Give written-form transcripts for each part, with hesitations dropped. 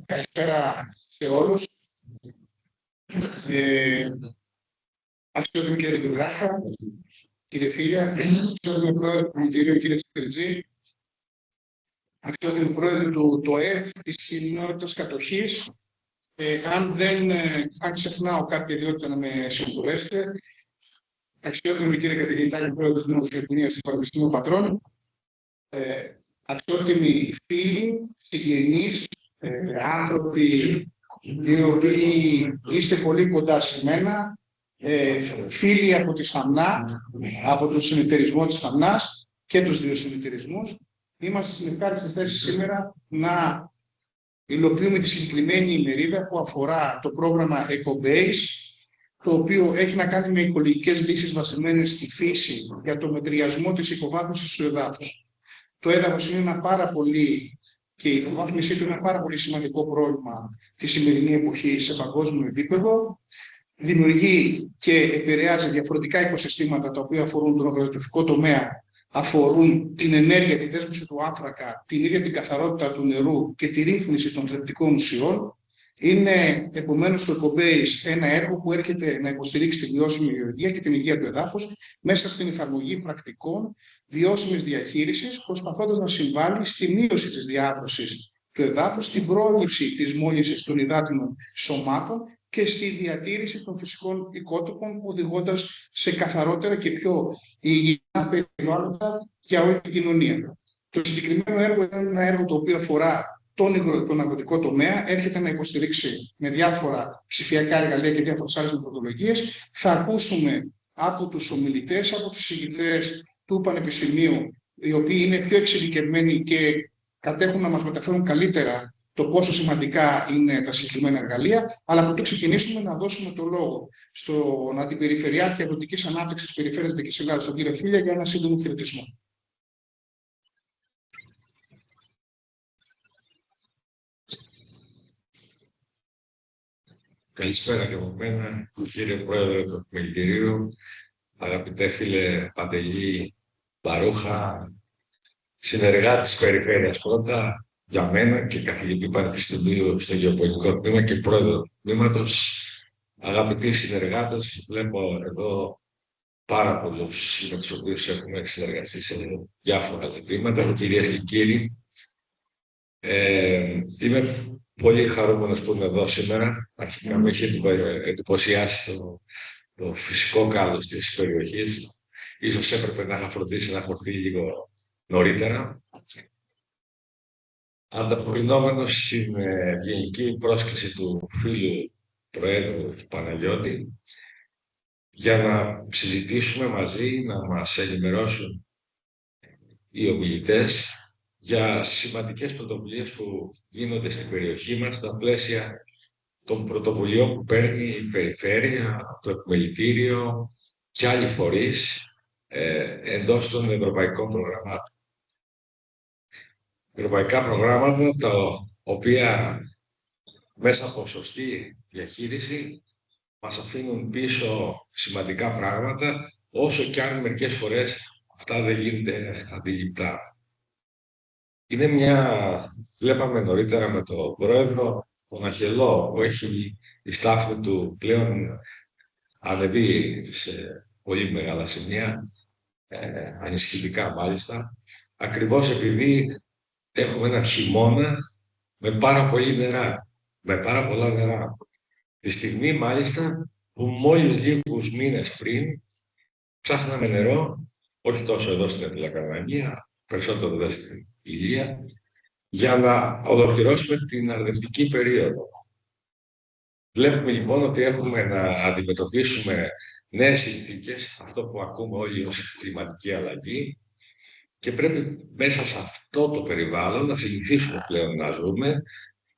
Καλησπέρα σε όλους. Αξιότιμη κύριε Δουράχα, κύριε Φίλια, αξιότιμη πρόεδρε του Κομμωτηρίου κύριε Τσικριτζή, αξιότιμη πρόεδρε του ΤΟΕΒ της κοινότητας κατοχής. Αν ξεχνάω κάποια ιδιότητα να με συγχωρέσετε, αξιότιμη κύριε καθηγητά και πρόεδρε του Νομοσχεδίου του Πανεπιστημίου Πατρών, αξιότιμοι φίλοι, συγγενείς, άνθρωποι οι οποίοι είστε πολύ κοντά σε μένα, φίλοι από τη ΣΑΜΝΑ, από τον συνεταιρισμό της ΣΑΜΝΑς και τους δύο συνεταιρισμούς. Είμαστε στην ευχάριστη θέση σήμερα να υλοποιούμε τη συγκεκριμένη ημερίδα που αφορά το πρόγραμμα EcoBase, το οποίο έχει να κάνει με οικολογικές λύσεις βασισμένες στη φύση για το μετριασμό της υποβάθμισης του εδάφους. Το έδαφος είναι και η υποβάθμιση του είναι ένα πάρα πολύ σημαντικό πρόβλημα τη σημερινή εποχή σε παγκόσμιο επίπεδο. Δημιουργεί και επηρεάζει διαφορετικά οικοσυστήματα τα οποία αφορούν τον αγροτικό τομέα, αφορούν την ενέργεια, τη δέσμευση του άνθρακα, την ίδια την καθαρότητα του νερού και τη ρύθμιση των θρεπτικών ουσιών. Είναι επομένως το EcoBase ένα έργο που έρχεται να υποστηρίξει τη βιώσιμη γεωργία και την υγεία του εδάφους μέσα από την εφαρμογή πρακτικών βιώσιμης διαχείρισης, προσπαθώντας να συμβάλλει στη μείωση της διάβρωσης του εδάφους, στην πρόληψη της μόλυνσης των υδάτινων σωμάτων και στη διατήρηση των φυσικών οικότοπων, οδηγώντας σε καθαρότερα και πιο υγιεινά περιβάλλοντα για όλη την κοινωνία. Το συγκεκριμένο έργο είναι ένα έργο το οποίο αφορά τον αγροτικό τομέα, έρχεται να υποστηρίξει με διάφορα ψηφιακά εργαλεία και διάφορες άλλες μεθοδολογίες. Θα ακούσουμε από τους ομιλητές, από τους ηγητές του Πανεπιστημίου, οι οποίοι είναι πιο εξειδικευμένοι και κατέχουν να μας μεταφέρουν καλύτερα το πόσο σημαντικά είναι τα συγκεκριμένα εργαλεία, αλλά πρωτού ξεκινήσουμε να δώσουμε το λόγο στον Αντιπεριφερειάρχη Αγροτικής Ανάπτυξης Περιφέρειας Δυτικής Ελλάδας, τον κύριο Φίλια, για ένα σύντομο χαιρετισμό. Καλησπέρα και από μένα, κύριε Πρόεδρε του Επιμελητηρίου, αγαπητέ φίλε Παντελή Μπαρούχα, συνεργάτη της Περιφέρειας πρώτα, για μένα και καθηγητή Πανεπιστημίου στο Γεωπολιτικό Τμήμα και πρόεδρο του τμήματος, αγαπητοί συνεργάτες, βλέπω εδώ πάρα πολλούς με τους οποίους έχουμε συνεργαστεί σε διάφορα ζητήματα, κυρίες και κύριοι. Είμαι πολύ χαρούμενος που είμαι εδώ σήμερα. Αρχικά με έχει εντυπωσιάσει το φυσικό κάλος της περιοχής. Ίσως έπρεπε να είχα φροντίσει να έχω έρθει λίγο νωρίτερα. Ανταποκρινόμενος στην γενική πρόσκληση του φίλου Προέδρου Παναγιώτη για να συζητήσουμε μαζί, να μας ενημερώσουν οι ομιλητές για σημαντικές πρωτοβουλίες που γίνονται στην περιοχή μας στα πλαίσια των πρωτοβουλειών που παίρνει η Περιφέρεια, το Επιμελητήριο και άλλοι φορείς εντός των ευρωπαϊκών προγραμμάτων. Ευρωπαϊκά προγράμματα τα οποία μέσα από σωστή διαχείριση μας αφήνουν πίσω σημαντικά πράγματα, όσο και αν μερικές φορές αυτά δεν γίνονται αντιληπτά. Βλέπαμε νωρίτερα με τον πρόεδρο, τον Αχελό, που έχει η στάθμη του πλέον ανεβεί σε πολύ μεγάλα σημεία, ανησυχητικά μάλιστα, ακριβώς επειδή έχουμε έναν χειμώνα με πάρα πολλά νερά. Τη στιγμή μάλιστα που μόλις λίγους μήνες πριν ψάχναμε νερό, όχι τόσο εδώ στην Αττηλακαρνανία, περισσότερο εδώ στην Ηλία, για να ολοκληρώσουμε την αρδευτική περίοδο. Βλέπουμε λοιπόν ότι έχουμε να αντιμετωπίσουμε νέες συνθήκες, αυτό που ακούμε όλοι ως κλιματική αλλαγή, και πρέπει μέσα σε αυτό το περιβάλλον να συνηθίσουμε πλέον να ζούμε,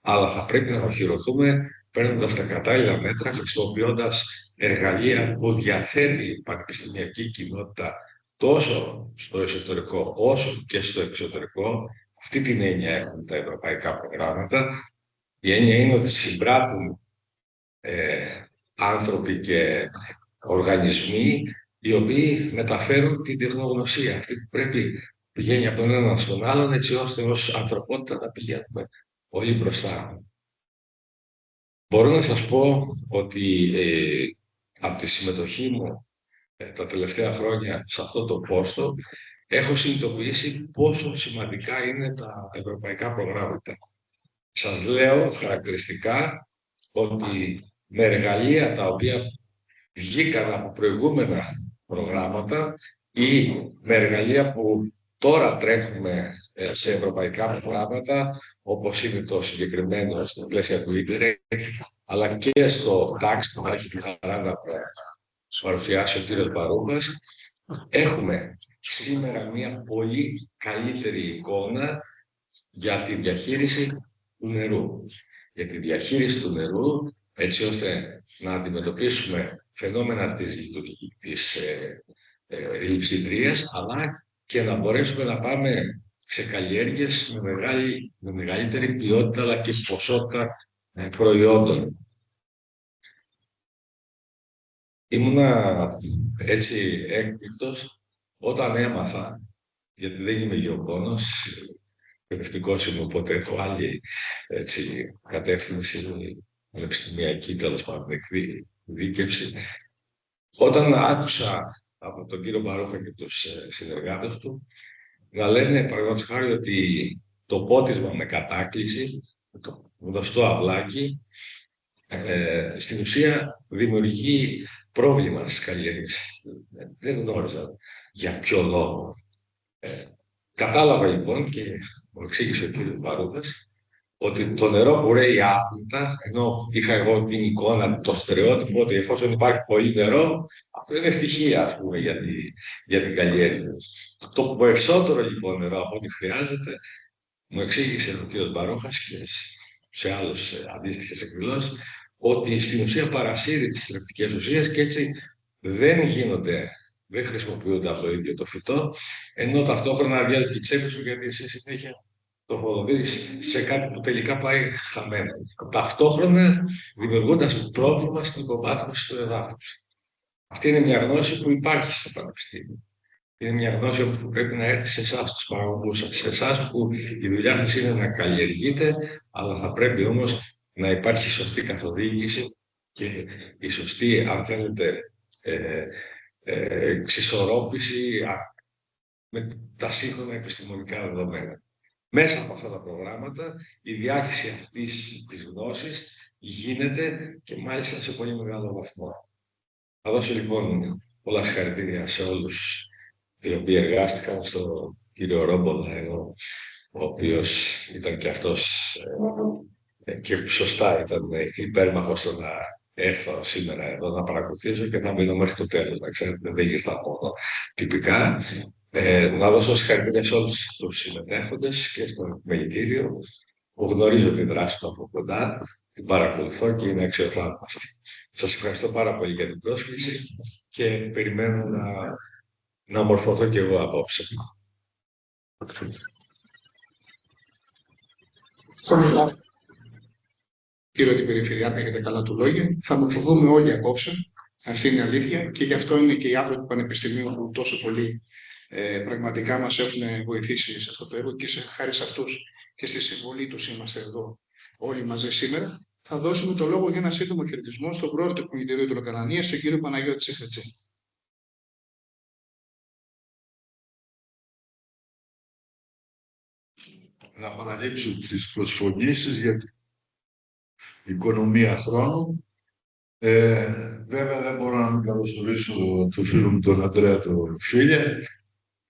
αλλά θα πρέπει να οχυρωθούμε παίρνοντας τα κατάλληλα μέτρα, χρησιμοποιώντας εργαλεία που διαθέτει η πανεπιστημιακή κοινότητα τόσο στο εσωτερικό όσο και στο εξωτερικό. Αυτή την έννοια έχουν τα ευρωπαϊκά προγράμματα, Η έννοια είναι ότι συμπράττουν άνθρωποι και οργανισμοί οι οποίοι μεταφέρουν την τεχνογνωσία αυτή που πρέπει πηγαίνει από τον έναν στον άλλον, έτσι ώστε ως ανθρωπότητα να πηγαίνουμε πολύ μπροστά. Μπορώ να σας πω ότι από τη συμμετοχή μου τα τελευταία χρόνια σε αυτό το πόστο έχω συνειδητοποιήσει πόσο σημαντικά είναι τα ευρωπαϊκά προγράμματα. Σας λέω χαρακτηριστικά ότι με εργαλεία τα οποία βγήκαν από προηγούμενα προγράμματα ή με εργαλεία που τώρα τρέχουμε σε ευρωπαϊκά προγράμματα, όπως είναι το συγκεκριμένο στην πλαίσια του Ίντερνετ, αλλά και στο TAX που θα έχει τη χαρά να παρουσιάσει ο κύριος Μπαρούχας, έχουμε σήμερα μια πολύ καλύτερη εικόνα για τη διαχείριση του νερού. Για τη διαχείριση του νερού, έτσι ώστε να αντιμετωπίσουμε φαινόμενα της λειψιδρίας, αλλά και να μπορέσουμε να πάμε σε καλλιέργειες με μεγαλύτερη ποιότητα, αλλά και ποσότητα προϊόντων. Ήμουνα έτσι έκπληκτος όταν έμαθα, γιατί δεν είμαι γεωπόνος, εκπαιδευτικός είμαι, οπότε έχω άλλη έτσι, κατεύθυνση πανεπιστημιακή, τέλος πάντων, εκδίκευση. Όταν άκουσα από τον κύριο Μπαρούχα και τους συνεργάτες του να λένε, παραδείγματος χάρη, ότι το πότισμα με κατάκληση, το γνωστό αυλάκι, στην ουσία δημιουργεί πρόβλημα στις καλλιέργειες. Δεν γνώριζα για ποιο λόγο. Κατάλαβα λοιπόν και μου εξήγησε ο κύριος Μπαρούχας ότι το νερό που ρέει άπλυτα, ενώ είχα εγώ την εικόνα, το στερεότυπο ότι εφόσον υπάρχει πολύ νερό, αυτό είναι ευτυχία, ας πούμε, για την καλλιέργεια. Το περισσότερο λοιπόν νερό από ό,τι χρειάζεται, μου εξήγησε ο κύριος Μπαρούχας και σε άλλους αντίστοιχες εκδηλώσεις, ότι στην ουσία παρασύρει τις θρεπτικές ουσίες και έτσι δεν χρησιμοποιούνται από το ίδιο το φυτό, ενώ ταυτόχρονα αδειάζει και η τσέπη σου, γιατί εσύ συνέχεια τροφοδοτείς σε κάτι που τελικά πάει χαμένο. Ταυτόχρονα δημιουργώντας πρόβλημα στην υποβάθμιση του εδάφους. Αυτή είναι μια γνώση που υπάρχει στο πανεπιστήμιο. Είναι μια γνώση όμως που πρέπει να έρθει σε εσάς τους παραγωγούς, σε εσάς που η δουλειά σας είναι να καλλιεργείτε, αλλά θα πρέπει όμως να υπάρχει σωστή καθοδήγηση και η σωστή, αν θέλετε, εξισορρόπηση με τα σύγχρονα επιστημονικά δεδομένα. Μέσα από αυτά τα προγράμματα η διάχυση αυτής της γνώσης γίνεται και μάλιστα σε πολύ μεγάλο βαθμό. Θα δώσω λοιπόν πολλά συγχαρητήρια σε όλους οι οποίοι εργάστηκαν, στον κύριο Ρόμπολα εδώ, ο οποίος ήταν και αυτός και σωστά ήταν υπέρμαχος στο να έρθω σήμερα εδώ να παρακολουθήσω και θα μείνω μέχρι το τέλος. Να ξέρετε, δεν ήρθα μόνο τυπικά. Να δώσω συγχαρητήρια σε όλους τους συμμετέχοντες και στο επιμελητήριο που γνωρίζω τη δράση του από κοντά, την παρακολουθώ και είναι αξιοθαύμαστη. Σας ευχαριστώ πάρα πολύ για την πρόσκληση και περιμένω να μορφωθώ και εγώ απόψε. Κύριο την Περιφερειάρχα για τα καλά του λόγια. Θα μορφωθούμε όλοι απόψε. Αυτή είναι η αλήθεια. Και γι' αυτό είναι και οι άνθρωποι του Πανεπιστημίου που τόσο πολύ πραγματικά μας έχουν βοηθήσει σε αυτό το έργο και χάρη σε αυτούς και στη συμβολή τους είμαστε εδώ όλοι μαζί σήμερα. Θα δώσουμε το λόγο για ένα σύντομο χαιρετισμό στον πρόεδρο του Επιμελητηρίου Υδροκαρανίας, τον κύριο Παναγιώτη Τσιχρετζή. Να παραλείψω τις προσφωνήσεις για την οικονομία χρόνου. Βέβαια δεν μπορώ να μην καλωσορίσω τον φίλο μου τον Ανδρέα τον Φίλια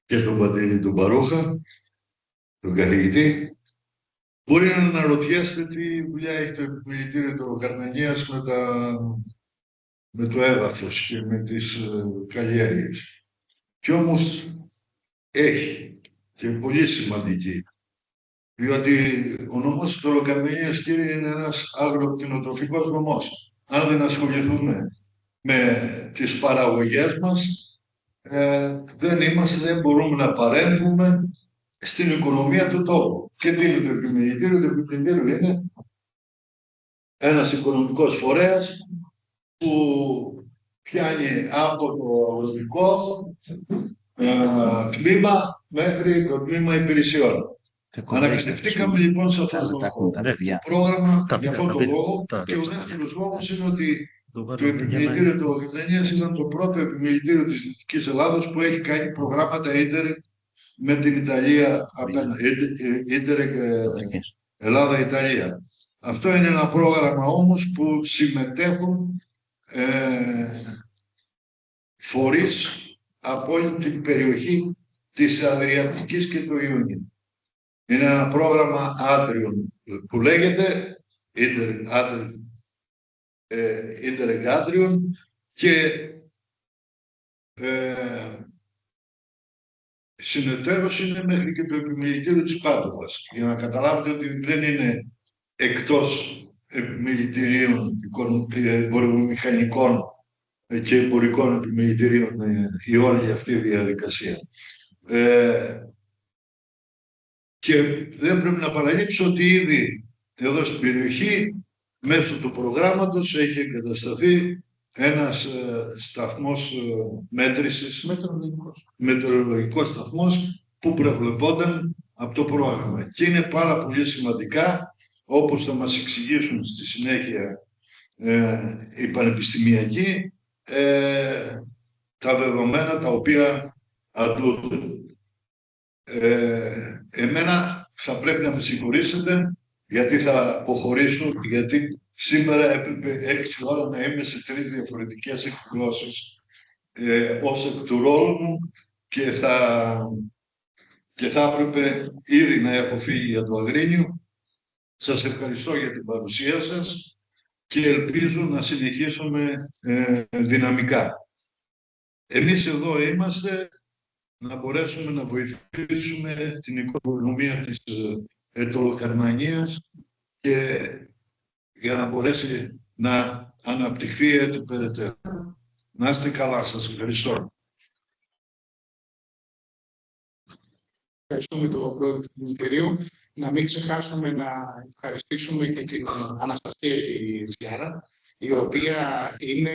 και τον Παντελή τον Μπαρούχα, τον καθηγητή. Μπορεί να αναρωτιέστε τι δουλειά έχει το Επιμελητήριο Υδροκαρνανίας με το έδαφος και με τις καλλιέργειες. Κι όμως έχει και πολύ σημαντική. Διότι ο νόμος της Υδροκαρνανίας, κύριε, είναι ένας αγροκτηνοτροφικός νομός. Αν δεν ασχοληθούμε με τις παραγωγές μας, δεν μπορούμε να παρέμβουμε στην οικονομία του τόπου. Και τι είναι το Επιμελητήριο? Το Επιμελητήριο είναι ένας οικονομικός φορέας που πιάνει από το αγροτικό τμήμα μέχρι το τμήμα υπηρεσιών. Ανακατευτήκαμε λοιπόν σε αυτό το πρόγραμμα για αυτόν τον λόγο, και ο δεύτερος λόγος είναι ότι το επιμελητήριο του Λογοτεχνίας ήταν το πρώτο επιμελητήριο της Δυτικής Ελλάδος που έχει κάνει προγράμματα ίντερνετ με την Ιταλία, ίντερνετ Ελλάδα-Ιταλία. Αυτό είναι ένα πρόγραμμα όμως που συμμετέχουν φορείς από όλη την περιοχή της Αδριατικής και του Ιουνίου. Είναι ένα πρόγραμμα άτριων που λέγεται Ίντερνετ άτριων και συνεταίρος είναι μέχρι και το επιμελητήριο της Πάτοβας. Για να καταλάβετε ότι δεν είναι εκτός επιμελητηρίων εμπορευομηχανικών και εμπορικών επιμελητηρίων η όλη αυτή η διαδικασία. Και δεν πρέπει να παραλείψω ότι ήδη εδώ στην περιοχή μέσω του προγράμματος έχει εγκατασταθεί ένας σταθμός μέτρησης, μετεωρολογικός σταθμός που προβλεπόταν από το πρόγραμμα. Και είναι πάρα πολύ σημαντικά, όπως θα μας εξηγήσουν στη συνέχεια οι πανεπιστημιακοί, τα δεδομένα τα οποία αντλούνται. Εμένα θα πρέπει να με συγχωρήσετε γιατί θα αποχωρήσω, γιατί σήμερα έπρεπε 6 ώρα να είμαι σε 3 διαφορετικές εκδηλώσεις ως εκ του ρόλου μου και θα έπρεπε ήδη να έχω φύγει για το Αγρίνιο. Σας ευχαριστώ για την παρουσία σας και ελπίζω να συνεχίσουμε δυναμικά. Εμείς εδώ είμαστε να μπορέσουμε να βοηθήσουμε την οικονομία της Ετωλοκαρνανίας και για να μπορέσει να αναπτυχθεί έτσι περαιτέρω. Να είστε καλά, σας ευχαριστώ. Ευχαριστούμε τον πρόεδρο του Επιμελητηρίου. Να μην ξεχάσουμε να ευχαριστήσουμε και την Αναστασία τη Ζιάρα, η οποία είναι...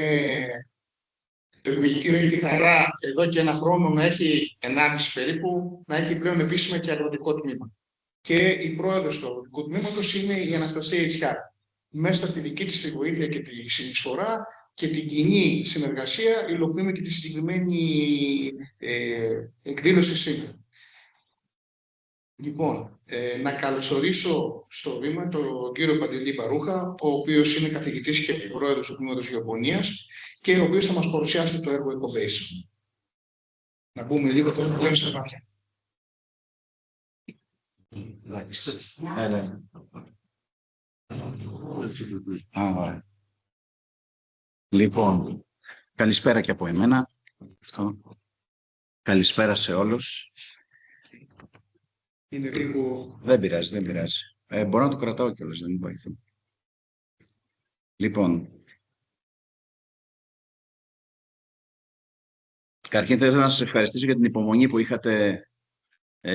Το Επιμελητήριο έχει τη χαρά εδώ και ένα χρόνο να έχει 1,5 περίπου, να έχει πλέον επίσημα και αγροτικό τμήμα. Και η πρόεδρος του αγροτικού τμήματος είναι η Αναστασία Ιτσιάρα. Μέσα από τη δική της τη βοήθεια και τη συνεισφορά και την κοινή συνεργασία υλοποιούμε και τη συγκεκριμένη εκδήλωση σήμερα. Λοιπόν, να καλωσορίσω στο βήμα τον κύριο Παντελή Παρούχα, ο οποίος είναι καθηγητής και πρόεδρος του Τμήματος Γεωπονίας και ο οποίος θα μας παρουσιάσει το έργο Eco-Base. Να μπούμε λίγο το πλέον στα μάτια. Λοιπόν, καλησπέρα και από εμένα. Καλησπέρα σε όλους. Είναι λίγο... Δεν πειράζει, δεν πειράζει. Μπορώ να το κρατάω κιόλας, δεν υπάρχει θέμα. Λοιπόν, καταρχήν θα ήθελα να σας ευχαριστήσω για την υπομονή που είχατε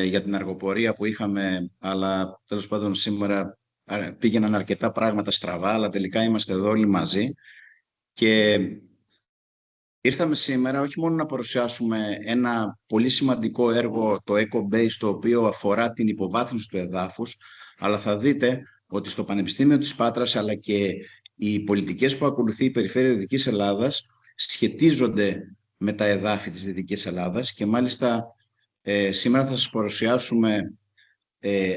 για την αργοπορία που είχαμε, αλλά τέλος πάντων σήμερα πήγαιναν αρκετά πράγματα στραβά, αλλά τελικά είμαστε εδώ όλοι μαζί και ήρθαμε σήμερα όχι μόνο να παρουσιάσουμε ένα πολύ σημαντικό έργο, το Eco-Base, το οποίο αφορά την υποβάθμιση του εδάφους, αλλά θα δείτε ότι στο Πανεπιστήμιο της Πάτρας, αλλά και οι πολιτικές που ακολουθεί η Περιφέρεια Δυτικής Ελλάδας σχετίζονται με τα εδάφη της Δυτικής Ελλάδας και μάλιστα σήμερα θα σας παρουσιάσουμε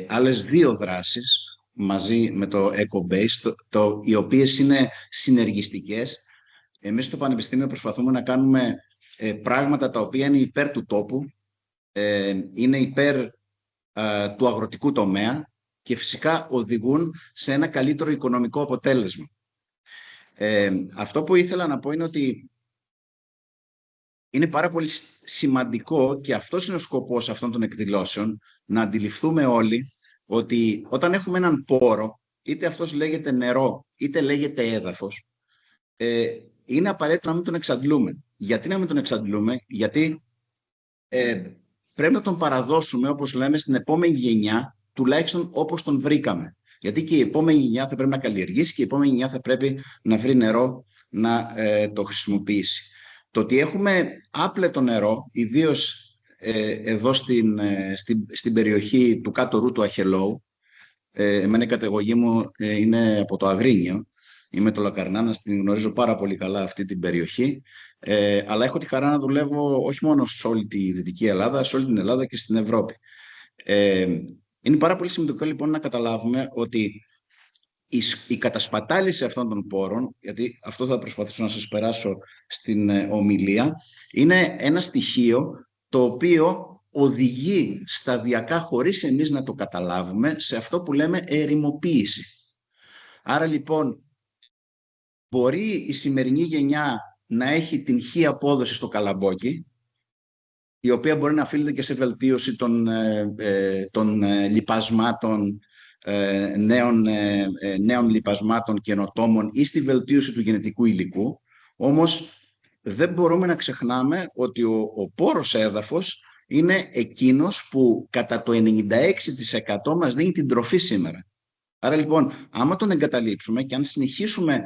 άλλες 2 δράσεις μαζί με το Eco-Base, οι οποίες είναι συνεργιστικές. Εμείς στο Πανεπιστήμιο προσπαθούμε να κάνουμε πράγματα τα οποία είναι υπέρ του τόπου, είναι υπέρ του αγροτικού τομέα και φυσικά οδηγούν σε ένα καλύτερο οικονομικό αποτέλεσμα. Αυτό που ήθελα να πω είναι ότι είναι πάρα πολύ σημαντικό και αυτός είναι ο σκοπός αυτών των εκδηλώσεων, να αντιληφθούμε όλοι ότι όταν έχουμε έναν πόρο, είτε αυτός λέγεται νερό, είτε λέγεται έδαφος, είναι απαραίτητο να μην τον εξαντλούμε. Γιατί να μην τον εξαντλούμε? Γιατί πρέπει να τον παραδώσουμε, όπως λέμε, στην επόμενη γενιά, τουλάχιστον όπως τον βρήκαμε. Γιατί και η επόμενη γενιά θα πρέπει να καλλιεργήσει και η επόμενη γενιά θα πρέπει να βρει νερό να το χρησιμοποιήσει. Το ότι έχουμε άπλετο νερό, ιδίως εδώ στην περιοχή του κάτω ρου του Αχελώου, εμένα η καταγωγή μου είναι από το Αγρίνιο, είμαι το Λακαρνάνας, την γνωρίζω πάρα πολύ καλά αυτή την περιοχή, αλλά έχω τη χαρά να δουλεύω όχι μόνο σε όλη τη Δυτική Ελλάδα, σε όλη την Ελλάδα και στην Ευρώπη. Είναι πάρα πολύ σημαντικό λοιπόν να καταλάβουμε ότι η κατασπατάληση αυτών των πόρων, γιατί αυτό θα προσπαθήσω να σας περάσω στην ομιλία, είναι ένα στοιχείο το οποίο οδηγεί σταδιακά, χωρίς εμείς να το καταλάβουμε, σε αυτό που λέμε ερημοποίηση. Άρα λοιπόν, μπορεί η σημερινή γενιά να έχει την χή απόδοση στο καλαμπόκι, η οποία μπορεί να οφείλεται και σε βελτίωση των λιπασμάτων, νέων λιπασμάτων καινοτόμων ή στη βελτίωση του γενετικού υλικού. Όμως δεν μπορούμε να ξεχνάμε ότι ο πόρος έδαφος είναι εκείνος που κατά το 96% μας δίνει την τροφή σήμερα. Άρα λοιπόν, άμα τον εγκαταλείψουμε και αν συνεχίσουμε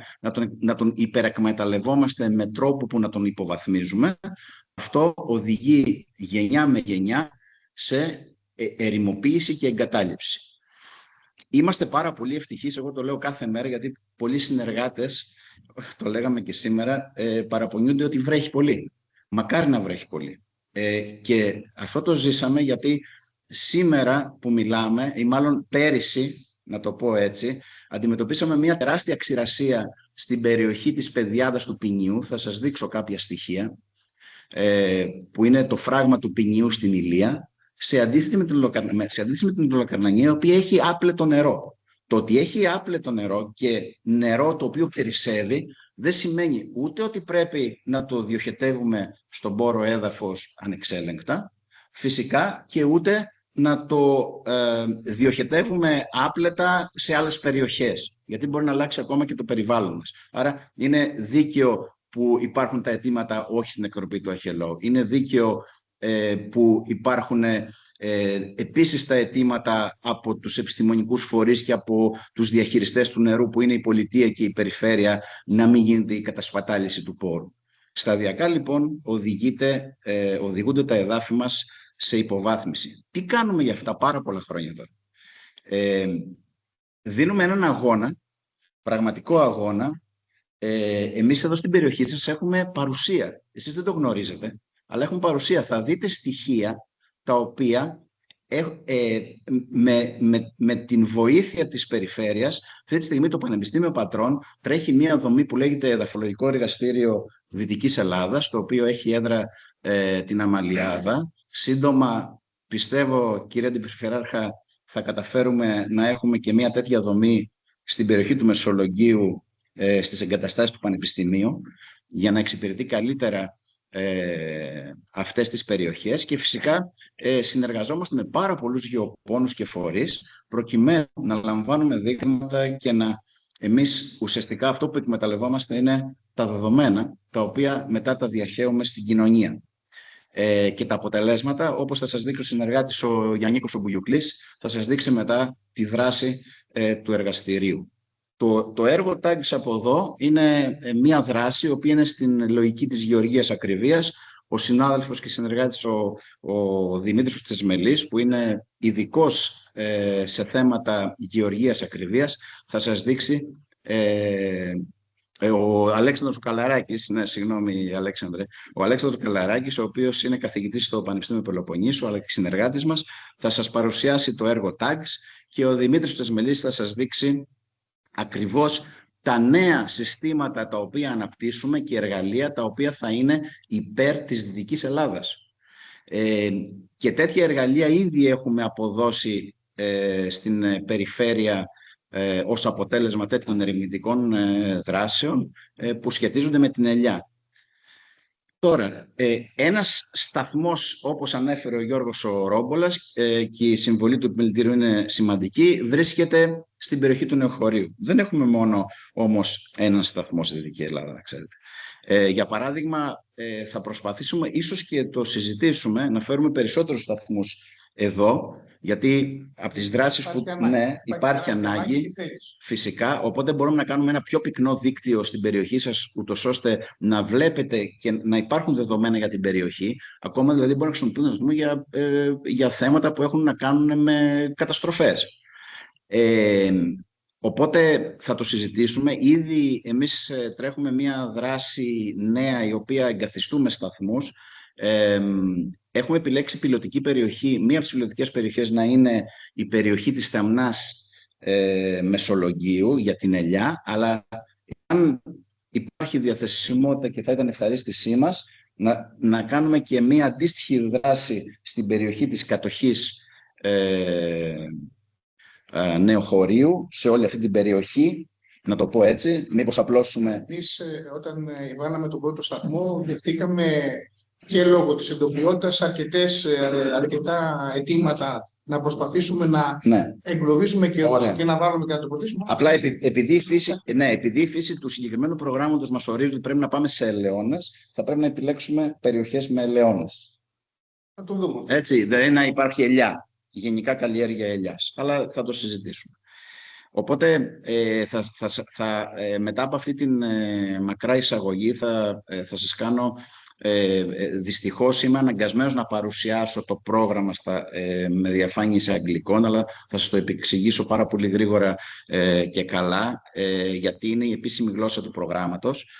να τον υπερεκμεταλλευόμαστε με τρόπο που να τον υποβαθμίζουμε, αυτό οδηγεί γενιά με γενιά σε ερημοποίηση και εγκατάλειψη. Είμαστε πάρα πολύ ευτυχείς, εγώ το λέω κάθε μέρα, γιατί πολλοί συνεργάτες, το λέγαμε και σήμερα, παραπονιούνται ότι βρέχει πολύ. Μακάρι να βρέχει πολύ. Και αυτό το ζήσαμε γιατί σήμερα που μιλάμε, ή μάλλον πέρυσι, να το πω έτσι, αντιμετωπίσαμε μια τεράστια ξηρασία στην περιοχή της Πεδιάδας του Ποινιού. Θα σας δείξω κάποια στοιχεία, που είναι το φράγμα του Ποινιού στην Ηλία, σε αντίθεση με την Λακαρνανία, η οποία έχει άπλετο νερό. Το ότι έχει άπλετο νερό και νερό το οποίο περισσεύει, δεν σημαίνει ούτε ότι πρέπει να το διοχετεύουμε στον πόρο έδαφος ανεξέλεγκτα, φυσικά, και ούτε να το διοχετεύουμε άπλετα σε άλλες περιοχές, γιατί μπορεί να αλλάξει ακόμα και το περιβάλλον μας. Άρα είναι δίκαιο που υπάρχουν τα αιτήματα όχι στην εκτροπή του Αχελώου. Είναι δίκαιο που υπάρχουν επίσης τα αιτήματα από τους επιστημονικούς φορείς και από τους διαχειριστές του νερού, που είναι η πολιτεία και η περιφέρεια, να μην γίνεται η κατασπατάληση του πόρου. Σταδιακά λοιπόν οδηγούνται τα εδάφη μας σε υποβάθμιση. Τι κάνουμε για αυτά πάρα πολλά χρόνια τώρα? Δίνουμε έναν αγώνα, πραγματικό αγώνα. Εμείς εδώ στην περιοχή σας έχουμε παρουσία. Εσείς δεν το γνωρίζετε, αλλά έχουμε παρουσία. Θα δείτε στοιχεία τα οποία με την βοήθεια της περιφέρειας, αυτή τη στιγμή το Πανεπιστήμιο Πατρών τρέχει μια δομή που λέγεται Εδαφολογικό Εργαστήριο Δυτικής Ελλάδας, το οποίο έχει έδρα την Αμαλιάδα. Σύντομα, πιστεύω, κύριε Αντιπεριφεράρχα, θα καταφέρουμε να έχουμε και μια τέτοια δομή στην περιοχή του Μεσολογγίου, στις εγκαταστάσεις του Πανεπιστημίου, για να εξυπηρετεί καλύτερα αυτές τις περιοχές. Και φυσικά συνεργαζόμαστε με πάρα πολλούς γεωπόνους και φορείς, προκειμένου να λαμβάνουμε δείγματα και να εμείς ουσιαστικά αυτό που εκμεταλλευόμαστε είναι τα δεδομένα, τα οποία μετά τα διαχέουμε στην κοινωνία. Και τα αποτελέσματα, όπως θα σας δείξει ο συνεργάτης ο Γιάννικος ο Μπουγιουκλής, θα σας δείξει μετά τη δράση του εργαστηρίου. Το έργο TAGS από εδώ είναι μια δράση, η οποία είναι στην λογική της γεωργίας ακριβίας. Ο συνάδελφος και συνεργάτης ο Δημήτρης Τσεσμελής, που είναι ειδικός σε θέματα γεωργίας ακριβίας, θα σας δείξει. Ο Αλέξανδρος Καλαράκης, συγγνώμη Αλέξανδρε, ο Αλέξανδρος Καλαράκης, ο οποίος είναι καθηγητής στο Πανεπιστήμιο Πελοποννήσου, αλλά και συνεργάτης μας, θα σας παρουσιάσει το έργο TAGS, και ο Δημήτρης Τσεσμελής θα σας δείξει ακριβώς τα νέα συστήματα τα οποία αναπτύσσουμε και εργαλεία τα οποία θα είναι υπέρ της Δυτικής Ελλάδας. Και τέτοια εργαλεία ήδη έχουμε αποδώσει στην περιφέρεια ως αποτέλεσμα τέτοιων ερευνητικών δράσεων που σχετίζονται με την ελιά. Τώρα, ένας σταθμός, όπως ανέφερε ο Γιώργος ο Ρόμπολας, και η συμβολή του επιμελητηρίου είναι σημαντική, βρίσκεται στην περιοχή του Νεοχωρίου. Δεν έχουμε μόνο όμως έναν σταθμό στη Δυτική Ελλάδα, να ξέρετε. Για παράδειγμα, θα προσπαθήσουμε, ίσως και το συζητήσουμε, να φέρουμε περισσότερους σταθμούς εδώ, Γιατί από τις δράσεις που υπάρχει ανάγκη, φυσικά, οπότε μπορούμε να κάνουμε ένα πιο πυκνό δίκτυο στην περιοχή σας, ούτως ώστε να βλέπετε και να υπάρχουν δεδομένα για την περιοχή, ακόμα δηλαδή μπορεί να χρησιμοποιούν για θέματα που έχουν να κάνουν με καταστροφές. Οπότε θα το συζητήσουμε. Ήδη εμείς τρέχουμε μια δράση νέα, η οποία εγκαθιστούμε σταθμούς. Έχουμε επιλέξει πιλωτική περιοχή. Μία από τις πιλωτικές περιοχές να είναι η περιοχή της Σταμνάς Μεσολογγίου για την ελιά, αλλά αν υπάρχει διαθεσιμότητα και θα ήταν ευχαρίστησή μας να κάνουμε και μία αντίστοιχη δράση στην περιοχή της κατοχής Νεοχωρίου, σε όλη αυτή την περιοχή, να το πω έτσι, μήπως απλώσουμε. Εμείς όταν βάλαμε τον πρώτο σταθμό δεχτήκαμε και λόγω της εντοπιότητας αρκετά αιτήματα να προσπαθήσουμε να εγκλωβίσουμε και να βάλουμε και να τοποθετήσουμε. Απλά επειδή η φύση του συγκεκριμένου προγράμματος μας ορίζει ότι πρέπει να πάμε σε ελαιώνες, θα πρέπει να επιλέξουμε περιοχές με ελαιώνες. Θα το δούμε. Έτσι, δεν να υπάρχει ελιά, γενικά καλλιέργεια ελιάς, αλλά θα το συζητήσουμε. Οπότε μετά από αυτή την μακρά εισαγωγή θα σας κάνω. Δυστυχώς είμαι αναγκασμένος να παρουσιάσω το πρόγραμμα με διαφάνειες αγγλικών, αλλά θα σας το επεξηγήσω πάρα πολύ γρήγορα και καλά, γιατί είναι η επίσημη γλώσσα του προγράμματος.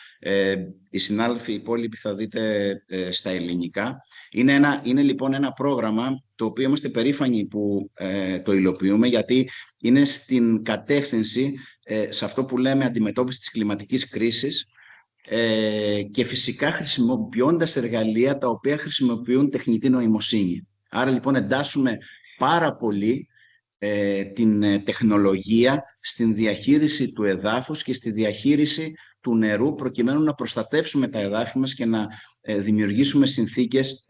Οι συνάδελφοι οι υπόλοιποι θα δείτε στα ελληνικά. Είναι λοιπόν ένα πρόγραμμα το οποίο είμαστε περήφανοι που το υλοποιούμε, γιατί είναι στην κατεύθυνση σε αυτό που λέμε αντιμετώπιση της κλιματικής κρίσης, και φυσικά χρησιμοποιώντας εργαλεία τα οποία χρησιμοποιούν τεχνητή νοημοσύνη. Άρα λοιπόν εντάσσουμε πάρα πολύ την τεχνολογία στην διαχείριση του εδάφους και στη διαχείριση του νερού, προκειμένου να προστατεύσουμε τα εδάφη μας και να δημιουργήσουμε συνθήκες,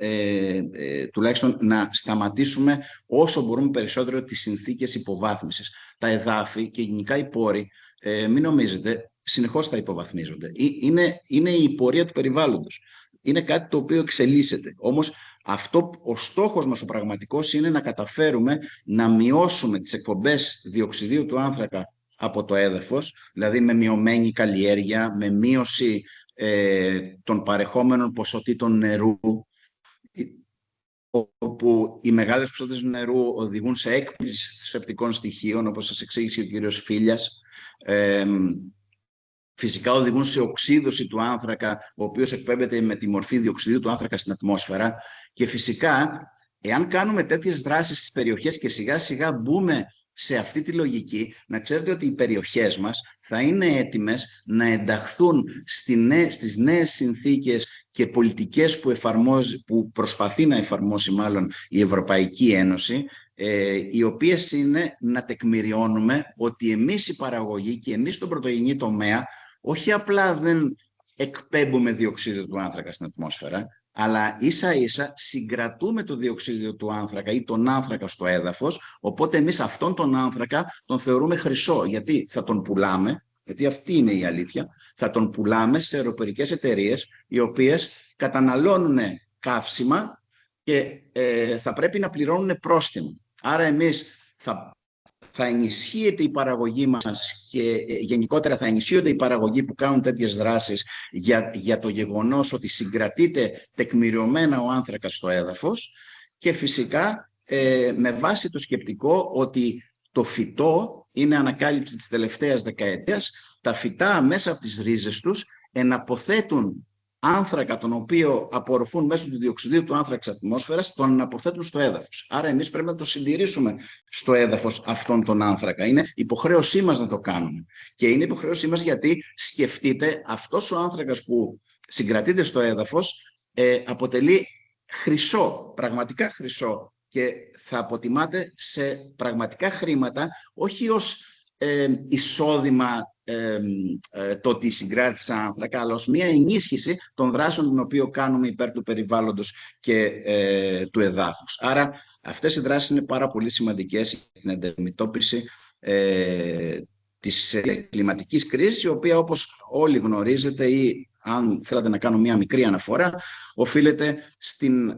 τουλάχιστον να σταματήσουμε όσο μπορούμε περισσότερο τις συνθήκες υποβάθμισης. Τα εδάφη και γενικά οι πόροι, μην νομίζετε, συνεχώς θα υποβαθμίζονται. Είναι η πορεία του περιβάλλοντος. Είναι κάτι το οποίο εξελίσσεται. Όμως ο στόχος μας ο πραγματικός είναι να καταφέρουμε να μειώσουμε τις εκπομπές διοξιδίου του άνθρακα από το έδαφος, δηλαδή με μειωμένη καλλιέργεια, με μείωση των παρεχόμενων ποσοτήτων νερού, όπου οι μεγάλες ποσότητες νερού οδηγούν σε έκπληση θρεπτικών στοιχείων, όπως σας εξήγησε ο κύριος Φίλιας. Φυσικά οδηγούν σε οξύδωση του άνθρακα, ο οποίος εκπέμπεται με τη μορφή διοξιδίου του άνθρακα στην ατμόσφαιρα. Και φυσικά, εάν κάνουμε τέτοιες δράσεις στις περιοχές και σιγά σιγά μπούμε σε αυτή τη λογική, να ξέρετε ότι οι περιοχές μας θα είναι έτοιμες να ενταχθούν στις νέες συνθήκες και πολιτικές που προσπαθεί να εφαρμόσει μάλλον η Ευρωπαϊκή Ένωση, οι οποίες είναι να τεκμηριώνουμε ότι εμείς οι παραγωγοί και εμείς στον πρωτογενή τομέα όχι απλά δεν εκπέμπουμε διοξείδιο του άνθρακα στην ατμόσφαιρα, αλλά ίσα-ίσα συγκρατούμε το διοξείδιο του άνθρακα ή τον άνθρακα στο έδαφος, οπότε εμείς αυτόν τον άνθρακα τον θεωρούμε χρυσό, γιατί θα τον πουλάμε, γιατί αυτή είναι η αλήθεια, θα τον πουλάμε σε αεροπορικές εταιρείες, οι οποίες καταναλώνουν καύσιμα και θα πρέπει να πληρώνουν πρόστιμο. Άρα εμείς θα ενισχύεται η παραγωγή μας και γενικότερα θα ενισχύονται οι παραγωγοί που κάνουν τέτοιες δράσεις για το γεγονός ότι συγκρατείται τεκμηριωμένα ο άνθρακας στο έδαφος, και φυσικά με βάση το σκεπτικό ότι το φυτό είναι ανακάλυψη της τελευταίας δεκαετίας, τα φυτά μέσα από τις ρίζες τους εναποθέτουν άνθρακα, τον οποίο απορροφούν μέσω του διοξιδίου του άνθρακα της ατμόσφαιρας, τον αναποθέτουν στο έδαφος. Άρα εμείς πρέπει να το συντηρήσουμε στο έδαφος αυτόν τον άνθρακα. Είναι υποχρέωσή μας να το κάνουμε. Και είναι υποχρέωσή μας γιατί σκεφτείτε, αυτός ο άνθρακας που συγκρατείται στο έδαφος αποτελεί χρυσό, πραγματικά χρυσό, και θα αποτιμάται σε πραγματικά χρήματα, όχι ως εισόδημα το ότι συγκράτησα άνθρακα, αλλά ως μια ενίσχυση των δράσεων την οποία κάνουμε υπέρ του περιβάλλοντος και του εδάφους. Άρα αυτές οι δράσεις είναι πάρα πολύ σημαντικές για την αντιμετώπιση της κλιματικής κρίσης, η οποία, όπως όλοι γνωρίζετε ή αν θέλατε να κάνω μια μικρή αναφορά, οφείλεται στην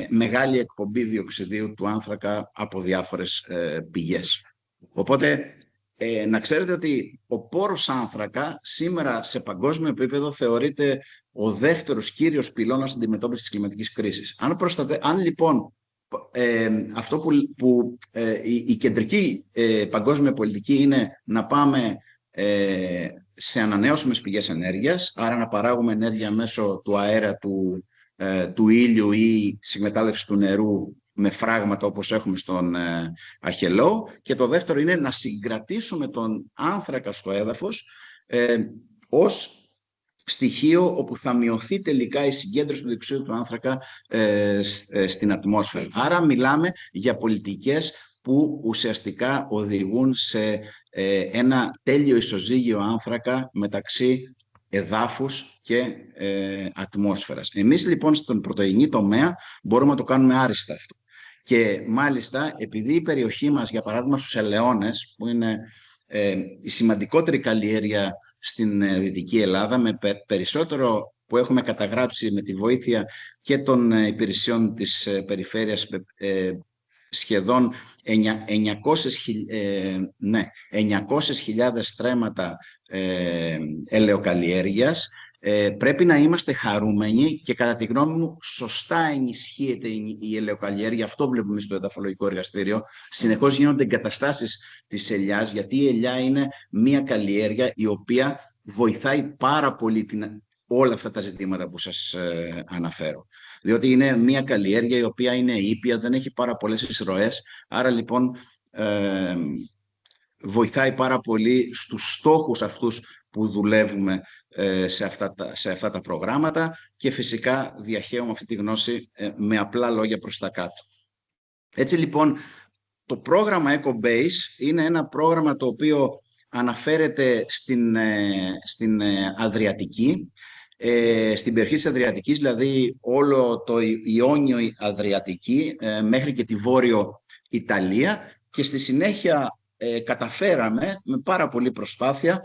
μεγάλη εκπομπή διοξιδίου του άνθρακα από διάφορες πηγές. Οπότε, να ξέρετε ότι ο πόρος άνθρακα σήμερα σε παγκόσμιο επίπεδο θεωρείται ο δεύτερος κύριος πυλώνας στην αντιμετώπιση της κλιματικής κρίσης. Αν λοιπόν αυτό που η κεντρική παγκόσμια πολιτική είναι να πάμε σε ανανεώσιμες πηγές ενέργειας, άρα να παράγουμε ενέργεια μέσω του αέρα, του ήλιου ή της εκμετάλλευσης του νερού με φράγματα όπως έχουμε στον Αχελό, και το δεύτερο είναι να συγκρατήσουμε τον άνθρακα στο έδαφος ως στοιχείο όπου θα μειωθεί τελικά η συγκέντρωση του διοξείδου του άνθρακα στην ατμόσφαιρα. Άρα μιλάμε για πολιτικές που ουσιαστικά οδηγούν σε ένα τέλειο ισοζύγιο άνθρακα μεταξύ εδάφους και ατμόσφαιρας. Εμείς λοιπόν στον πρωτεϊνή τομέα μπορούμε να το κάνουμε άριστα αυτό. Και μάλιστα επειδή η περιοχή μας, για παράδειγμα στους Ελαιώνες, που είναι η σημαντικότερη καλλιέργεια στην Δυτική Ελλάδα, με περισσότερο που έχουμε καταγράψει με τη βοήθεια και των υπηρεσιών της περιφέρειας, σχεδόν 900.000 στρέμματα ελαιοκαλλιέργειας, πρέπει να είμαστε χαρούμενοι και κατά τη γνώμη μου σωστά ενισχύεται η ελαιοκαλλιέργεια. Αυτό βλέπουμε στο εδαφολογικό εργαστήριο. Συνεχώς γίνονται εγκαταστάσεις της ελιάς, γιατί η ελιά είναι μια καλλιέργεια η οποία βοηθάει πάρα πολύ όλα αυτά τα ζητήματα που σας αναφέρω. Διότι είναι μια καλλιέργεια η οποία είναι ήπια, δεν έχει πάρα πολλές εισρωές, άρα λοιπόν βοηθάει πάρα πολύ στους στόχους αυτούς που δουλεύουμε σε αυτά τα προγράμματα, και φυσικά διαχέουμε αυτή τη γνώση με απλά λόγια προς τα κάτω. Έτσι λοιπόν, το πρόγραμμα EcoBase είναι ένα πρόγραμμα το οποίο αναφέρεται στην Αδριατική, στην περιοχή της Αδριατικής, δηλαδή όλο το Ιόνιο Αδριατική μέχρι και τη Βόρειο Ιταλία, και στη συνέχεια καταφέραμε με πάρα πολλή προσπάθεια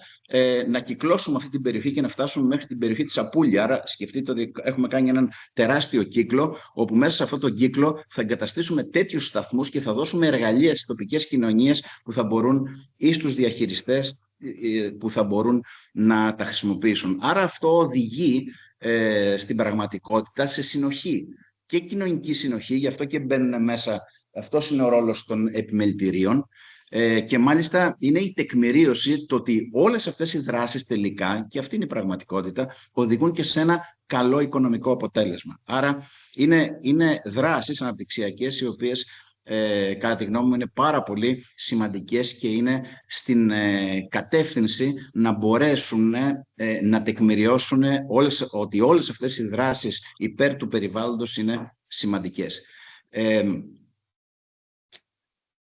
να κυκλώσουμε αυτή την περιοχή και να φτάσουμε μέχρι την περιοχή της Απούλια. Άρα σκεφτείτε ότι έχουμε κάνει έναν τεράστιο κύκλο, όπου μέσα σε αυτό τον κύκλο θα εγκαταστήσουμε τέτοιους σταθμούς και θα δώσουμε εργαλεία στις τοπικές κοινωνίες που θα μπορούν, ή στους διαχειριστές που θα μπορούν να τα χρησιμοποιήσουν. Άρα αυτό οδηγεί στην πραγματικότητα σε συνοχή και κοινωνική συνοχή, γι' αυτό και μπαίνουν μέσα. Αυτός είναι ο ρόλος των επιμελητηρίων. Και μάλιστα είναι η τεκμηρίωση το ότι όλες αυτές οι δράσεις τελικά, και αυτή είναι η πραγματικότητα, οδηγούν και σε ένα καλό οικονομικό αποτέλεσμα. Άρα είναι δράσεις αναπτυξιακές οι οποίες κατά τη γνώμη μου είναι πάρα πολύ σημαντικές και είναι στην κατεύθυνση να μπορέσουν να τεκμηριώσουν ότι όλες αυτές οι δράσεις υπέρ του περιβάλλοντος είναι σημαντικές.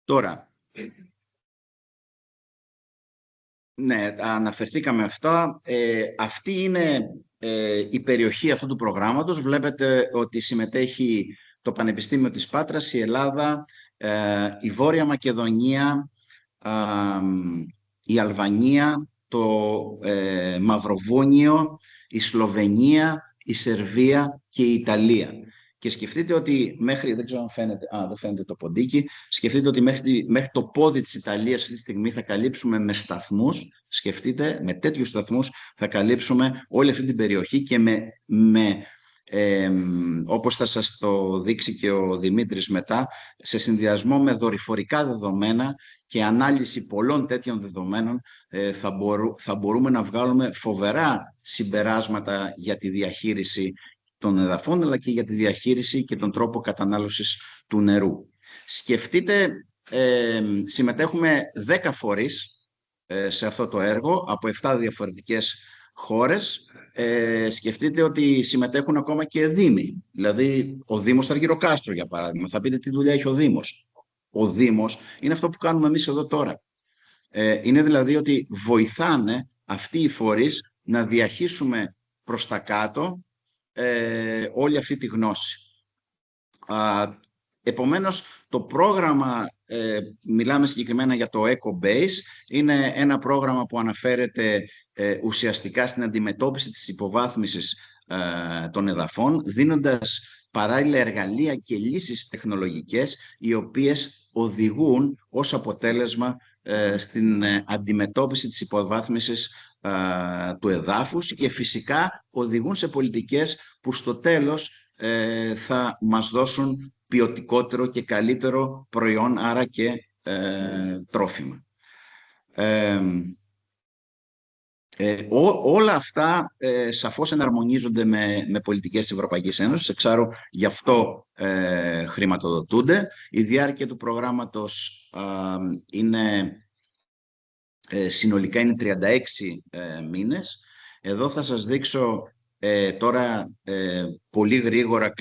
Τώρα, ναι, αναφερθήκαμε αυτά. Αυτή είναι η περιοχή αυτού του προγράμματος. Βλέπετε ότι συμμετέχει το Πανεπιστήμιο της Πάτρας, η Ελλάδα, η Βόρεια Μακεδονία, η Αλβανία, το Μαυροβούνιο, η Σλοβενία, η Σερβία και η Ιταλία. Και σκεφτείτε ότι μέχρι, δεν ξέρω αν φαίνεται, δεν φαίνεται το ποντίκι, σκεφτείτε ότι μέχρι το πόδι της Ιταλίας αυτή τη στιγμή θα καλύψουμε με σταθμούς, σκεφτείτε, με τέτοιους σταθμούς θα καλύψουμε όλη αυτή την περιοχή, και όπως θα σας το δείξει και ο Δημήτρης μετά, σε συνδυασμό με δορυφορικά δεδομένα και ανάλυση πολλών τέτοιων δεδομένων, θα μπορούμε να βγάλουμε φοβερά συμπεράσματα για τη διαχείριση των εδαφών, αλλά και για τη διαχείριση και τον τρόπο κατανάλωσης του νερού. Σκεφτείτε, συμμετέχουμε 10 φορείς σε αυτό το έργο από 7 διαφορετικές χώρες. Σκεφτείτε ότι συμμετέχουν ακόμα και δήμοι, δηλαδή ο Δήμος Αργυροκάστρου για παράδειγμα. Θα πείτε τι δουλειά έχει ο Δήμος. Ο Δήμος είναι αυτό που κάνουμε εμείς εδώ τώρα. Είναι δηλαδή ότι βοηθάνε αυτοί οι φορείς να διαχύσουμε προς τα κάτω όλη αυτή τη γνώση. Επομένως, το πρόγραμμα μιλάμε συγκεκριμένα για το EcoBase. Είναι ένα πρόγραμμα που αναφέρεται ουσιαστικά στην αντιμετώπιση της υποβάθμισης των εδαφών, δίνοντας παράλληλα εργαλεία και λύσεις τεχνολογικές, οι οποίες οδηγούν ως αποτέλεσμα στην αντιμετώπιση της υποβάθμισης του εδάφους και φυσικά οδηγούν σε πολιτικές που στο τέλος θα μας δώσουν ποιοτικότερο και καλύτερο προϊόν, άρα και τρόφιμα. Όλα αυτά σαφώς εναρμονίζονται με πολιτικές της Ευρωπαϊκής Ένωσης, εξάρου γι' αυτό χρηματοδοτούνται. Η διάρκεια του προγράμματος συνολικά είναι 36 μήνες. Εδώ θα σας δείξω τώρα πολύ γρήγορα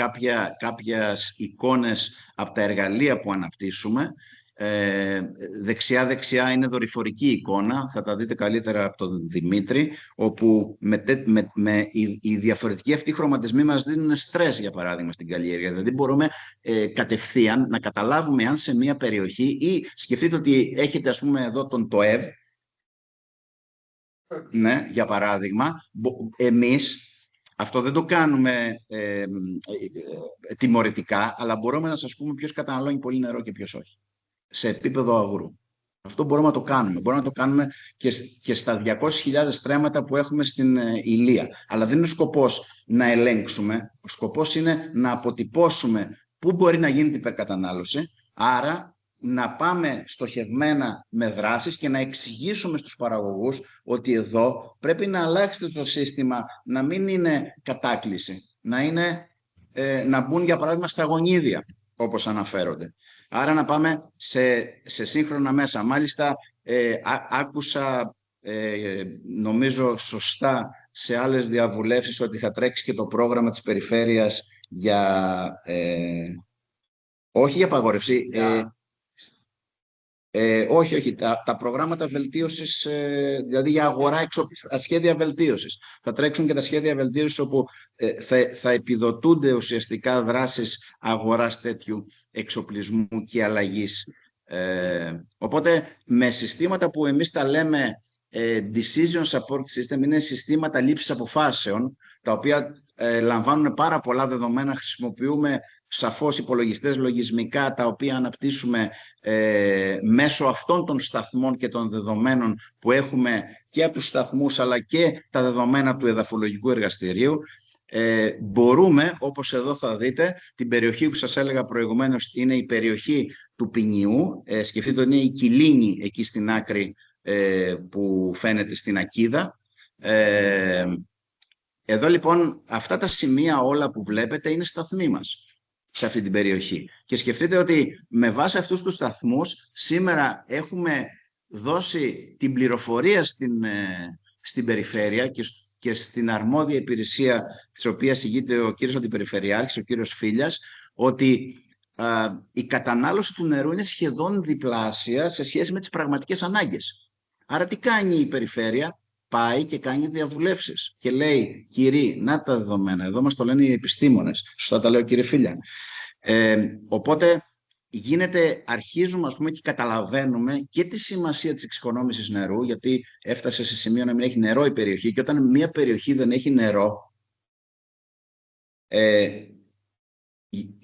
κάποιες εικόνες από τα εργαλεία που αναπτύσσουμε. Δεξιά είναι εικόνα, θα τα δείτε καλύτερα από τον Δημήτρη, όπου οι διαφορετικοί αυτοί χρωματισμοί μας δίνουν στρες, για παράδειγμα, στην καλλιέργεια. Δηλαδή μπορούμε κατευθείαν να καταλάβουμε αν σε μια περιοχή, ή σκεφτείτε ότι έχετε, ας πούμε, εδώ τον ΤΟΕΒ, ναι, για παράδειγμα, εμείς αυτό δεν το κάνουμε τιμωρητικά, αλλά μπορούμε να σας πούμε ποιος καταναλώνει πολύ νερό και ποιος όχι, σε επίπεδο αγρού. Αυτό μπορούμε να το κάνουμε. Μπορούμε να το κάνουμε και στα 200.000 στρέμματα που έχουμε στην Ηλία. Αλλά δεν είναι ο σκοπός να ελέγξουμε. Ο σκοπός είναι να αποτυπώσουμε πού μπορεί να γίνει την υπερκατανάλωση. Άρα να πάμε στοχευμένα με δράσεις και να εξηγήσουμε στους παραγωγούς ότι εδώ πρέπει να αλλάξετε το σύστημα, να μην είναι κατάκληση, να μπουν, για παράδειγμα, στα γονίδια, όπως αναφέρονται. Άρα να πάμε σε σύγχρονα μέσα. Μάλιστα, άκουσα, νομίζω σωστά, σε άλλες διαβουλεύσεις ότι θα τρέξει και το πρόγραμμα της περιφέρειας όχι για απαγόρευση, όχι, τα προγράμματα βελτίωσης, δηλαδή για αγορά, τα σχέδια βελτίωσης. Θα τρέξουν και τα σχέδια βελτίωσης, όπου θα επιδοτούνται ουσιαστικά δράσεις αγοράς τέτοιου εξοπλισμού και αλλαγής. Οπότε με συστήματα που εμείς τα λέμε decision support system, είναι συστήματα λήψης αποφάσεων, τα οποία λαμβάνουν πάρα πολλά δεδομένα. Χρησιμοποιούμε σαφώς υπολογιστές λογισμικά, τα οποία αναπτύσσουμε μέσω αυτών των σταθμών και των δεδομένων που έχουμε και από τους σταθμούς, αλλά και τα δεδομένα του εδαφολογικού εργαστηρίου. Μπορούμε, όπως εδώ θα δείτε, την περιοχή που σας έλεγα προηγουμένως είναι η περιοχή του Ποινιού. Σκεφτείτε ότι είναι η Κιλίνη εκεί στην άκρη που φαίνεται στην Ακίδα. Εδώ λοιπόν αυτά τα σημεία όλα που βλέπετε είναι σταθμοί μας σε αυτή την περιοχή. Και σκεφτείτε ότι με βάση αυτούς τους σταθμούς σήμερα έχουμε δώσει την πληροφορία στην περιφέρεια και στην αρμόδια υπηρεσία, της οποίας ηγείται ο κύριος Αντιπεριφερειάρχης, ο κύριος Φίλιας, ότι η κατανάλωση του νερού είναι σχεδόν διπλάσια σε σχέση με τις πραγματικές ανάγκες. Άρα τι κάνει η περιφέρεια? Πάει και κάνει διαβουλεύσεις και λέει, κύριοι, να τα δεδομένα, εδώ μας το λένε οι επιστήμονες, σωστά τα λέω κύριε Φίλια. Οπότε αρχίζουμε, ας πούμε, και καταλαβαίνουμε και τη σημασία της εξοικονόμησης νερού, γιατί έφτασε σε σημείο να μην έχει νερό η περιοχή, και όταν μια περιοχή δεν έχει νερό,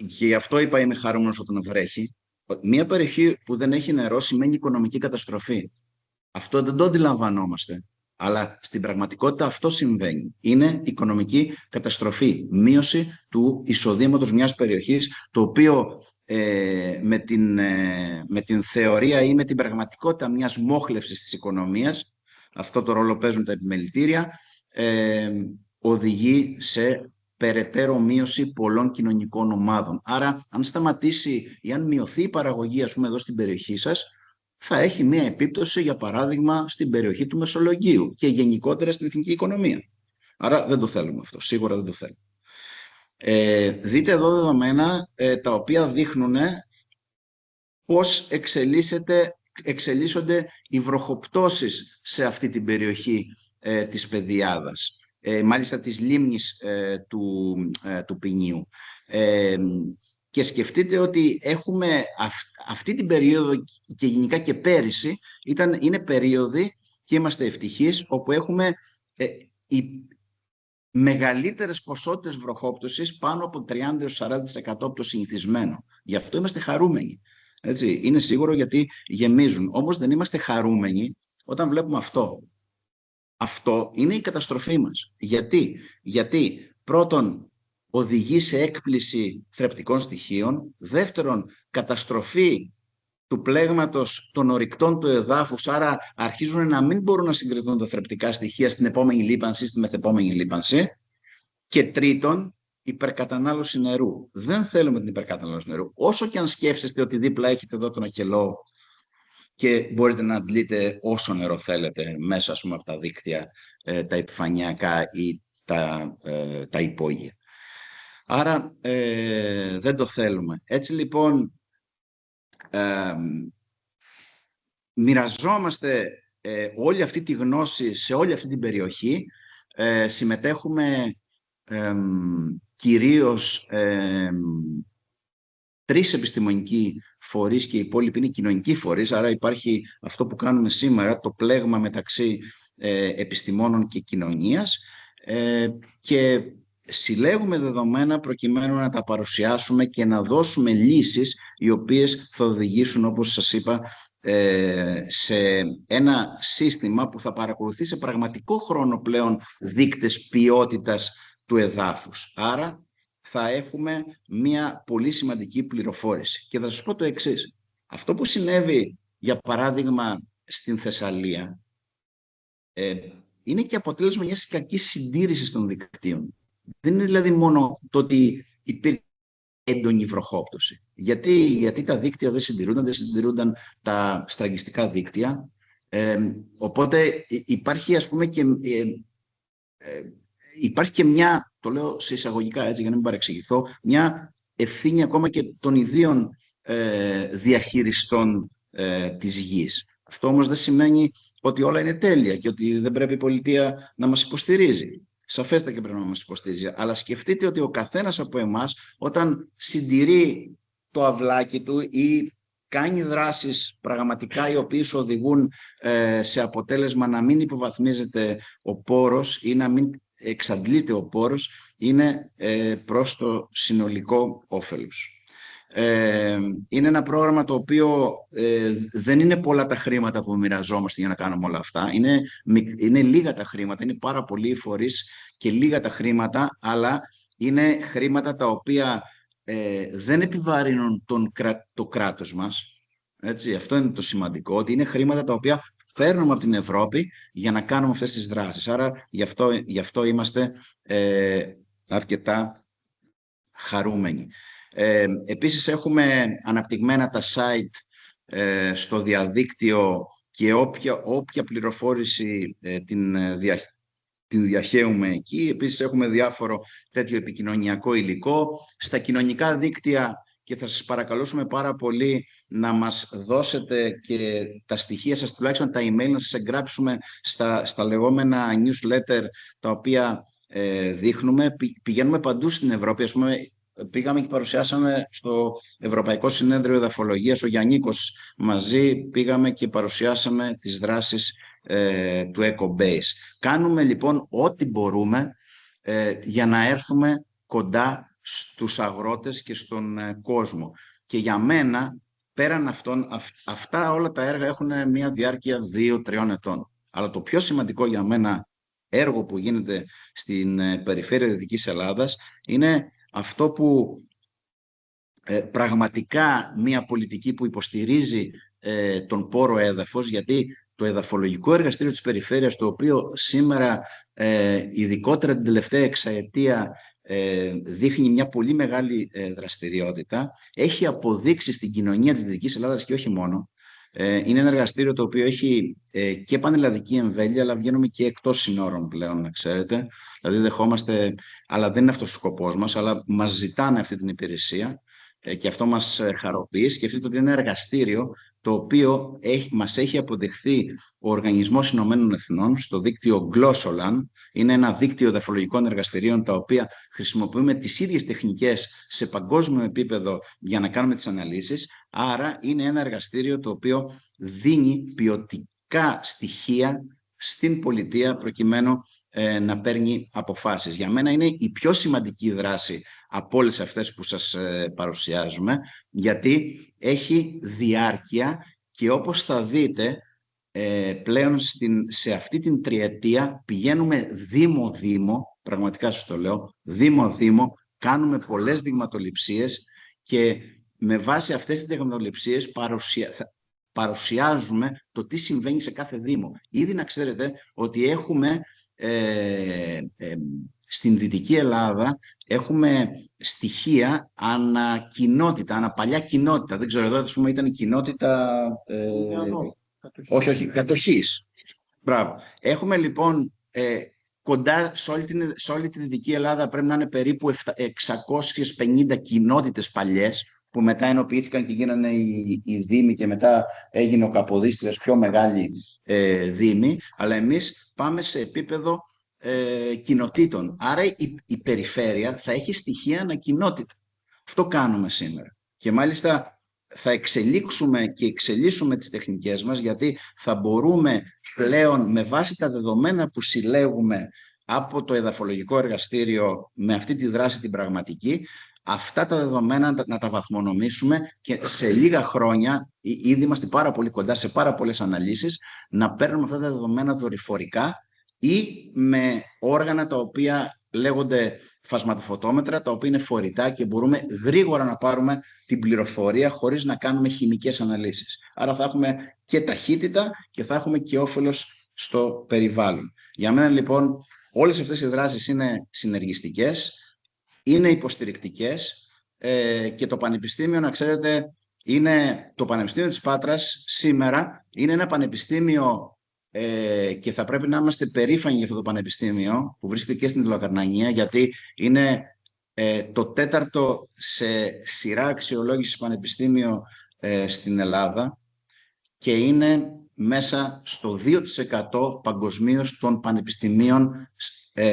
και γι' αυτό είπα είμαι χαρούμενος όταν βρέχει, μια περιοχή που δεν έχει νερό σημαίνει οικονομική καταστροφή. Αυτό δεν το αντιλαμβανόμαστε. Αλλά στην πραγματικότητα αυτό συμβαίνει. Είναι οικονομική καταστροφή, μείωση του εισοδήματος μιας περιοχής, το οποίο με την θεωρία ή με την πραγματικότητα μιας μόχλευσης της οικονομίας, αυτό το ρόλο παίζουν τα επιμελητήρια, οδηγεί σε περαιτέρω μείωση πολλών κοινωνικών ομάδων. Άρα, αν σταματήσει ή αν μειωθεί η παραγωγή, ας πούμε, εδώ στην περιοχή σας, θα έχει μία επίπτωση, για παράδειγμα, στην περιοχή του Μεσολογγίου και γενικότερα στην εθνική οικονομία. Άρα δεν το θέλουμε αυτό, σίγουρα δεν το θέλουμε. Δείτε εδώ δεδομένα τα οποία δείχνουν πώς εξελίσσονται οι βροχοπτώσεις σε αυτή την περιοχή της Πεδιάδας, μάλιστα της λίμνης του Ποινιού. Και σκεφτείτε ότι έχουμε αυτή την περίοδο και γενικά και πέρυσι είναι περίοδοι, και είμαστε ευτυχείς, όπου έχουμε οι μεγαλύτερες ποσότητες βροχόπτωσης, πάνω από 30-40% από το συνηθισμένο. Γι' αυτό είμαστε χαρούμενοι. Έτσι, είναι σίγουρο, γιατί γεμίζουν. Όμως δεν είμαστε χαρούμενοι όταν βλέπουμε αυτό. Αυτό είναι η καταστροφή μας. Γιατί πρώτον, οδηγεί σε έκπληση θρεπτικών στοιχείων. Δεύτερον, καταστροφή του πλέγματος των ορυκτών του εδάφους, άρα αρχίζουν να μην μπορούν να συγκριθούν τα θρεπτικά στοιχεία στην επόμενη λίπανση, στη μεθεπόμενη λίπανση. Και τρίτον, υπερκατανάλωση νερού. Δεν θέλουμε την υπερκατανάλωση νερού. Όσο και αν σκέφτεστε ότι δίπλα έχετε εδώ τον Αχελό και μπορείτε να αντλείτε όσο νερό θέλετε μέσα, ας πούμε, από τα δίκτυα, τα επιφανειακά ή τα υπόγεια. Άρα δεν το θέλουμε. Έτσι λοιπόν μοιραζόμαστε όλη αυτή τη γνώση σε όλη αυτή την περιοχή. Συμμετέχουμε κυρίως 3 επιστημονικοί φορείς και οι υπόλοιποι είναι κοινωνικοί φορείς. Άρα υπάρχει αυτό που κάνουμε σήμερα, το πλέγμα μεταξύ επιστημόνων και κοινωνίας, και συλλέγουμε δεδομένα προκειμένου να τα παρουσιάσουμε και να δώσουμε λύσεις οι οποίες θα οδηγήσουν, όπως σας είπα, σε ένα σύστημα που θα παρακολουθεί σε πραγματικό χρόνο πλέον δείκτες ποιότητας του εδάφους. Άρα θα έχουμε μια πολύ σημαντική πληροφόρηση. Και θα σας πω το εξής. Αυτό που συνέβη, για παράδειγμα, στην Θεσσαλία, είναι και αποτέλεσμα μιας κακής συντήρησης των δικτύων. Δεν είναι δηλαδή μόνο το ότι υπήρχε έντονη βροχόπτωση. Γιατί τα δίκτυα δεν συντηρούνταν τα στραγγιστικά δίκτυα. Οπότε υπάρχει, ας πούμε, υπάρχει και μια, το λέω σε εισαγωγικά έτσι για να μην παρεξηγηθώ, μια ευθύνη ακόμα και των ιδίων διαχειριστών της γης. Αυτό όμως δεν σημαίνει ότι όλα είναι τέλεια και ότι δεν πρέπει η πολιτεία να μας υποστηρίζει. Σαφέστα και πρέπει να μας υποστηρίζει. Αλλά σκεφτείτε ότι ο καθένας από εμάς, όταν συντηρεί το αυλάκι του ή κάνει δράσεις πραγματικά οι οποίες οδηγούν σε αποτέλεσμα να μην υποβαθμίζεται ο πόρος ή να μην εξαντλείται ο πόρος, είναι προς το συνολικό όφελος. Είναι ένα πρόγραμμα το οποίο δεν είναι πολλά τα χρήματα που μοιραζόμαστε για να κάνουμε όλα αυτά. Είναι λίγα τα χρήματα, είναι πάρα πολλοί οι φορείς και λίγα τα χρήματα, αλλά είναι χρήματα τα οποία δεν επιβαρύνουν το κράτος μας. Έτσι, αυτό είναι το σημαντικό, ότι είναι χρήματα τα οποία φέρνουμε από την Ευρώπη για να κάνουμε αυτές τις δράσεις. Άρα γι' αυτό είμαστε αρκετά χαρούμενοι. Επίσης έχουμε αναπτυγμένα τα site στο διαδίκτυο και όποια πληροφόρηση την διαχέουμε εκεί. Επίσης έχουμε διάφορο τέτοιο επικοινωνιακό υλικό. Στα κοινωνικά δίκτυα, και θα σας παρακαλούσουμε πάρα πολύ να μας δώσετε και τα στοιχεία σας, τουλάχιστον τα email, να σας εγγράψουμε στα λεγόμενα newsletter τα οποία δείχνουμε. Πηγαίνουμε παντού στην Ευρώπη, ας πούμε. Πήγαμε και παρουσιάσαμε στο Ευρωπαϊκό Συνέδριο Εδαφολογίας, ο Γιαννίκος μαζί, πήγαμε και παρουσιάσαμε τις δράσεις του EcoBase. Κάνουμε λοιπόν ό,τι μπορούμε για να έρθουμε κοντά στους αγρότες και στον κόσμο. Και για μένα, πέραν αυτών, αυτά όλα τα έργα έχουν μια διάρκεια 2-3 ετών. Αλλά το πιο σημαντικό για μένα έργο που γίνεται στην περιφέρεια Δυτικής Ελλάδας είναι αυτό που πραγματικά μια πολιτική που υποστηρίζει τον πόρο έδαφος, γιατί το εδαφολογικό εργαστήριο της περιφέρειας, το οποίο σήμερα ειδικότερα την τελευταία εξαετία δείχνει μια πολύ μεγάλη δραστηριότητα, έχει αποδείξει στην κοινωνία της Δυτικής Ελλάδας και όχι μόνο. Είναι ένα εργαστήριο το οποίο έχει και πανελλαδική εμβέλεια, αλλά βγαίνουμε και εκτός συνόρων πλέον, να ξέρετε. Δηλαδή δεχόμαστε, αλλά δεν είναι αυτός ο σκοπός μας, αλλά μας ζητάνε αυτή την υπηρεσία και αυτό μας χαροποιεί. Σκεφτείτε ότι είναι ένα εργαστήριο το οποίο μας έχει αποδεχθεί ο Οργανισμός Ηνωμένων Εθνών στο δίκτυο Glossolan. Είναι ένα δίκτυο εδαφολογικών εργαστηρίων τα οποία χρησιμοποιούμε τις ίδιες τεχνικές σε παγκόσμιο επίπεδο για να κάνουμε τις αναλύσεις. Άρα είναι ένα εργαστήριο το οποίο δίνει ποιοτικά στοιχεία στην πολιτεία προκειμένου να παίρνει αποφάσεις. Για μένα είναι η πιο σημαντική δράση από όλες αυτές που σας παρουσιάζουμε, γιατί έχει διάρκεια και όπως θα δείτε πλέον σε αυτή την τριετία πηγαίνουμε δήμο-δήμο, πραγματικά σας το λέω, δήμο-δήμο, κάνουμε πολλές δειγματοληψίες και με βάση αυτές τις δειγματοληψίες παρουσιάζουμε το τι συμβαίνει σε κάθε δήμο. Ήδη να ξέρετε ότι έχουμε στην Δυτική Ελλάδα έχουμε στοιχεία ανακοινότητα, αναπαλιά κοινότητα. Δεν ξέρω, εδώ ας πούμε ήταν η κοινότητα όχι, κατοχής. Μπράβο. Έχουμε λοιπόν κοντά σε όλη τη Δυτική Ελλάδα πρέπει να είναι περίπου 650 κοινότητες παλιές, που μετά ενοποιήθηκαν και γίνανε οι δήμοι και μετά έγινε ο Καποδίστριας πιο μεγάλη δήμη, αλλά εμείς πάμε σε επίπεδο κοινοτήτων. Άρα η περιφέρεια θα έχει στοιχεία ανακοινότητα. Αυτό κάνουμε σήμερα. Και μάλιστα θα εξελίσσουμε τις τεχνικές μας, γιατί θα μπορούμε πλέον με βάση τα δεδομένα που συλλέγουμε από το εδαφολογικό εργαστήριο με αυτή τη δράση την πραγματική, αυτά τα δεδομένα να τα βαθμονομήσουμε και σε λίγα χρόνια, ήδη είμαστε πάρα πολύ κοντά σε πάρα πολλές αναλύσεις, να παίρνουμε αυτά τα δεδομένα δορυφορικά ή με όργανα τα οποία λέγονται φασματοφωτόμετρα, τα οποία είναι φορητά και μπορούμε γρήγορα να πάρουμε την πληροφορία χωρίς να κάνουμε χημικές αναλύσεις. Άρα θα έχουμε και ταχύτητα και θα έχουμε και όφελος στο περιβάλλον. Για μένα λοιπόν όλες αυτές οι δράσεις είναι συνεργιστικές, είναι υποστηρικτικές και το Πανεπιστήμιο, να ξέρετε, το Πανεπιστήμιο της Πάτρας σήμερα είναι ένα πανεπιστήμιο και θα πρέπει να είμαστε περήφανοι για αυτό το πανεπιστήμιο που βρίσκεται και στην Λοκαρνανία, γιατί είναι το 4ο σε σειρά αξιολόγησης πανεπιστήμιο στην Ελλάδα και είναι μέσα στο 2% παγκοσμίως των πανεπιστημίων,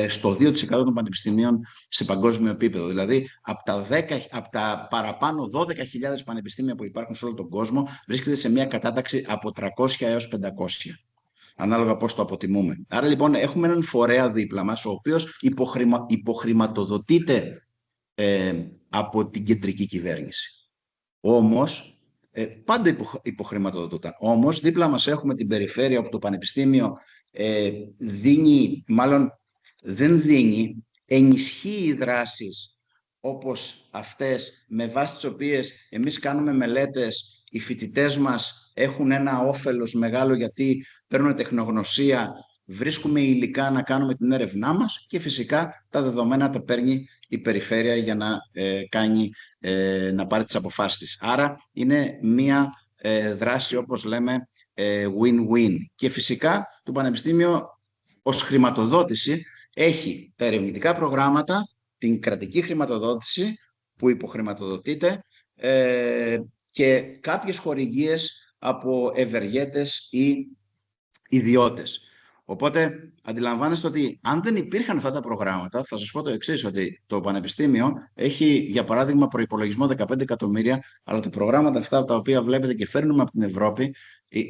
στο 2% των πανεπιστημίων σε παγκόσμιο επίπεδο. Δηλαδή, από τα παραπάνω 12.000 πανεπιστήμια που υπάρχουν σε όλο τον κόσμο, βρίσκεται σε μια κατάταξη από 300 έως 500. Ανάλογα πώς το αποτιμούμε. Άρα λοιπόν έχουμε έναν φορέα δίπλα μας, ο οποίος υποχρηματοδοτείται από την κεντρική κυβέρνηση. Όμως, πάντα υποχρηματοδοτούνταν. Όμως, δίπλα μας έχουμε την περιφέρεια όπου το Πανεπιστήμιο ενισχύει δράσεις όπως αυτές, με βάση τις οποίες εμείς κάνουμε μελέτες. Οι φοιτητές μας έχουν ένα όφελος μεγάλο, γιατί παίρνουν τεχνογνωσία, βρίσκουμε υλικά να κάνουμε την έρευνά μας και φυσικά τα δεδομένα τα παίρνει η περιφέρεια για να πάρει τις αποφάσεις της. Άρα είναι μία δράση, όπως λέμε, win-win. Και φυσικά το Πανεπιστήμιο ως χρηματοδότηση έχει τα ερευνητικά προγράμματα, την κρατική χρηματοδότηση που υποχρηματοδοτείται και κάποιες χορηγίες από ευεργέτες ή ιδιώτες. Οπότε αντιλαμβάνεστε ότι αν δεν υπήρχαν αυτά τα προγράμματα, θα σας πω το εξής, ότι το Πανεπιστήμιο έχει, για παράδειγμα, προϋπολογισμό 15 εκατομμύρια, αλλά τα προγράμματα αυτά τα οποία βλέπετε και φέρνουμε από την Ευρώπη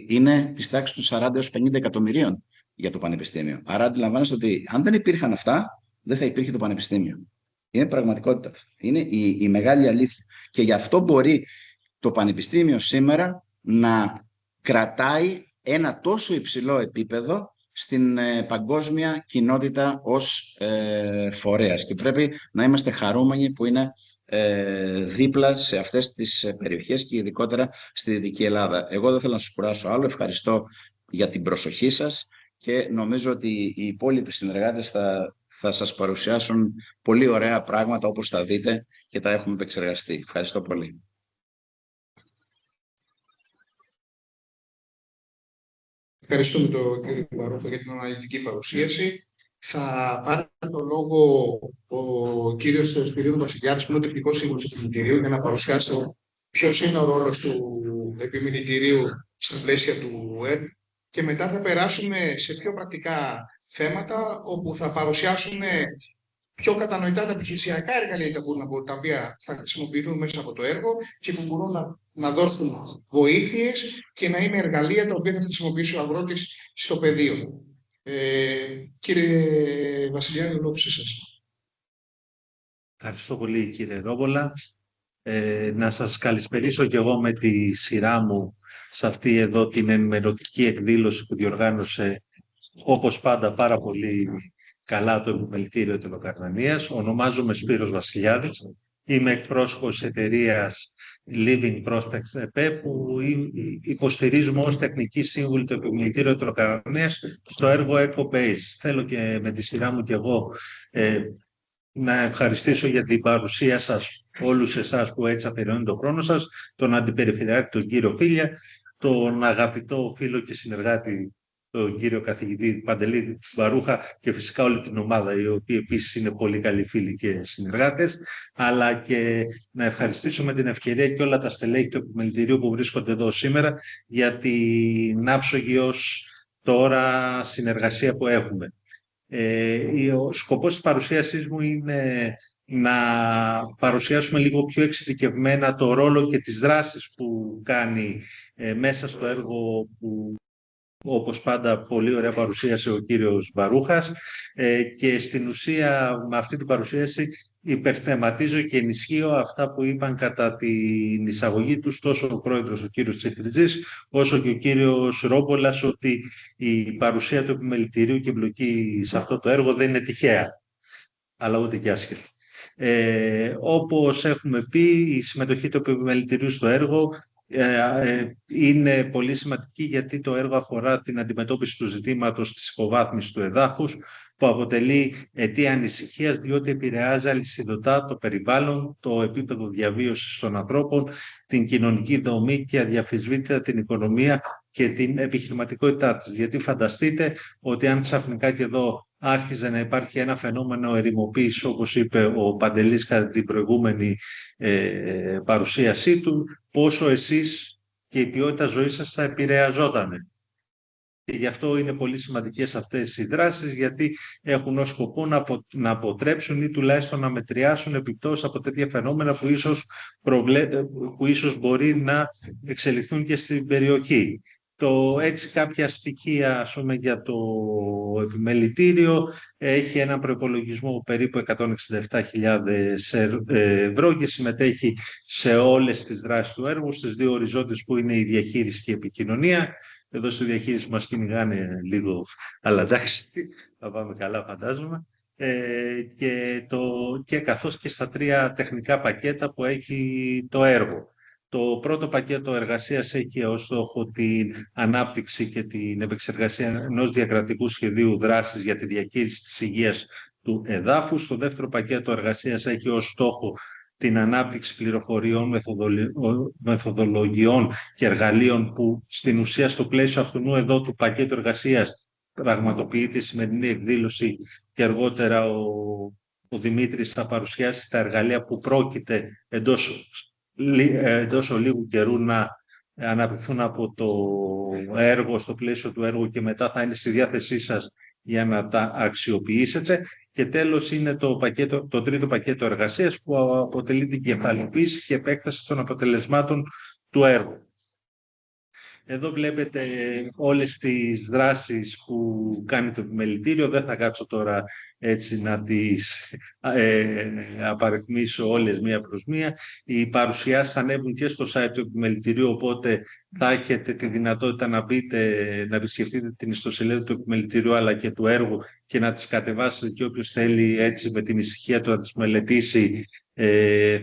είναι της τάξης των 40 έως 50 εκατομμυρίων για το Πανεπιστήμιο. Άρα αντιλαμβάνεστε ότι αν δεν υπήρχαν αυτά, δεν θα υπήρχε το Πανεπιστήμιο. Είναι πραγματικότητα αυτή. Είναι η μεγάλη αλήθεια. Και γι' αυτό μπορεί το Πανεπιστήμιο σήμερα να κρατάει ένα τόσο υψηλό επίπεδο στην παγκόσμια κοινότητα ως φορέας. Και πρέπει να είμαστε χαρούμενοι που είναι δίπλα σε αυτές τις περιοχές και ειδικότερα στη Δυτική Ελλάδα. Εγώ δεν θέλω να σας κουράσω άλλο. Ευχαριστώ για την προσοχή σας και νομίζω ότι οι υπόλοιποι συνεργάτες θα σας παρουσιάσουν πολύ ωραία πράγματα, όπως θα δείτε και τα έχουμε επεξεργαστεί. Ευχαριστώ πολύ. Ευχαριστούμε τον κύριο Μπαρούχο για την αναλυτική παρουσίαση. Θα πάρει το λόγο ο κύριος Σπυρίδου Βασιλιάδης, που είναι ο τεχνικός σύμβουλος του Κινητηρίου, για να παρουσιάσει ποιος είναι ο ρόλος του επιμελητηρίου στα πλαίσια του ΕΡ και μετά θα περάσουμε σε πιο πρακτικά θέματα όπου θα παρουσιάσουμε πιο κατανοητά τα επιχειρησιακά εργαλεία τα οποία θα χρησιμοποιηθούν μέσα από το έργο και που μπορούν να δώσουν βοήθειες και να είναι εργαλεία τα οποία θα χρησιμοποιήσει ο αγρότης στο πεδίο. Κύριε Βασιλιάδη, ο λόγος εσάς. Ευχαριστώ πολύ, κύριε Ρόβολα. Να σας καλησπερίσω και εγώ με τη σειρά μου σε αυτή εδώ την ενημερωτική εκδήλωση που διοργάνωσε όπως πάντα πάρα πολύ καλά το Επιμελητήριο Τελοκαρνανίας. Ονομάζομαι Σπύρος Βασιλιάδης. Είμαι εκπρόσωπος της εταιρείας Living Prospects ΕΠΕ που υποστηρίζουμε ως τεχνική σύμβουλη το Επιμελητήριο Τελοκαρνανίας στο έργο EcoBase. Θέλω και με τη σειρά μου και εγώ να ευχαριστήσω για την παρουσία σας, όλους εσάς που έτσι αφιερώνετε τον χρόνο σας, τον Αντιπεριφερειάρχη, τον κύριο Φίλια, τον αγαπητό φίλο και συνεργάτη, τον κύριο καθηγητή Παντελή Μπαρούχα και φυσικά όλη την ομάδα, οι οποίοι επίσης είναι πολύ καλοί φίλοι και συνεργάτες, αλλά και να ευχαριστήσω με την ευκαιρία και όλα τα στελέχη του Επιμελητηρίου που βρίσκονται εδώ σήμερα για την άψογη ως τώρα συνεργασία που έχουμε. Ο σκοπός της παρουσίασής μου είναι να παρουσιάσουμε λίγο πιο εξειδικευμένα το ρόλο και τις δράσεις που κάνει μέσα στο έργο που, όπως πάντα, πολύ ωραία παρουσίασε ο κύριος Μπαρούχας και στην ουσία με αυτή την παρουσίαση υπερθεματίζω και ενισχύω αυτά που είπαν κατά την εισαγωγή τους τόσο ο πρόεδρος ο κύριος Τσιχριτζής όσο και ο κύριος Ρόμπολας, ότι η παρουσία του Επιμελητηρίου και η εμπλοκή σε αυτό το έργο δεν είναι τυχαία, αλλά ούτε και άσχετη. Όπως έχουμε πει, η συμμετοχή του Επιμελητηρίου στο έργο είναι πολύ σημαντική γιατί το έργο αφορά την αντιμετώπιση του ζητήματος της υποβάθμισης του εδάφους που αποτελεί αιτία ανησυχίας διότι επηρεάζει αλυσιδωτά το περιβάλλον, το επίπεδο διαβίωσης των ανθρώπων, την κοινωνική δομή και αδιαφυσβήτητα την οικονομία και την επιχειρηματικότητά της. Γιατί φανταστείτε ότι αν ξαφνικά και εδώ άρχιζε να υπάρχει ένα φαινόμενο ερημοποίησης, όπως είπε ο Παντελής κατά την προηγούμενη παρουσίασή του, πόσο εσείς και η ποιότητα ζωής σας θα επηρεαζόταν. Και γι' αυτό είναι πολύ σημαντικές αυτές οι δράσεις, γιατί έχουν ως σκοπό να αποτρέψουν ή τουλάχιστον να μετριάσουν επιπτώσεις από τέτοια φαινόμενα που ίσως μπορεί να εξελιχθούν και στην περιοχή. Έτσι κάποια στοιχεία για το Επιμελητήριο έχει ένα προϋπολογισμό περίπου 167.000 ευρώ και συμμετέχει σε όλες τις δράσεις του έργου, στις δύο οριζόντες που είναι η διαχείριση και η επικοινωνία. Εδώ στη διαχείριση μας κυνηγάνε λίγο, αλλά εντάξει, θα πάμε καλά φαντάζομαι. Και καθώς και στα τρία τεχνικά πακέτα που έχει το έργο. Το πρώτο πακέτο εργασίας έχει ως στόχο την ανάπτυξη και την επεξεργασία ενός διακρατικού σχεδίου δράσης για τη διαχείριση της υγείας του εδάφους. Το δεύτερο πακέτο εργασίας έχει ως στόχο την ανάπτυξη πληροφοριών, μεθοδολογιών και εργαλείων που στην ουσία στο πλαίσιο αυτού εδώ του πακέτου εργασίας πραγματοποιείται η σημερινή εκδήλωση και αργότερα ο Δημήτρης θα παρουσιάσει τα εργαλεία που πρόκειται εντός ολίγου καιρού να αναπτυχθούν από το έργο, στο πλαίσιο του έργου και μετά θα είναι στη διάθεσή σας για να τα αξιοποιήσετε. Και τέλος είναι το τρίτο πακέτο εργασίας που αποτελεί την κεφαλαιοποίηση και επέκταση των αποτελεσμάτων του έργου. Εδώ βλέπετε όλες τις δράσεις που κάνει το Επιμελητήριο. Δεν θα κάτσω τώρα έτσι να τις απαριθμίσω όλες μία προς μία. Οι παρουσιάσεις θα ανέβουν και στο site του Επιμελητηρίου, οπότε θα έχετε τη δυνατότητα να επισκεφτείτε την ιστοσελίδα του Επιμελητηρίου αλλά και του έργου και να τις κατεβάσετε, και όποιος θέλει έτσι με την ησυχία του να τις μελετήσει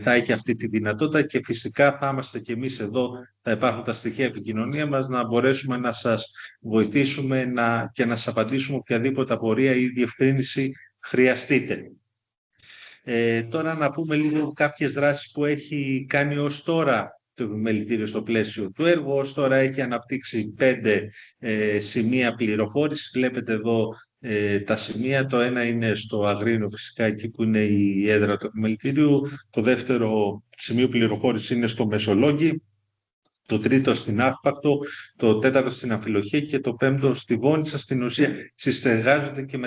θα έχει αυτή τη δυνατότητα. Και φυσικά θα είμαστε και εμείς εδώ, θα υπάρχουν τα στοιχεία επικοινωνία μας, να μπορέσουμε να σας βοηθήσουμε και να σας απαντήσουμε οποιαδήποτε απορία ή διευκρίνηση χρειαστείτε. Τώρα να πούμε λίγο κάποιες δράσεις που έχει κάνει ως τώρα το επιμελητήριο στο πλαίσιο του έργου. Ως τώρα έχει αναπτύξει 5 σημεία πληροφόρησης. Βλέπετε εδώ τα σημεία. Το ένα είναι στο Αγρίνιο, φυσικά, εκεί που είναι η έδρα του επιμελητηρίου. Το δεύτερο σημείο πληροφόρησης είναι στο Μεσολόγγι. Το τρίτο στην Αύπακτο, το τέταρτο στην Αμφιλοχία και το πέμπτο στη Βόνισσα. Στην ουσία συστεγάζονται και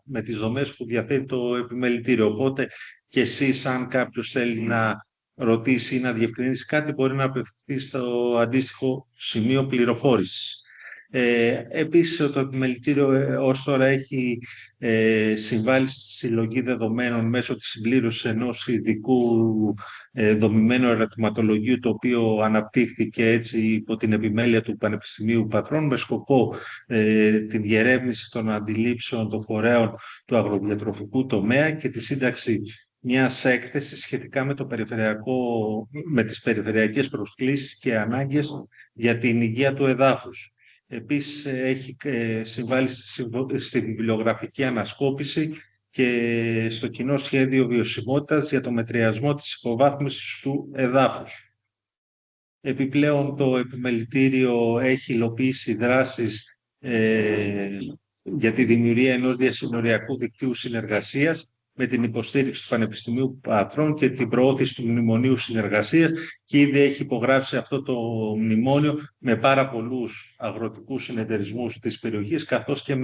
με τις δομές που διαθέτει το επιμελητήριο. Οπότε και εσείς, αν κάποιος θέλει να ρωτήσει ή να διευκρινίσει κάτι, μπορεί να απευθυνθεί στο αντίστοιχο σημείο πληροφόρησης. Επίσης, το επιμελητήριο ως τώρα έχει συμβάλει στη συλλογή δεδομένων μέσω της συμπλήρωσης ενός ειδικού δομημένου ερωτηματολογίου, το οποίο αναπτύχθηκε έτσι υπό την επιμέλεια του Πανεπιστημίου Πατρών με σκοπό τη διερεύνηση των αντιλήψεων των φορέων του αγροδιατροφικού τομέα και τη σύνταξη μιας έκθεσης σχετικά με τις περιφερειακές προσκλήσεις και ανάγκες για την υγεία του εδάφους. Επίσης, έχει συμβάλει στη βιβλιογραφική ανασκόπηση και στο κοινό σχέδιο βιωσιμότητας για το μετριασμό της υποβάθμισης του εδάφους. Επιπλέον, το επιμελητήριο έχει υλοποιήσει δράσεις για τη δημιουργία ενός διασυνοριακού δικτύου συνεργασίας με την υποστήριξη του Πανεπιστημίου Πατρών και την προώθηση του Μνημονίου Συνεργασίας, και ήδη έχει υπογράψει αυτό το μνημόνιο με πάρα πολλούς αγροτικούς συνεταιρισμούς της περιοχής, καθώς και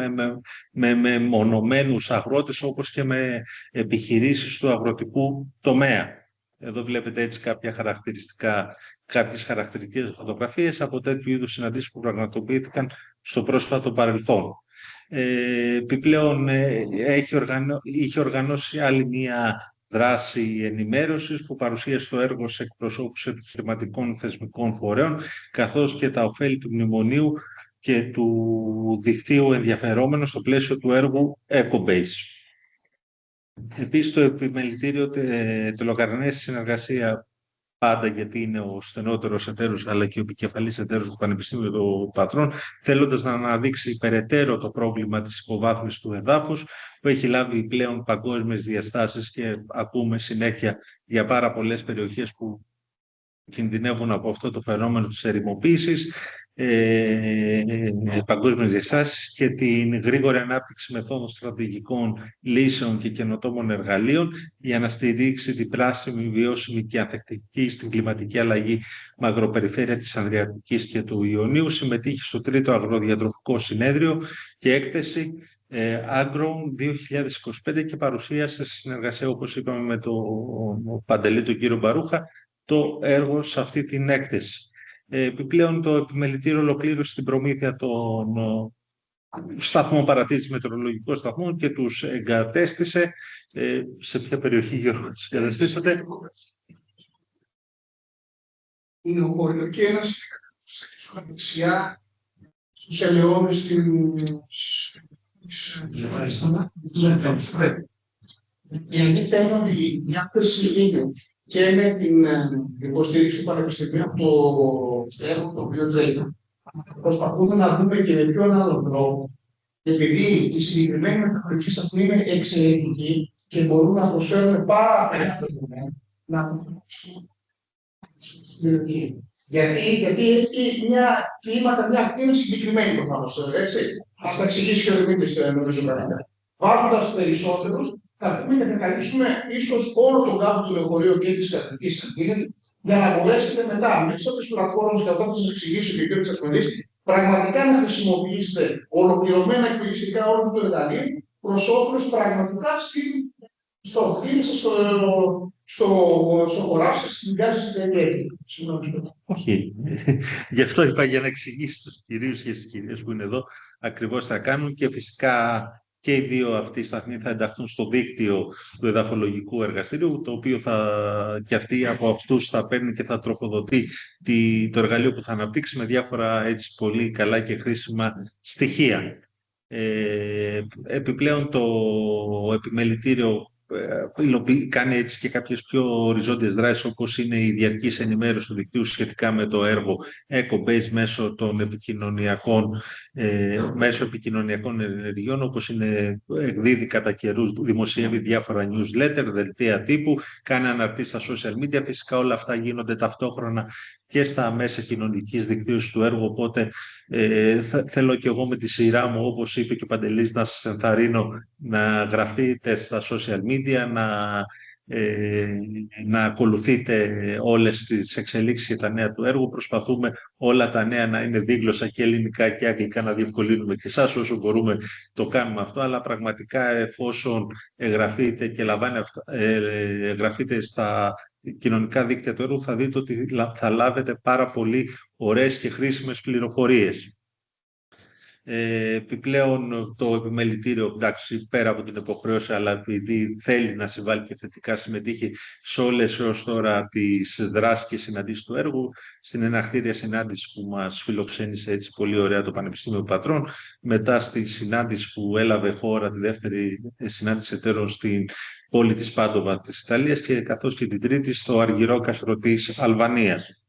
με μονομένους αγρότες, όπως και με επιχειρήσεις του αγροτικού τομέα. Εδώ βλέπετε έτσι κάποιες χαρακτηριστικές φωτογραφίες από τέτοιου είδους συναντήσεις που πραγματοποιήθηκαν στο πρόσφατο παρελθόν. Επιπλέον είχε οργανώσει άλλη μία δράση ενημέρωσης που παρουσίασε το έργο σε εκπροσώπους επιχειρηματικών θεσμικών φορέων, καθώς και τα ωφέλη του μνημονίου και του δικτύου ενδιαφερόμενων στο πλαίσιο του έργου EcoBase. Επίσης, το επιμελητήριο τελοκαρνές στη συνεργασία, πάντα γιατί είναι ο στενότερος εταίρος αλλά και ο επικεφαλής εταίρος του Πανεπιστήμιου των Πατρών, θέλοντας να αναδείξει περαιτέρω το πρόβλημα της υποβάθμισης του εδάφους, που έχει λάβει πλέον παγκόσμιες διαστάσεις και ακούμε συνέχεια για πάρα πολλές περιοχές που κινδυνεύουν από αυτό το φαινόμενο της ερημοποίησης, παγκόσμιες διαστάσεις και την γρήγορη ανάπτυξη μεθόδων στρατηγικών λύσεων και καινοτόμων εργαλείων για να στηρίξει την πράσινη, βιώσιμη και ανθεκτική στην κλιματική αλλαγή μακροπεριφέρεια της Ανδριατικής και του Ιωνίου. Συμμετείχε στο τρίτο αγροδιατροφικό συνέδριο και έκθεση Agro 2025 και παρουσίασε σε συνεργασία, όπως είπαμε, με τον Παντελή, τον κύριο Μπαρούχα, το έργο σε αυτή την έκθεση. Επιπλέον, το επιμελητήριο ολοκλήρωσε την προμήθεια των σταθμών παρατήρησης μετεωρολογικών σταθμών και τους εγκατέστησε. Σε ποια περιοχή, Γιώργο, τους εγκαταστήσατε? Είναι ο Κορινοκένας, στα δεξιά, στους ελαιώνες γιατί θέλω ότι μια χρήση είναι και με την υποστήριξη του Πανεπιστημίου από το έργο το οποίο τρέχει. Προσπαθούμε να δούμε και με ποιον άλλο τρόπο, επειδή η συγκεκριμένη μεταφορική σταθμή είναι εξαιρετική και μπορούν να προσφέρουν πάρα πολλά δεδομένα να αντιμετωπίσουν στην περιοχή. Γιατί έχει μια ακτίνη συγκεκριμένη προφανώς, έτσι. Ας τα εξηγήσει και ο Δημήτρης, νομίζω, καλύτερα. Βάζοντας περισσότερους, θα πούμε και θα καλύψουμε ίσως όλο τον κάμπο του λεωφορείου και της κρατικής ακτίνης, για να μπορέσετε μετά, μέσα από τις πλατφόρμες και αυτό που σας εξηγήσω και ο κ. Τσασκονής, πραγματικά να χρησιμοποιήσετε ολοκληρωμένα εκπαιδευτικά όλο το εργαλείο προς όφελος πραγματικά στο κτίρι σας, στο χωράφι σας, στην κάση σας στην Ελεύθερη. Όχι. Γι' αυτό είπα, για να εξηγήσει στους κυρίους και στις κυρίες που είναι εδώ, ακριβώς θα κάνουν, και φυσικά και οι δύο αυτοί σταθμοί θα ενταχθούν στο δίκτυο του εδαφολογικού εργαστηρίου, το οποίο και αυτοί από αυτούς θα παίρνει και θα τροφοδοτεί το εργαλείο που θα αναπτύξει με διάφορα έτσι πολύ καλά και χρήσιμα στοιχεία. Επιπλέον, το επιμελητήριο κάνει έτσι και κάποιες πιο οριζόντιες δράσεις, όπως είναι η διαρκής ενημέρωση του δικτύου σχετικά με το έργο Eco-Base μέσω των επικοινωνιακών ενεργειών, όπως είναι εκδίδει κατά καιρούς, δημοσιεύει διάφορα newsletter, δελτία τύπου, κάνει αναρτήσεις στα social media. Φυσικά όλα αυτά γίνονται ταυτόχρονα και στα μέσα κοινωνικής δικτύωσης του έργου, οπότε θέλω και εγώ με τη σειρά μου, όπως είπε και ο Παντελής, να σας ενθαρρύνω να γραφτείτε στα social media, να ακολουθείτε όλες τις εξελίξεις και τα νέα του έργου. Προσπαθούμε όλα τα νέα να είναι δίγλωσσα και ελληνικά και αγγλικά, να διευκολύνουμε και εσάς όσο μπορούμε το κάνουμε αυτό, αλλά πραγματικά εφόσον εγγραφείτε και εγγραφείτε στα κοινωνικά δίκτυα του έργου, θα δείτε ότι θα λάβετε πάρα πολύ ωραίες και χρήσιμες πληροφορίες. Επιπλέον το επιμελητήριο, εντάξει, πέρα από την υποχρέωση, αλλά επειδή θέλει να συμβάλλει και θετικά, συμμετείχε σε όλες έως τώρα τις δράσεις και συναντήσεις του έργου, στην ενακτήρια συνάντηση που μας φιλοξένησε έτσι πολύ ωραία το Πανεπιστήμιο Πατρών, μετά στη συνάντηση που έλαβε χώρα, τη δεύτερη συνάντηση εταίρων στην πόλη της Πάντοβα της Ιταλίας, και καθώς και την τρίτη στο Αργυρόκαστρο της Αλβανίας.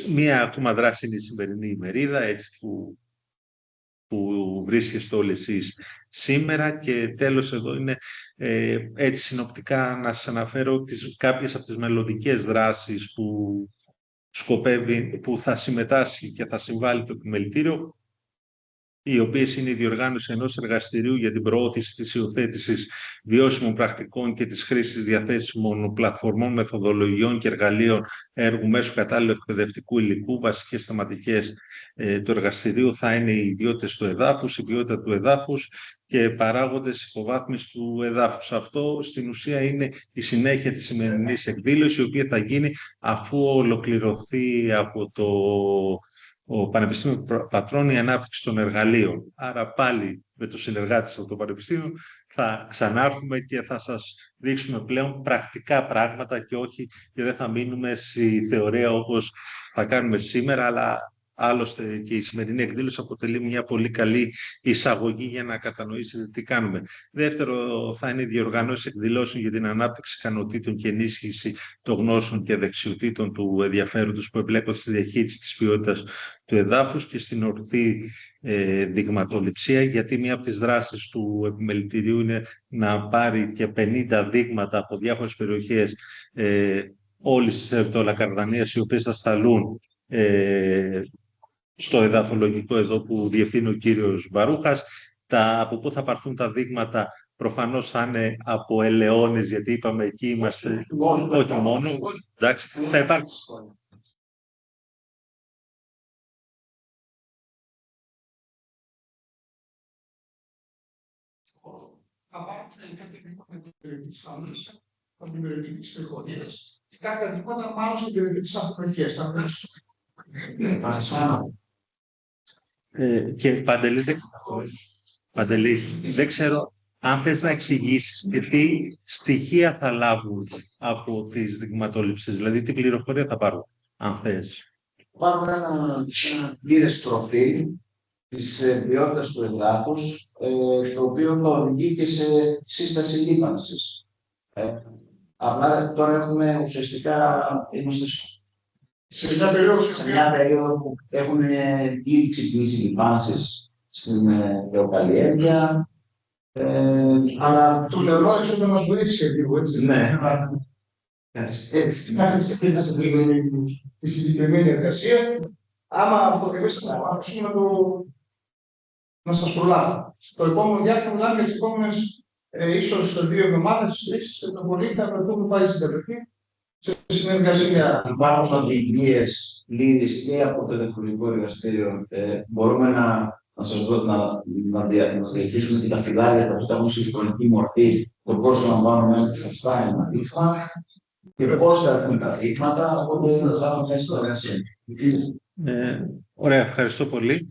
Μία ακόμα δράση είναι η σημερινή ημερίδα, έτσι που βρίσκεστε όλοι εσείς σήμερα, και τέλος εδώ είναι έτσι συνοπτικά να σας αναφέρω κάποιες από τις μελλοντικές δράσεις που θα συμμετάσχει και θα συμβάλλει το επιμελητήριο, οι οποίες είναι η διοργάνωση ενός εργαστηρίου για την προώθηση της υιοθέτησης βιώσιμων πρακτικών και της χρήσης διαθέσιμων πλατφορμών, μεθοδολογιών και εργαλείων έργου μέσω κατάλληλου εκπαιδευτικού υλικού. Βασικές θεματικές του εργαστηρίου θα είναι οι ιδιότητες του εδάφους, η ποιότητα του εδάφους και παράγοντες υποβάθμισης του εδάφους. Αυτό στην ουσία είναι η συνέχεια της σημερινής εκδήλωσης, η οποία θα γίνει αφού ολοκληρωθεί από ο Πανεπιστήμιο Πατρών η ανάπτυξη των εργαλείων. Άρα πάλι με τους συνεργάτες από το Πανεπιστήμιο θα ξανάρθουμε και θα σας δείξουμε πλέον πρακτικά πράγματα και δεν θα μείνουμε στη θεωρία όπως θα κάνουμε σήμερα, αλλά άλλωστε και η σημερινή εκδήλωση αποτελεί μια πολύ καλή εισαγωγή για να κατανοήσετε τι κάνουμε. Δεύτερο, θα είναι η διοργανώση εκδηλώσεων για την ανάπτυξη ικανοτήτων και ενίσχυση των γνώσεων και δεξιοτήτων του ενδιαφέροντος που εμπλέκονται στη διαχείριση της ποιότητας του εδάφους και στην ορθή δειγματοληψία, γιατί μία από τις δράσεις του επιμελητηρίου είναι να πάρει και 50 δείγματα από διάφορες περιοχές όλης της Ερτολακαρδανίας, οι οποίες θα σταλούν στο εδαφολογικό εδώ που διευθύνει ο κύριος Μπαρούχας. Από πού θα πάρθουν τα δείγματα? Προφανώς θα είναι από ελαιώνες, γιατί είπαμε εκεί είμαστε. Όχι μόνο. Εντάξει, θα υπάρξει. Κάποια δείγματα μάλλον στην περιοχή της Αφρικής. Και Παντελή, δεν ξέρω αν θες να εξηγήσεις και τι στοιχεία θα λάβουν από τις δειγματοληψίες, δηλαδή τι πληροφορία θα πάρουν, αν θες. Πάρουμε ένα πλήρες προφίλ της ποιότητας του εδάφους, το οποίο θα οδηγεί και σε σύσταση λίπανσης. Απλά τώρα έχουμε ουσιαστικά, είμαστε σε μια περίοδο που έχουν ήδη ξεκινήσει λιπάνσεις στην γεωκαλλιέργεια, αλλά το νερό έξω δεν μας βοήθησε λίγο, έτσι. Ναι. Τη συγκεκριμένη εργασία, άμα αποτελέσει να ακούσουμε να σας προλάβω. Το επόμενο διάστημα, μιλάμε για τις επόμενες ίσως 2 εβδομάδες, το πολύ θα βρεθούμε πάλι στην κατοχή σε συνεργασία. Υπάρχουν οδηγίες λύδης και από το ελευθερικό εργαστήριο. Μπορούμε να σας δω, να διαχειρίσουμε και τα φυλάδια που έχουν σε ηλεκτρονική μορφή, το πώς λαμβάνουμε σωστά ένα δείγμα και πώς θα έρθουν τα δείγματα, οπότε θα κάνουμε μέσα στην εργασία. Ωραία, ευχαριστώ πολύ.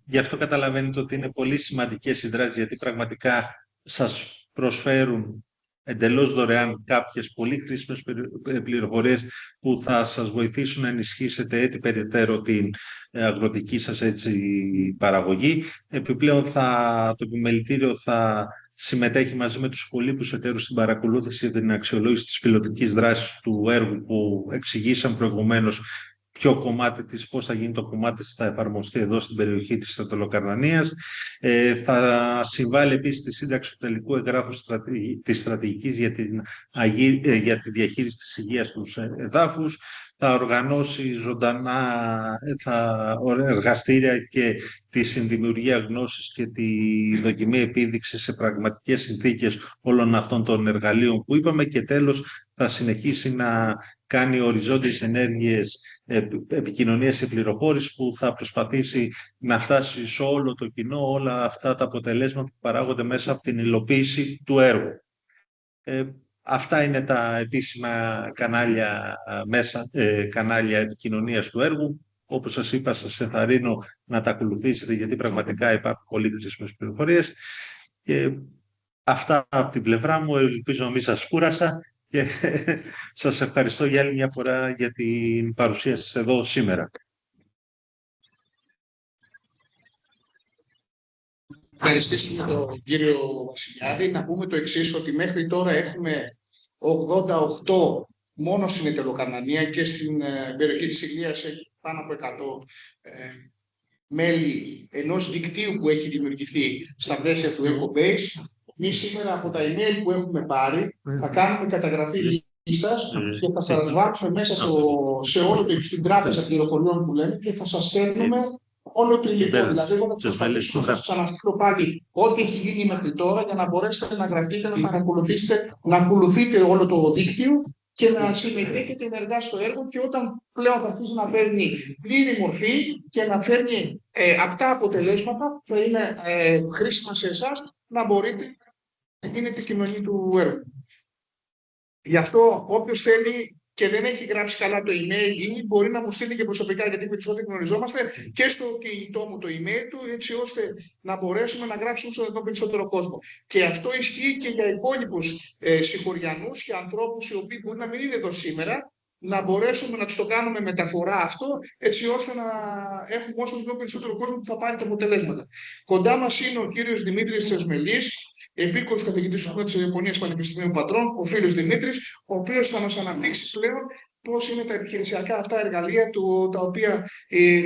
Γι' αυτό καταλαβαίνετε ότι είναι πολύ σημαντικές οι δράσεις, γιατί πραγματικά σας προσφέρουν εντελώς δωρεάν κάποιες πολύ χρήσιμες πληροφορίες που θα σας βοηθήσουν να ενισχύσετε έτσι περαιτέρω την αγροτική σας παραγωγή. Επιπλέον το επιμελητήριο θα συμμετέχει μαζί με τους υπολείπους εταίρους στην παρακολούθηση και την αξιολόγηση της πιλωτικής δράσης του έργου που εξηγήσαμε προηγουμένως ποιο κομμάτι της, πώς θα γίνει το κομμάτι της, θα εφαρμοστεί εδώ στην περιοχή της Αττολοκαρνανίας. Θα συμβάλλει επίσης στη σύνταξη του τελικού εγγράφου της στρατηγικής για τη διαχείριση της υγείας του εδάφους. Θα οργανώσει ζωντανά εργαστήρια και τη συνδημιουργία γνώσης και τη δοκιμή επίδειξη σε πραγματικές συνθήκες όλων αυτών των εργαλείων που είπαμε. Και τέλος, θα συνεχίσει να κάνει οριζόντιες ενέργειες επικοινωνίας και πληροφόρησης που θα προσπαθήσει να φτάσει σε όλο το κοινό όλα αυτά τα αποτελέσματα που παράγονται μέσα από την υλοποίηση του έργου. Αυτά είναι τα επίσημα κανάλια επικοινωνίας του έργου. Όπως σας είπα, σας ενθαρρύνω να τα ακολουθήσετε, γιατί πραγματικά υπάρχουν πολύ χρήσιμες πληροφορίες. Και αυτά από την πλευρά μου. Ελπίζω να μην σας κούρασα και σας ευχαριστώ για άλλη μια φορά για την παρουσία σας εδώ σήμερα. Ευχαριστήσουμε τον κύριο Βασιλιάδη. Να πούμε το εξής, ότι μέχρι τώρα έχουμε 88 μόνο στην Αττολοκαρνανία, και στην περιοχή της Ηλίας έχει πάνω από 100 μέλη ενός δικτύου που έχει δημιουργηθεί στα πλαίσια του EcoBase. Εμείς σήμερα από τα email που έχουμε πάρει θα κάνουμε καταγραφή λίστας και θα σας βάλουμε μέσα σε όλο την τράπεζα πληροφοριών που λέμε και θα σας στέλνουμε όλο το υλικό. Δηλαδή, εγώ θα προσπαθήσω να σας ξαναστείλω πάλι ό,τι έχει γίνει μέχρι τώρα, για να μπορέσετε να γραφτείτε, να παρακολουθήσετε, να ακολουθείτε όλο το δίκτυο και να συμμετέχετε ενεργά στο έργο, και όταν πλέον θα αρχίσει να παίρνει πλήρη μορφή και να φέρνει απτά αποτελέσματα, θα είναι χρήσιμα σε εσάς, να μπορείτε να γίνετε κοινωνία του έργου. Γι' αυτό όποιος θέλει και δεν έχει γράψει καλά το email, ή μπορεί να μου στείλει και προσωπικά, γιατί περισσότεροι γνωριζόμαστε, και στο κινητό μου το email του, έτσι ώστε να μπορέσουμε να γράψουμε στον εδώ περισσότερο κόσμο. Και αυτό ισχύει και για υπόλοιπους συγχωριανούς και ανθρώπους οι οποίοι μπορεί να μην είναι εδώ σήμερα, να μπορέσουμε να τους το κάνουμε μεταφορά αυτό, έτσι ώστε να έχουμε όσο το περισσότερο κόσμο που θα πάρει τα αποτελέσματα. Κοντά μας είναι ο κύριος Δημήτρης Τσεσμελής, επίκουρος καθηγητής του της Ιαπωνίας Πανεπιστημίου Πατρών, ο φίλος Δημήτρης, ο οποίος θα μας αναπτύξει πλέον πώς είναι τα επιχειρησιακά αυτά εργαλεία τα οποία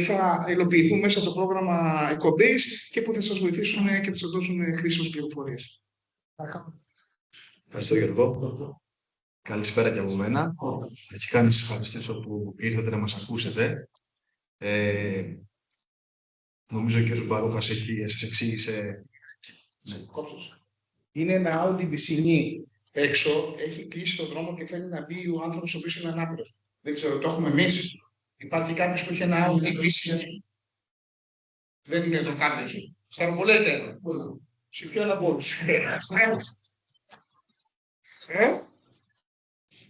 θα υλοποιηθούν μέσα από το πρόγραμμα EcoBase και που θα σας βοηθήσουν και θα σας δώσουν χρήσιμες πληροφορίες. Ευχαριστώ, Γιώργο. Καλησπέρα και από μένα. Αρχικά να σας ευχαριστήσω που ήρθατε να μας ακούσετε. Νομίζω ο κ. Μπαρούχας σας εξήγησε. Είναι ένα Audi βυσσινή έξω, έχει κλείσει τον δρόμο και θέλει να μπει ο άνθρωπος ο οποίος είναι ανάπηρος. Δεν ξέρω, το έχουμε εμείς. Υπάρχει κάποιος που έχει ένα Audi βυσσινή. Δεν είναι εδώ κάποιος. Σταυροπολέτε. Σε ποιο να μπορούσε.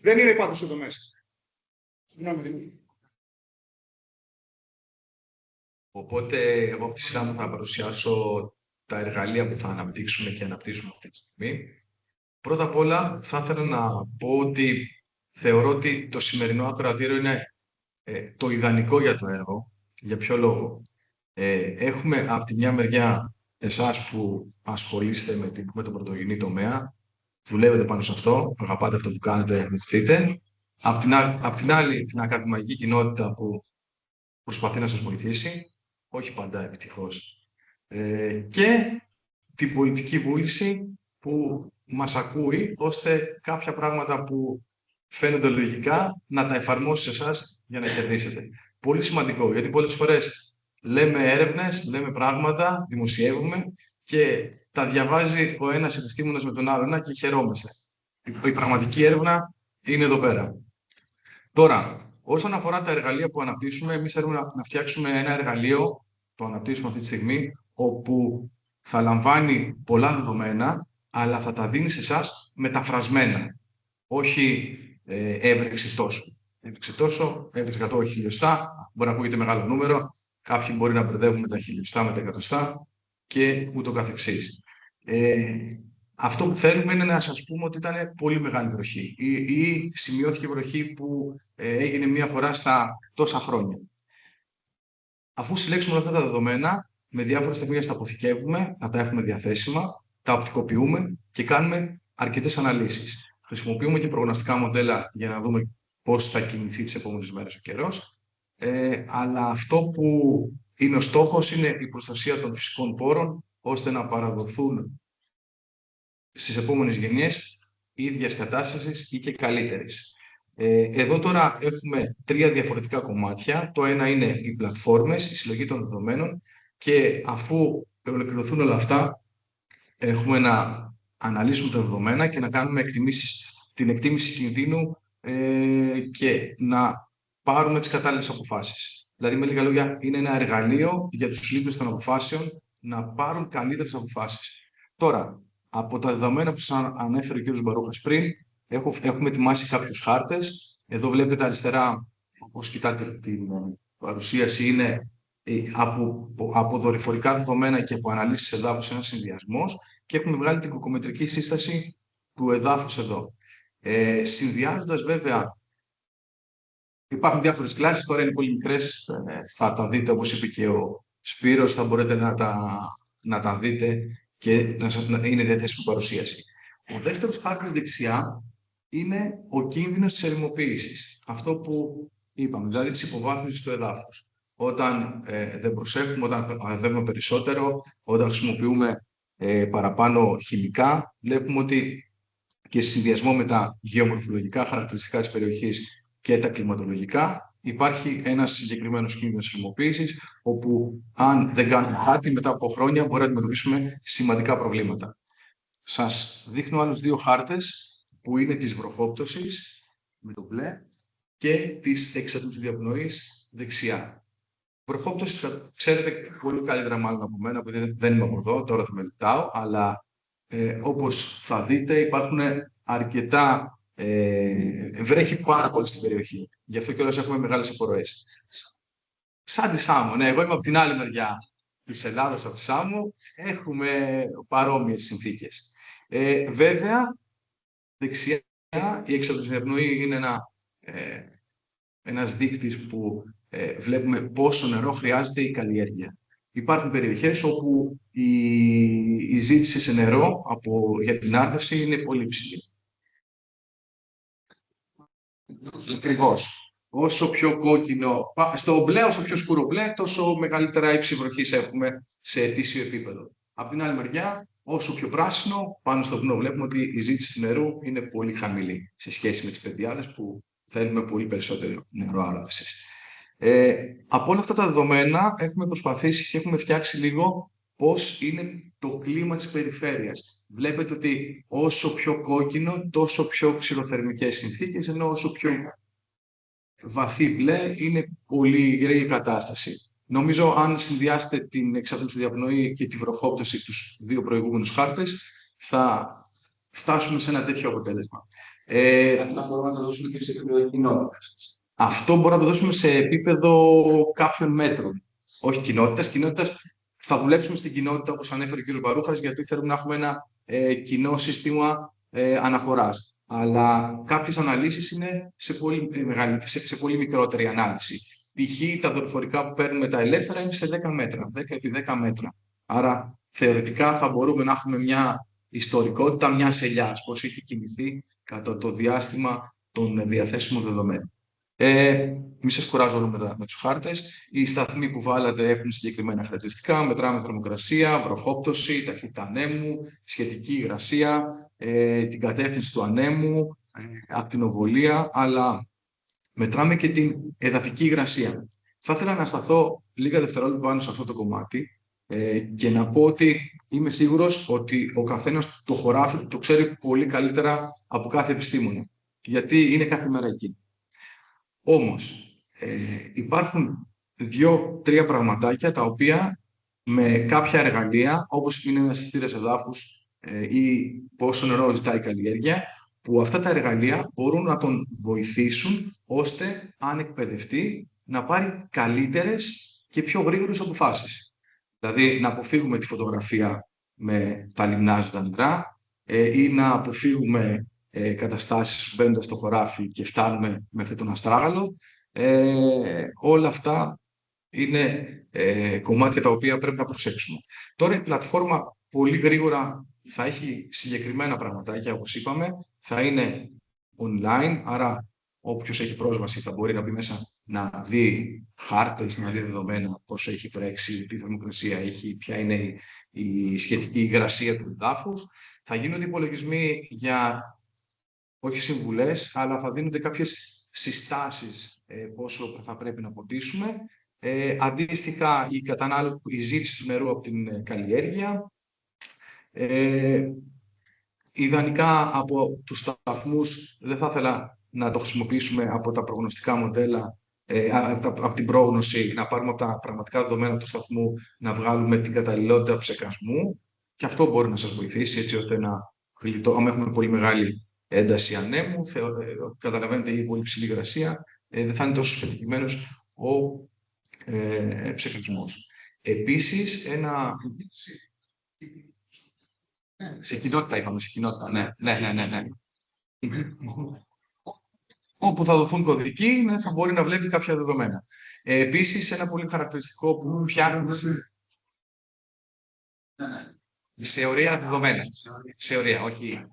Δεν είναι πάντως εδώ μέσα. Συγγνώμη, Δημήτρη. Οπότε, εγώ από τη σειρά μου θα παρουσιάσω τα εργαλεία που θα αναπτύξουμε και αναπτύσσουμε αυτή τη στιγμή. Πρώτα απ' όλα, θα ήθελα να πω ότι θεωρώ ότι το σημερινό ακροατήριο είναι το ιδανικό για το έργο. Για ποιο λόγο? Έχουμε από τη μια μεριά εσάς που ασχολείστε με τον πρωτογενή τομέα, δουλεύετε πάνω σε αυτό, αγαπάτε αυτό που κάνετε, βοηθείτε. Απ' την άλλη, την ακαδημαϊκή κοινότητα που προσπαθεί να σας βοηθήσει, όχι πάντα επιτυχώς. Και την πολιτική βούληση που μας ακούει, ώστε κάποια πράγματα που φαίνονται λογικά να τα εφαρμόσει σε εσάς για να κερδίσετε. Πολύ σημαντικό, γιατί πολλές φορές λέμε έρευνες, λέμε πράγματα, δημοσιεύουμε και τα διαβάζει ο ένας επιστήμονας με τον άλλον και χαιρόμαστε. Η πραγματική έρευνα είναι εδώ πέρα. Τώρα, όσον αφορά τα εργαλεία που αναπτύσσουμε, εμείς θέλουμε να φτιάξουμε ένα εργαλείο, το αναπτύσσουμε αυτή τη στιγμή, όπου θα λαμβάνει πολλά δεδομένα, αλλά θα τα δίνει σε εσάς μεταφρασμένα. Όχι έβρεξη τόσο. Έβρεξη 100 χιλιοστά, μπορεί να ακούγεται μεγάλο νούμερο, κάποιοι μπορεί να μπερδεύουν με τα χιλιοστά, με τα εκατοστά και ούτω καθεξής. αυτό που θέλουμε είναι να σας πούμε ότι ήταν πολύ μεγάλη βροχή ή σημειώθηκε βροχή που έγινε μία φορά στα τόσα χρόνια. Αφού συλλέξουμε όλα αυτά τα δεδομένα, με διάφορες τεχνικές τα αποθηκεύουμε, να τα έχουμε διαθέσιμα, τα οπτικοποιούμε και κάνουμε αρκετές αναλύσεις. Χρησιμοποιούμε και προγνωστικά μοντέλα για να δούμε πώς θα κινηθεί τις επόμενες μέρες ο καιρός. Αλλά αυτό που είναι ο στόχος είναι η προστασία των φυσικών πόρων, ώστε να παραδοθούν στις επόμενες γενιές ίδιας κατάστασης ή και καλύτερης. Εδώ τώρα έχουμε 3 διαφορετικά κομμάτια. Το ένα είναι οι πλατφόρμες, η συλλογή των δεδομένων και αφού ολοκληρωθούν όλα αυτά, έχουμε να αναλύσουμε τα δεδομένα και να κάνουμε την εκτίμηση κινδύνου και να πάρουμε τις κατάλληλες αποφάσεις. Δηλαδή, με λίγα λόγια, είναι ένα εργαλείο για τους λήπτες των αποφάσεων να πάρουν καλύτερες αποφάσεις. Τώρα, από τα δεδομένα που σας ανέφερε ο κ. Μπαρούχας πριν, έχουμε ετοιμάσει κάποιους χάρτες. Εδώ βλέπετε αριστερά, όπως κοιτάτε την παρουσίαση, είναι από δορυφορικά δεδομένα και από αναλύσεις εδάφους ένας συνδυασμός και έχουμε βγάλει την κοκομετρική σύσταση του εδάφους εδώ. Συνδυάζοντας βέβαια, υπάρχουν διάφορες κλάσεις, τώρα είναι πολύ μικρές, θα τα δείτε όπως είπε και ο Σπύρος, θα μπορείτε να τα δείτε και να είναι διαθέσιμη παρουσίαση. Ο δεύτερος χάρτης δεξιά είναι ο κίνδυνος της ερημοποίησης. Αυτό που είπαμε, δηλαδή της υποβάθμισης του εδάφους. Όταν δεν προσέχουμε, όταν αδεύουμε περισσότερο, όταν χρησιμοποιούμε παραπάνω χημικά, βλέπουμε ότι και σε συνδυασμό με τα γεωμορφολογικά χαρακτηριστικά της περιοχής και τα κλιματολογικά, υπάρχει ένας συγκεκριμένος κίνδυνος ερημοποίησης, όπου αν δεν κάνουμε κάτι, μετά από χρόνια μπορεί να αντιμετωπίσουμε σημαντικά προβλήματα. Σας δείχνω άλλους 2 χάρτες, που είναι της βροχόπτωσης, με το μπλε, και της εξατμής διαπνοής δεξιά. Βροχόπτωση, ξέρετε πολύ καλύτερα μάλλον από μένα, που δεν είμαι από εδώ, τώρα το μελετάω, αλλά όπως θα δείτε υπάρχουν αρκετά, βρέχει πάρα πολύ στην περιοχή. Γι' αυτό κιόλας έχουμε μεγάλες απορροές. Σαν τη Σάμο, ναι, εγώ είμαι από την άλλη μεριά της Ελλάδας, από τη Σάμο, έχουμε παρόμοιες συνθήκες. Βέβαια, δεξιά η εξατμοσφαιρική είναι ένας δείκτης που βλέπουμε πόσο νερό χρειάζεται η καλλιέργεια. Υπάρχουν περιοχές όπου η ζήτηση σε νερό για την άρδευση είναι πολύ υψηλή. Ακριβώς. Όσο πιο κόκκινο, στο μπλε, όσο πιο σκούρο μπλε, τόσο μεγαλύτερα ύψη βροχής έχουμε σε ετήσιο επίπεδο. Από την άλλη μεριά, όσο πιο πράσινο, πάνω στο βουνό βλέπουμε ότι η ζήτηση του νερού είναι πολύ χαμηλή σε σχέση με τις πεδιάδες που θέλουμε πολύ περισσότερο νερό άρδευσης. Από όλα αυτά τα δεδομένα έχουμε προσπαθήσει και έχουμε φτιάξει λίγο πώς είναι το κλίμα της περιφέρειας. Βλέπετε ότι όσο πιο κόκκινο, τόσο πιο ξηροθερμικές συνθήκες, ενώ όσο πιο βαθύ μπλε είναι πολύ υγρή η κατάσταση. Νομίζω αν συνδυάσετε την εξάτμιση διαπνοή και τη βροχόπτωση, τους 2 προηγούμενους χάρτες, θα φτάσουμε σε ένα τέτοιο αποτέλεσμα. Αυτά μπορούμε να τα δώσουμε και σε επίπεδο κοινότητας. Αυτό μπορούμε να το δώσουμε σε επίπεδο κάποιων μέτρων. Όχι κοινότητας. Θα δουλέψουμε στην κοινότητα, όπως ανέφερε ο κ. Μπαρούχας, γιατί θέλουμε να έχουμε ένα κοινό σύστημα αναφοράς. Αλλά κάποιες αναλύσεις είναι σε πολύ μικρότερη ανάλυση. Π.χ. τα δορυφορικά που παίρνουμε τα ελεύθερα είναι σε 10 μέτρα, 10 επί 10 μέτρα. Άρα θεωρητικά θα μπορούμε να έχουμε μια ιστορικότητα μιας ελιάς, πώς έχει κινηθεί κατά το διάστημα των διαθέσιμων δεδομένων. Μη σας κουράζω όλο με τους χάρτες. Οι σταθμοί που βάλατε έχουν συγκεκριμένα χαρακτηριστικά. Μετράμε θερμοκρασία, βροχόπτωση, ταχύτητα ανέμου, σχετική υγρασία, την κατεύθυνση του ανέμου, ακτινοβολία, αλλά μετράμε και την εδαφική υγρασία. Θα ήθελα να σταθώ λίγα δευτερόλεπτα πάνω σε αυτό το κομμάτι και να πω ότι είμαι σίγουρος ότι ο καθένας το χωράφι το ξέρει πολύ καλύτερα από κάθε επιστήμονα, γιατί είναι κάθε μέρα εκεί. Όμως, υπάρχουν 2-3 πραγματάκια τα οποία με κάποια εργαλεία, όπως είναι ένας αισθητήρας εδάφους ή πόσο νερό ζητάει η καλλιέργεια, που αυτά τα εργαλεία μπορούν να τον βοηθήσουν ώστε, αν εκπαιδευτεί, να πάρει καλύτερες και πιο γρήγορες αποφάσεις. Δηλαδή, να αποφύγουμε τη φωτογραφία με τα λιμνάζοντα νερά, ή να αποφύγουμε καταστάσεις μπαίνοντας στο χωράφι και φτάνουμε μέχρι τον αστράγαλο. Όλα αυτά είναι κομμάτια τα οποία πρέπει να προσέξουμε. Τώρα η πλατφόρμα πολύ γρήγορα θα έχει συγκεκριμένα πραγματάκια, όπως είπαμε, θα είναι online, άρα όποιος έχει πρόσβαση θα μπορεί να μπει μέσα να δει χάρτες, να δει δεδομένα, πόσο έχει βρέξει, τι θερμοκρασία έχει, ποια είναι η σχετική υγρασία του εδάφους. Θα γίνονται υπολογισμοί για, όχι συμβουλές, αλλά θα δίνονται κάποιες συστάσεις πόσο θα πρέπει να ποτίσουμε. Αντίστοιχα, η ζήτηση του νερού από την καλλιέργεια. Ιδανικά από τους σταθμούς, δεν θα ήθελα να το χρησιμοποιήσουμε από τα προγνωστικά μοντέλα, από την πρόγνωση, να πάρουμε από τα πραγματικά δεδομένα του σταθμού, να βγάλουμε την καταλληλότητα ψεκασμού. Και αυτό μπορεί να σας βοηθήσει, έτσι ώστε να αν έχουμε πολύ μεγάλη ένταση ανέμου, καταλαβαίνετε η πολύ ψηλή υγρασία, δεν θα είναι τόσο σπετικημένος ο ψεκασμός. Επίσης, σε κοινότητα είπαμε, σε κοινότητα, ναι. Όπου θα δοθούν κωδικοί, θα μπορεί να βλέπει κάποια δεδομένα. Επίσης, ένα πολύ χαρακτηριστικό που πιάνουμε σε ωραία δεδομένα. Σε ωραία, όχι.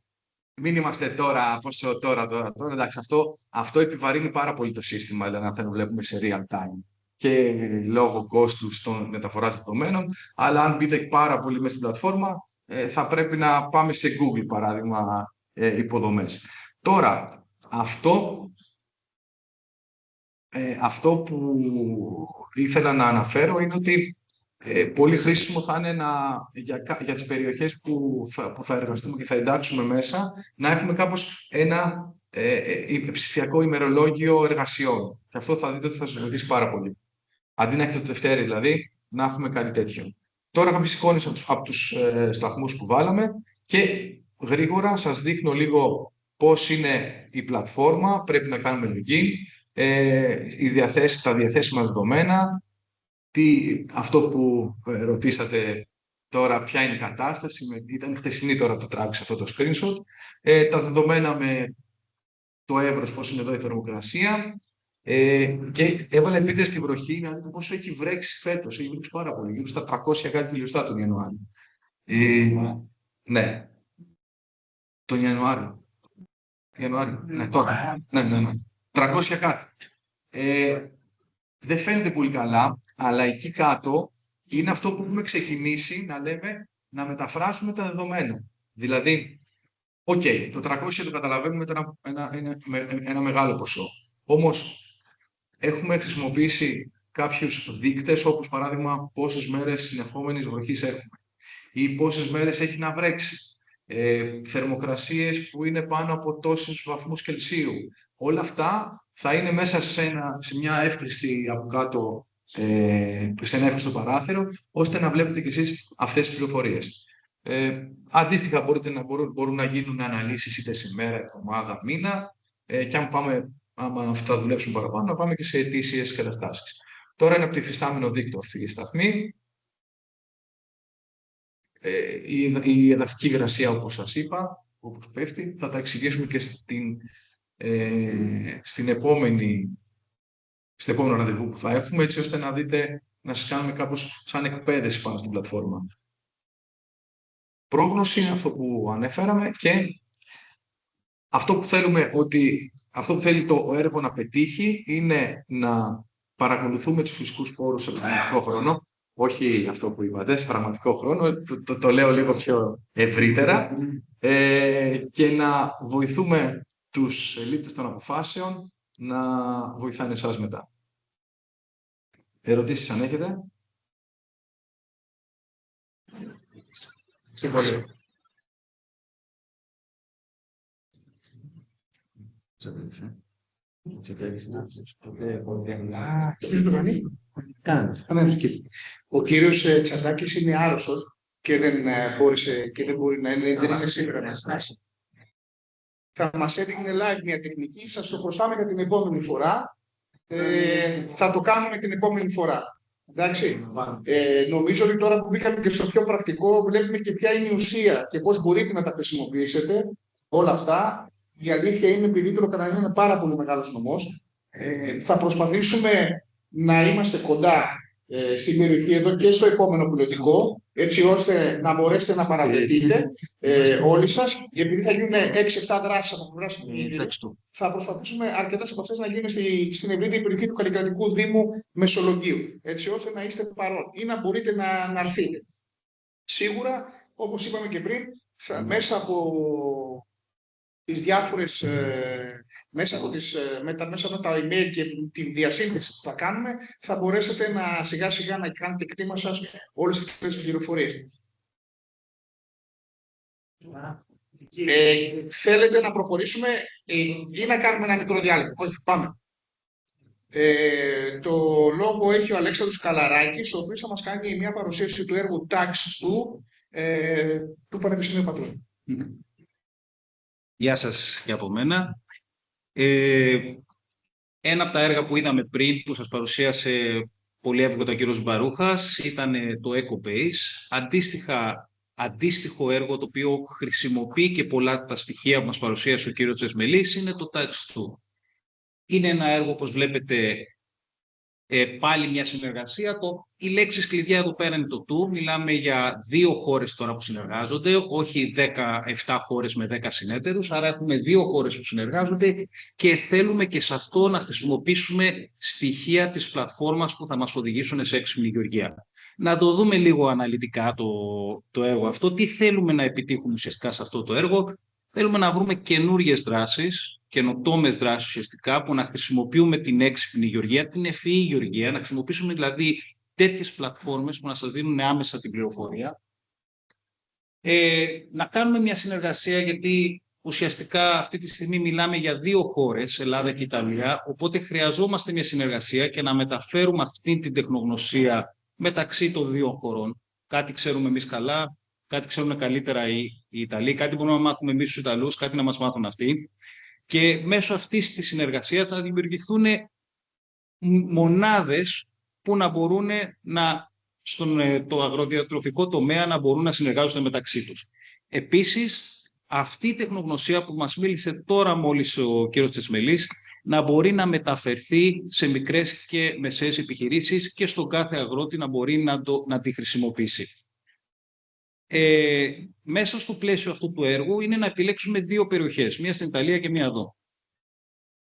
Μην είμαστε τώρα, πόσο τώρα. Εντάξει, αυτό επιβαρύνει πάρα πολύ το σύστημα, δηλαδή αν θέλουμε να βλέπουμε σε real time. Και λόγω κόστους των μεταφοράς δεδομένων, αλλά αν μπείτε πάρα πολύ μέσα στην πλατφόρμα, θα πρέπει να πάμε σε Google, παράδειγμα, υποδομές. Τώρα, αυτό που ήθελα να αναφέρω είναι ότι πολύ χρήσιμο θα είναι για τις περιοχές που θα εργαστούμε και θα εντάξουμε μέσα, να έχουμε κάπως ένα ψηφιακό ημερολόγιο εργασιών. Και αυτό θα δείτε ότι θα σας βοηθήσει πάρα πολύ. Αντί να έχετε το Δευτέρι, δηλαδή, να έχουμε κάτι τέτοιο. Τώρα κάποιες εικόνες από τους σταθμούς που βάλαμε και γρήγορα σας δείχνω λίγο πώς είναι η πλατφόρμα. Πρέπει να κάνουμε login, τα διαθέσιμα δεδομένα, αυτό που ρωτήσατε τώρα, ποια είναι η κατάσταση. Ήταν χθεσινή, τώρα το τράβηξα αυτό το screenshot. Τα δεδομένα με το εύρος, πώς είναι εδώ η θερμοκρασία. Και έβαλα επίτηδες στη βροχή να δείτε πόσο έχει βρέξει φέτος. Έχει βρέξει πάρα πολύ, γύρω στα 300 κάτι χιλιοστά τον Ιανουάριο. Ναι. Τον Ιανουάριο. Ναι, τώρα. Ναι. 300 κάτι. Δεν φαίνεται πολύ καλά, αλλά εκεί κάτω είναι αυτό που έχουμε ξεκινήσει να λέμε, να μεταφράσουμε τα δεδομένα. Δηλαδή, το 300 το καταλαβαίνουμε ένα μεγάλο ποσό. Όμως, έχουμε χρησιμοποιήσει κάποιους δείκτες, όπως παράδειγμα πόσες μέρες συνεχόμενης βροχής έχουμε ή πόσες μέρες έχει να βρέξει, θερμοκρασίες που είναι πάνω από τόσους βαθμούς Κελσίου. Όλα αυτά θα είναι μέσα σε μια εύχριστη από κάτω, σε ένα εύχριστο παράθυρο, ώστε να βλέπετε κι εσείς αυτές τις πληροφορίες. Αντίστοιχα μπορούν να γίνουν αναλύσεις είτε σε μέρα, εβδομάδα, μήνα, και άμα αυτά δουλέψουν παραπάνω, να πάμε και σε ετήσιες καταστάσεις. Τώρα είναι από το υφιστάμενο δίκτυο αυτή η σταθμή. Η εδαφική υγρασία, όπως σας είπα, όπως πέφτει, θα τα εξηγήσουμε και στο επόμενο ραντεβού που θα έχουμε, έτσι ώστε να δείτε, να σας κάνουμε κάπως σαν εκπαίδευση πάνω στην πλατφόρμα. Πρόγνωση είναι αυτό που ανέφεραμε και αυτό που θέλει το έργο να πετύχει είναι να παρακολουθούμε τους φυσικούς πόρους σε πραγματικό χρόνο, όχι αυτό που είπατε, σε πραγματικό χρόνο, το λέω λίγο πιο ευρύτερα, και να βοηθούμε τους λήπτες των αποφάσεων να βοηθάνε εσάς μετά. Ερωτήσεις αν έχετε? Πολύ. Ο κύριος Τσαντάκης είναι άρρωστος και δεν μπορεί να είναι σήμερα να στάσει. Θα μας έδειχνε live μια τεχνική, σας το χρωστάμε για την επόμενη φορά. Θα το κάνουμε την επόμενη φορά. Εντάξει. Νομίζω ότι τώρα που μπήκαμε και στο πιο πρακτικό, βλέπουμε και ποια είναι η ουσία και πώς μπορείτε να τα χρησιμοποιήσετε όλα αυτά. Η αλήθεια είναι, επειδή το Καναδά είναι πάρα πολύ μεγάλος νομός, θα προσπαθήσουμε να είμαστε κοντά στην περιοχή εδώ και στο επόμενο πιλωτικό, έτσι ώστε να μπορέσετε να παραβρεθείτε όλοι σας. Επειδή θα γίνουν 6-7 δράσεις από πλευράς του Υπουργείου, θα προσπαθήσουμε αρκετές από αυτές να γίνουν στην ευρύτερη περιοχή του Καλλικρατικού Δήμου Μεσολογγίου, έτσι ώστε να είστε παρόν ή να μπορείτε να έρθετε. Σίγουρα, όπως είπαμε και πριν, μέσα από τις διάφορες, μέσα από τα email και τη διασύνδεση που θα κάνουμε, θα μπορέσετε σιγά σιγά να κάνετε κτήμα σας όλες αυτές τις πληροφορίες. Θέλετε να προχωρήσουμε ή να κάνουμε ένα μικρό διάλειμμα? Όχι, πάμε. Το λόγο έχει ο Αλέξανδρος Καλαράκης, ο οποίος θα μας κάνει μια παρουσίαση του έργου TAX του Πανεπιστημίου Πατρών. Γεια σας και από μένα. Ένα από τα έργα που είδαμε πριν, που σας παρουσίασε πολύ εύκολα ο κύριος Μπαρούχας, ήταν το EcoBase. Αντίστοιχο έργο, το οποίο χρησιμοποιεί και πολλά από τα στοιχεία που μας παρουσίασε ο κύριος Τσεσμελής, είναι το TAX2. Είναι ένα έργο, όπως βλέπετε, πάλι μια συνεργασία. Οι λέξεις κλειδιά εδώ πέρα είναι το «του». Μιλάμε για 2 χώρες τώρα που συνεργάζονται, όχι 17 χώρες με 10 συνέτερους. Άρα έχουμε 2 χώρες που συνεργάζονται και θέλουμε και σε αυτό να χρησιμοποιήσουμε στοιχεία της πλατφόρμας που θα μας οδηγήσουν σε έξυπνη γεωργία. Να το δούμε λίγο αναλυτικά το έργο αυτό. Τι θέλουμε να επιτύχουμε ουσιαστικά σε αυτό το έργο? Θέλουμε να βρούμε καινούριες δράσεις, καινοτόμες δράσεις ουσιαστικά, που να χρησιμοποιούμε την έξυπνη γεωργία, την ευφυή γεωργία, να χρησιμοποιήσουμε δηλαδή τέτοιες πλατφόρμες που να σας δίνουν άμεσα την πληροφορία. Να κάνουμε μια συνεργασία, γιατί ουσιαστικά αυτή τη στιγμή μιλάμε για 2 χώρες, Ελλάδα και Ιταλία, οπότε χρειαζόμαστε μια συνεργασία και να μεταφέρουμε αυτή την τεχνογνωσία μεταξύ των 2 χωρών. Κάτι ξέρουμε εμείς καλά, κάτι ξέρουν καλύτερα οι Ιταλοί, κάτι μπορούμε να μάθουμε εμείς τους Ιταλούς, κάτι να μας μάθουν αυτοί. Και μέσω αυτής της συνεργασίας να δημιουργηθούν μονάδες που να μπορούν στον το αγροδιατροφικό τομέα να μπορούν να συνεργάζονται μεταξύ τους. Επίσης, αυτή η τεχνογνωσία που μας μίλησε τώρα μόλις ο κύριος Τσεσμελής, να μπορεί να μεταφερθεί σε μικρές και μεσαίες επιχειρήσεις και στον κάθε αγρότη να μπορεί να τη χρησιμοποιήσει. Μέσα στο πλαίσιο αυτού του έργου είναι να επιλέξουμε 2 περιοχές, μία στην Ιταλία και μία εδώ.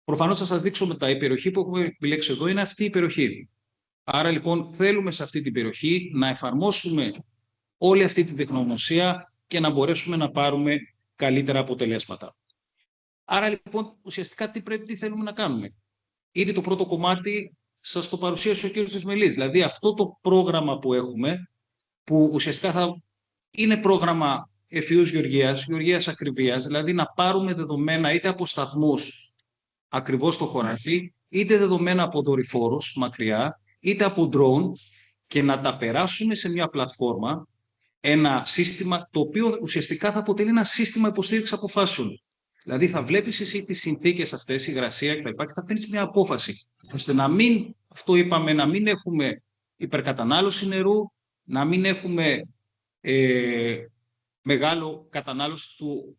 Προφανώς θα σας δείξω μετά, η περιοχή που έχουμε επιλέξει εδώ είναι αυτή η περιοχή. Άρα λοιπόν θέλουμε σε αυτή την περιοχή να εφαρμόσουμε όλη αυτή την τεχνογνωσία και να μπορέσουμε να πάρουμε καλύτερα αποτελέσματα. Άρα λοιπόν ουσιαστικά τι θέλουμε να κάνουμε? Ήδη το πρώτο κομμάτι σας το παρουσίασε ο κ. Τσεσμελής, δηλαδή αυτό το πρόγραμμα που έχουμε, που ουσιαστικά είναι πρόγραμμα ευφυούς γεωργίας ακριβίας, δηλαδή να πάρουμε δεδομένα είτε από σταθμούς ακριβώς στο χωράφι, είτε δεδομένα από δορυφόρους μακριά, είτε από drone, και να τα περάσουμε σε μια πλατφόρμα, ένα σύστημα το οποίο ουσιαστικά θα αποτελεί ένα σύστημα υποστήριξης αποφάσεων. Δηλαδή θα βλέπεις εσύ τις συνθήκες αυτές, η υγρασία κτλ. Και θα παίρνεις μια απόφαση, ώστε να μην έχουμε υπερκατανάλωση νερού, να μην έχουμε μεγάλο κατανάλωση του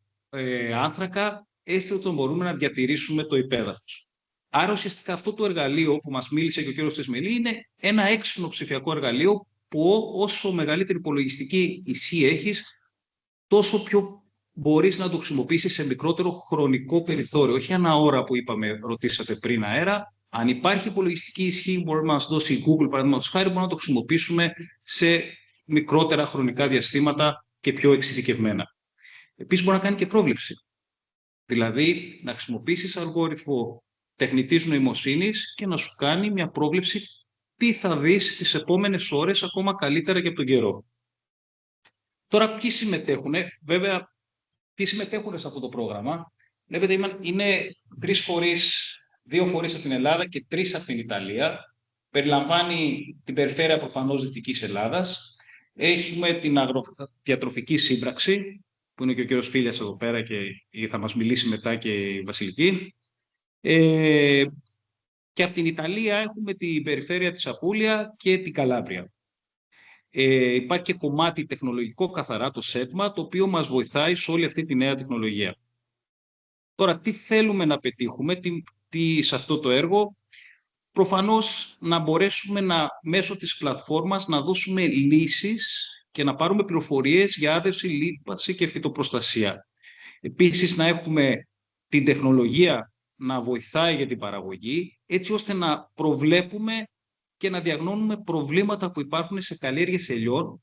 άνθρακα, έστω ότι μπορούμε να διατηρήσουμε το υπέδαφος. Άρα ουσιαστικά αυτό το εργαλείο που μας μίλησε και ο κ. Τσεσμελή είναι ένα έξυπνο ψηφιακό εργαλείο που όσο μεγαλύτερη υπολογιστική ισχύ έχεις, τόσο πιο μπορείς να το χρησιμοποιήσεις σε μικρότερο χρονικό περιθώριο. Όχι ανά ώρα που ρωτήσατε πριν αέρα. Αν υπάρχει υπολογιστική ισχύ, μπορεί να μας δώσει η Google, παραδείγματος χάρη, μπορούμε να το χρησιμοποιήσουμε σε μικρότερα χρονικά διαστήματα και πιο εξειδικευμένα. Επίσης, μπορεί να κάνει και πρόβλεψη. Δηλαδή, να χρησιμοποιήσεις αλγόριθμο τεχνητής νοημοσύνης και να σου κάνει μια πρόβλεψη τι θα δεις τις επόμενες ώρες, ακόμα καλύτερα και από τον καιρό. Τώρα, ποιοι συμμετέχουν? Βέβαια, ποιοι συμμετέχουν σε αυτό το πρόγραμμα? Βλέπετε, είναι 3 φορείς, 2 φορείς από την Ελλάδα και 3 από την Ιταλία. Περιλαμβάνει την περιφέρεια προφανώς Δυτικής Ελλάδας. Έχουμε την αγροδιατροφική σύμπραξη, που είναι και ο κύριος Φίλιας εδώ πέρα και θα μας μιλήσει μετά και η Βασιλική. Και από την Ιταλία έχουμε την περιφέρεια της Απούλια και την Καλάμπρια. Υπάρχει και κομμάτι τεχνολογικό καθαρά, το ΣΕΤΜΑ, το οποίο μας βοηθάει σε όλη αυτή τη νέα τεχνολογία. Τώρα, τι θέλουμε να πετύχουμε σε αυτό το έργο? Προφανώς να μπορέσουμε μέσω της πλατφόρμας να δώσουμε λύσεις και να πάρουμε πληροφορίες για άδευση, λίπανση και φυτοπροστασία. Επίσης, να έχουμε την τεχνολογία να βοηθάει για την παραγωγή, έτσι ώστε να προβλέπουμε και να διαγνώνουμε προβλήματα που υπάρχουν σε καλλιέργειες ελιών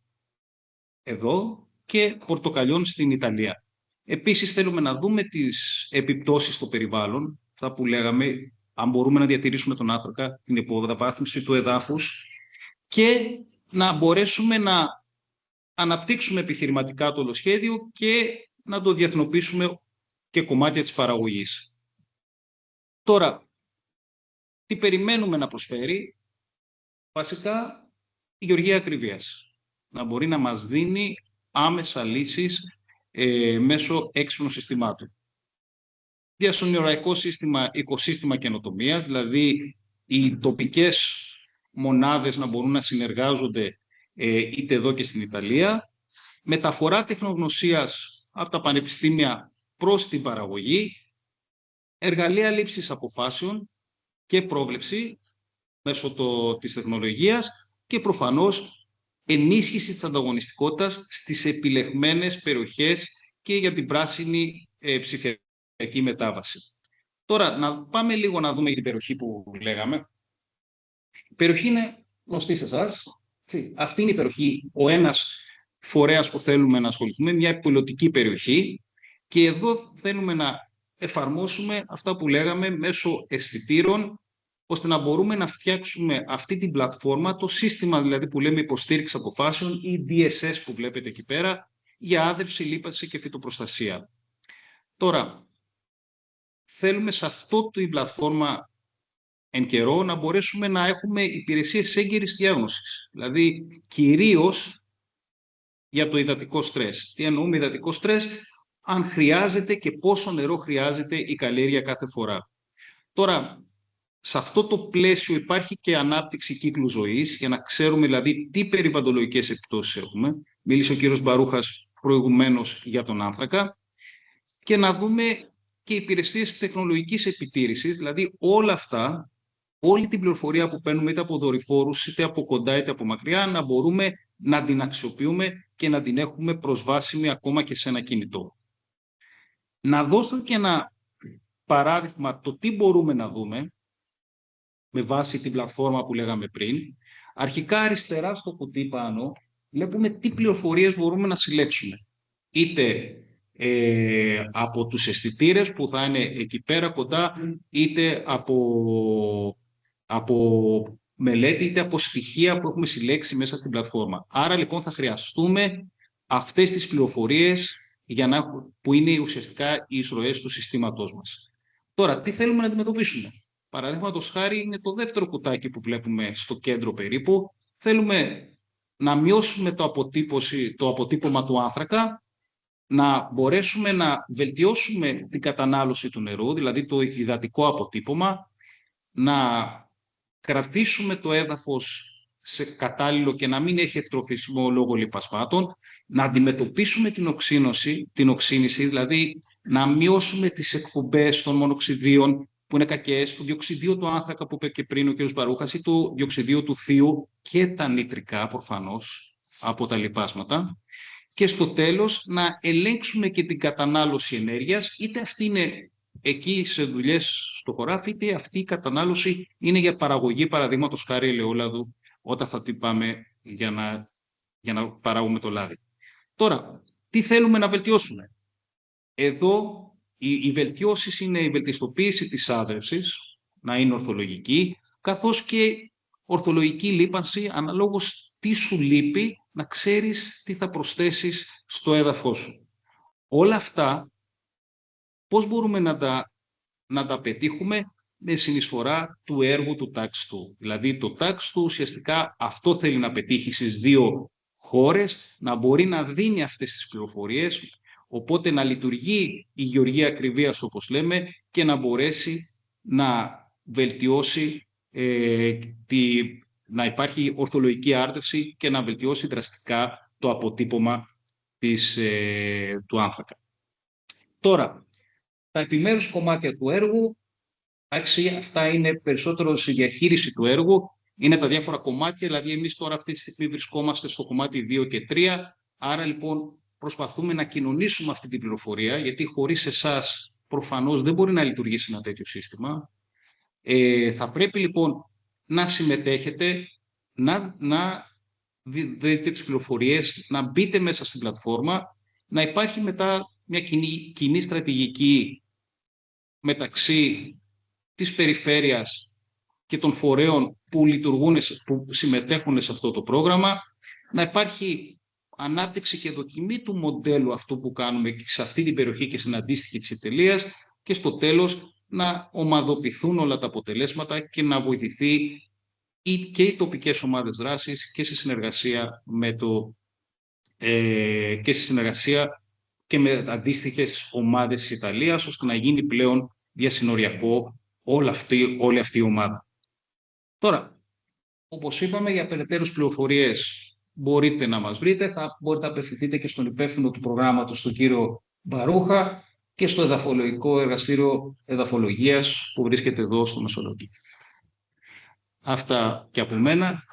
εδώ και πορτοκαλιών στην Ιταλία. Επίσης, θέλουμε να δούμε τις επιπτώσεις στο περιβάλλον, αυτά που λέγαμε, αν μπορούμε να διατηρήσουμε τον άνθρακα, την υποβάθμιση του εδάφους και να μπορέσουμε να αναπτύξουμε επιχειρηματικά το ολοσχέδιο και να το διεθνοποιήσουμε και κομμάτια της παραγωγής. Τώρα, τι περιμένουμε να προσφέρει? Βασικά, η γεωργία ακριβίας. Να μπορεί να μας δίνει άμεσα λύσεις μέσω έξυπνων συστημάτων. Διασυνοριακό σύστημα, οικοσύστημα καινοτομίας, δηλαδή οι τοπικές μονάδες να μπορούν να συνεργάζονται είτε εδώ και στην Ιταλία. Μεταφορά τεχνογνωσίας από τα πανεπιστήμια προς την παραγωγή. Εργαλεία λήψης αποφάσεων και πρόβλεψη μέσω της τεχνολογίας και προφανώς ενίσχυση της ανταγωνιστικότητας στις επιλεγμένες περιοχές και για την πράσινη ψηφιακή μετάβαση. Τώρα, να πάμε λίγο να δούμε την περιοχή που λέγαμε. Η περιοχή είναι γνωστή σε εσάς. Αυτή είναι η περιοχή, ο ένας φορέας που θέλουμε να ασχοληθούμε, μια πιλωτική περιοχή, και εδώ θέλουμε να εφαρμόσουμε αυτά που λέγαμε μέσω αισθητήρων, ώστε να μπορούμε να φτιάξουμε αυτή την πλατφόρμα, το σύστημα δηλαδή που λέμε υποστήριξη αποφάσεων ή DSS που βλέπετε εκεί πέρα, για άδευση, λίπανση και φυτοπροστασία. Τώρα, θέλουμε σε αυτό την πλατφόρμα εν καιρό να μπορέσουμε να έχουμε υπηρεσίες έγκαιρης διάγνωσης, δηλαδή κυρίως για το υδατικό στρες. Τι εννοούμε υδατικό στρες? Αν χρειάζεται και πόσο νερό χρειάζεται η καλλιέργεια κάθε φορά. Τώρα, σε αυτό το πλαίσιο υπάρχει και ανάπτυξη κύκλου ζωής, για να ξέρουμε δηλαδή τι περιβαλλοντολογικές επιπτώσεις έχουμε. Μίλησε ο κύριος Μπαρούχας προηγουμένως για τον άνθρακα. Και να δούμε και υπηρεσίες τεχνολογικής επιτήρησης, δηλαδή όλα αυτά, όλη την πληροφορία που παίρνουμε είτε από δορυφόρους, είτε από κοντά, είτε από μακριά, να μπορούμε να την αξιοποιούμε και να την έχουμε προσβάσιμη ακόμα και σε ένα κινητό. Να δώσω και ένα παράδειγμα το τι μπορούμε να δούμε με βάση την πλατφόρμα που λέγαμε πριν. Αρχικά αριστερά στο κουτί πάνω βλέπουμε τι πληροφορίες μπορούμε να συλλέξουμε. Είτε από τους αισθητήρες που θα είναι εκεί πέρα κοντά, είτε από μελέτη, είτε από στοιχεία που έχουμε συλλέξει μέσα στην πλατφόρμα. Άρα λοιπόν θα χρειαστούμε αυτές τις πληροφορίες που είναι ουσιαστικά οι εισρωές του συστήματός μας. Τώρα, τι θέλουμε να αντιμετωπίσουμε? Παραδείγματος χάρη είναι το δεύτερο κουτάκι που βλέπουμε στο κέντρο περίπου. Θέλουμε να μειώσουμε το αποτύπωμα του άνθρακα, να μπορέσουμε να βελτιώσουμε την κατανάλωση του νερού, δηλαδή το υδατικό αποτύπωμα, να κρατήσουμε το έδαφος σε κατάλληλο και να μην έχει ευτροφισμό λόγω λιπασμάτων, να αντιμετωπίσουμε την οξύνηση, δηλαδή να μειώσουμε τις εκπομπές των μονοξιδίων που είναι κακές, το διοξιδίο του άνθρακα που είπε και πριν ο κ. Μπαρούχας ή το διοξιδίο του θείου και τα νητρικά προφανώς από τα λιπάσματα. Και στο τέλος να ελέγξουμε και την κατανάλωση ενέργειας, είτε αυτή είναι εκεί σε δουλειές στο χωράφι, είτε αυτή η κατανάλωση είναι για παραγωγή, παραδείγματος χάρη ελαιόλαδου, όταν θα την πάμε για να παράγουμε το λάδι. Τώρα, τι θέλουμε να βελτιώσουμε? Εδώ οι βελτιώσεις είναι η βελτιστοποίηση της άδρευσης, να είναι ορθολογική, καθώς και ορθολογική λίπανση, αναλόγως τι σου λείπει, να ξέρεις τι θα προσθέσεις στο έδαφος σου. Όλα αυτά, πώς μπορούμε να τα πετύχουμε? Με συνεισφορά του έργου του Tax2. Δηλαδή το Tax2 ουσιαστικά αυτό θέλει να πετύχει στις δύο χώρες, να μπορεί να δίνει αυτές τις πληροφορίες, οπότε να λειτουργεί η γεωργία ακριβίας όπως λέμε και να μπορέσει να βελτιώσει, να υπάρχει ορθολογική άρτευση και να βελτιώσει δραστικά το αποτύπωμα του άνθρακα. Τώρα, τα επιμέρους κομμάτια του έργου, αυτά είναι περισσότερο στη διαχείριση του έργου, είναι τα διάφορα κομμάτια, δηλαδή εμείς τώρα αυτή τη στιγμή βρισκόμαστε στο κομμάτι 2 και 3, άρα λοιπόν προσπαθούμε να κοινωνήσουμε αυτή την πληροφορία, γιατί χωρίς εσάς προφανώς δεν μπορεί να λειτουργήσει ένα τέτοιο σύστημα. Θα πρέπει λοιπόν να συμμετέχετε, να δείτε τις πληροφορίες, να μπείτε μέσα στην πλατφόρμα, να υπάρχει μετά μια κοινή στρατηγική μεταξύ της περιφέρειας και των φορέων που συμμετέχουν σε αυτό το πρόγραμμα, να υπάρχει ανάπτυξη και δοκιμή του μοντέλου αυτού που κάνουμε σε αυτή την περιοχή και στην αντίστοιχη της εταιρείας και στο τέλος να ομαδοποιηθούν όλα τα αποτελέσματα και να βοηθηθεί και οι τοπικές ομάδες δράσης και σε συνεργασία και με αντίστοιχες ομάδες της Ιταλίας, ώστε να γίνει πλέον διασυνοριακό όλη αυτή η ομάδα. Τώρα, όπως είπαμε, για περαιτέρως πληροφορίες μπορείτε να μας βρείτε, μπορείτε να απευθυνθείτε και στον υπεύθυνο του προγράμματος, τον κύριο Μπαρούχα, και στο εδαφολογικό εργαστήριο εδαφολογίας που βρίσκεται εδώ στο Μεσολόγγι. Αυτά και από μένα.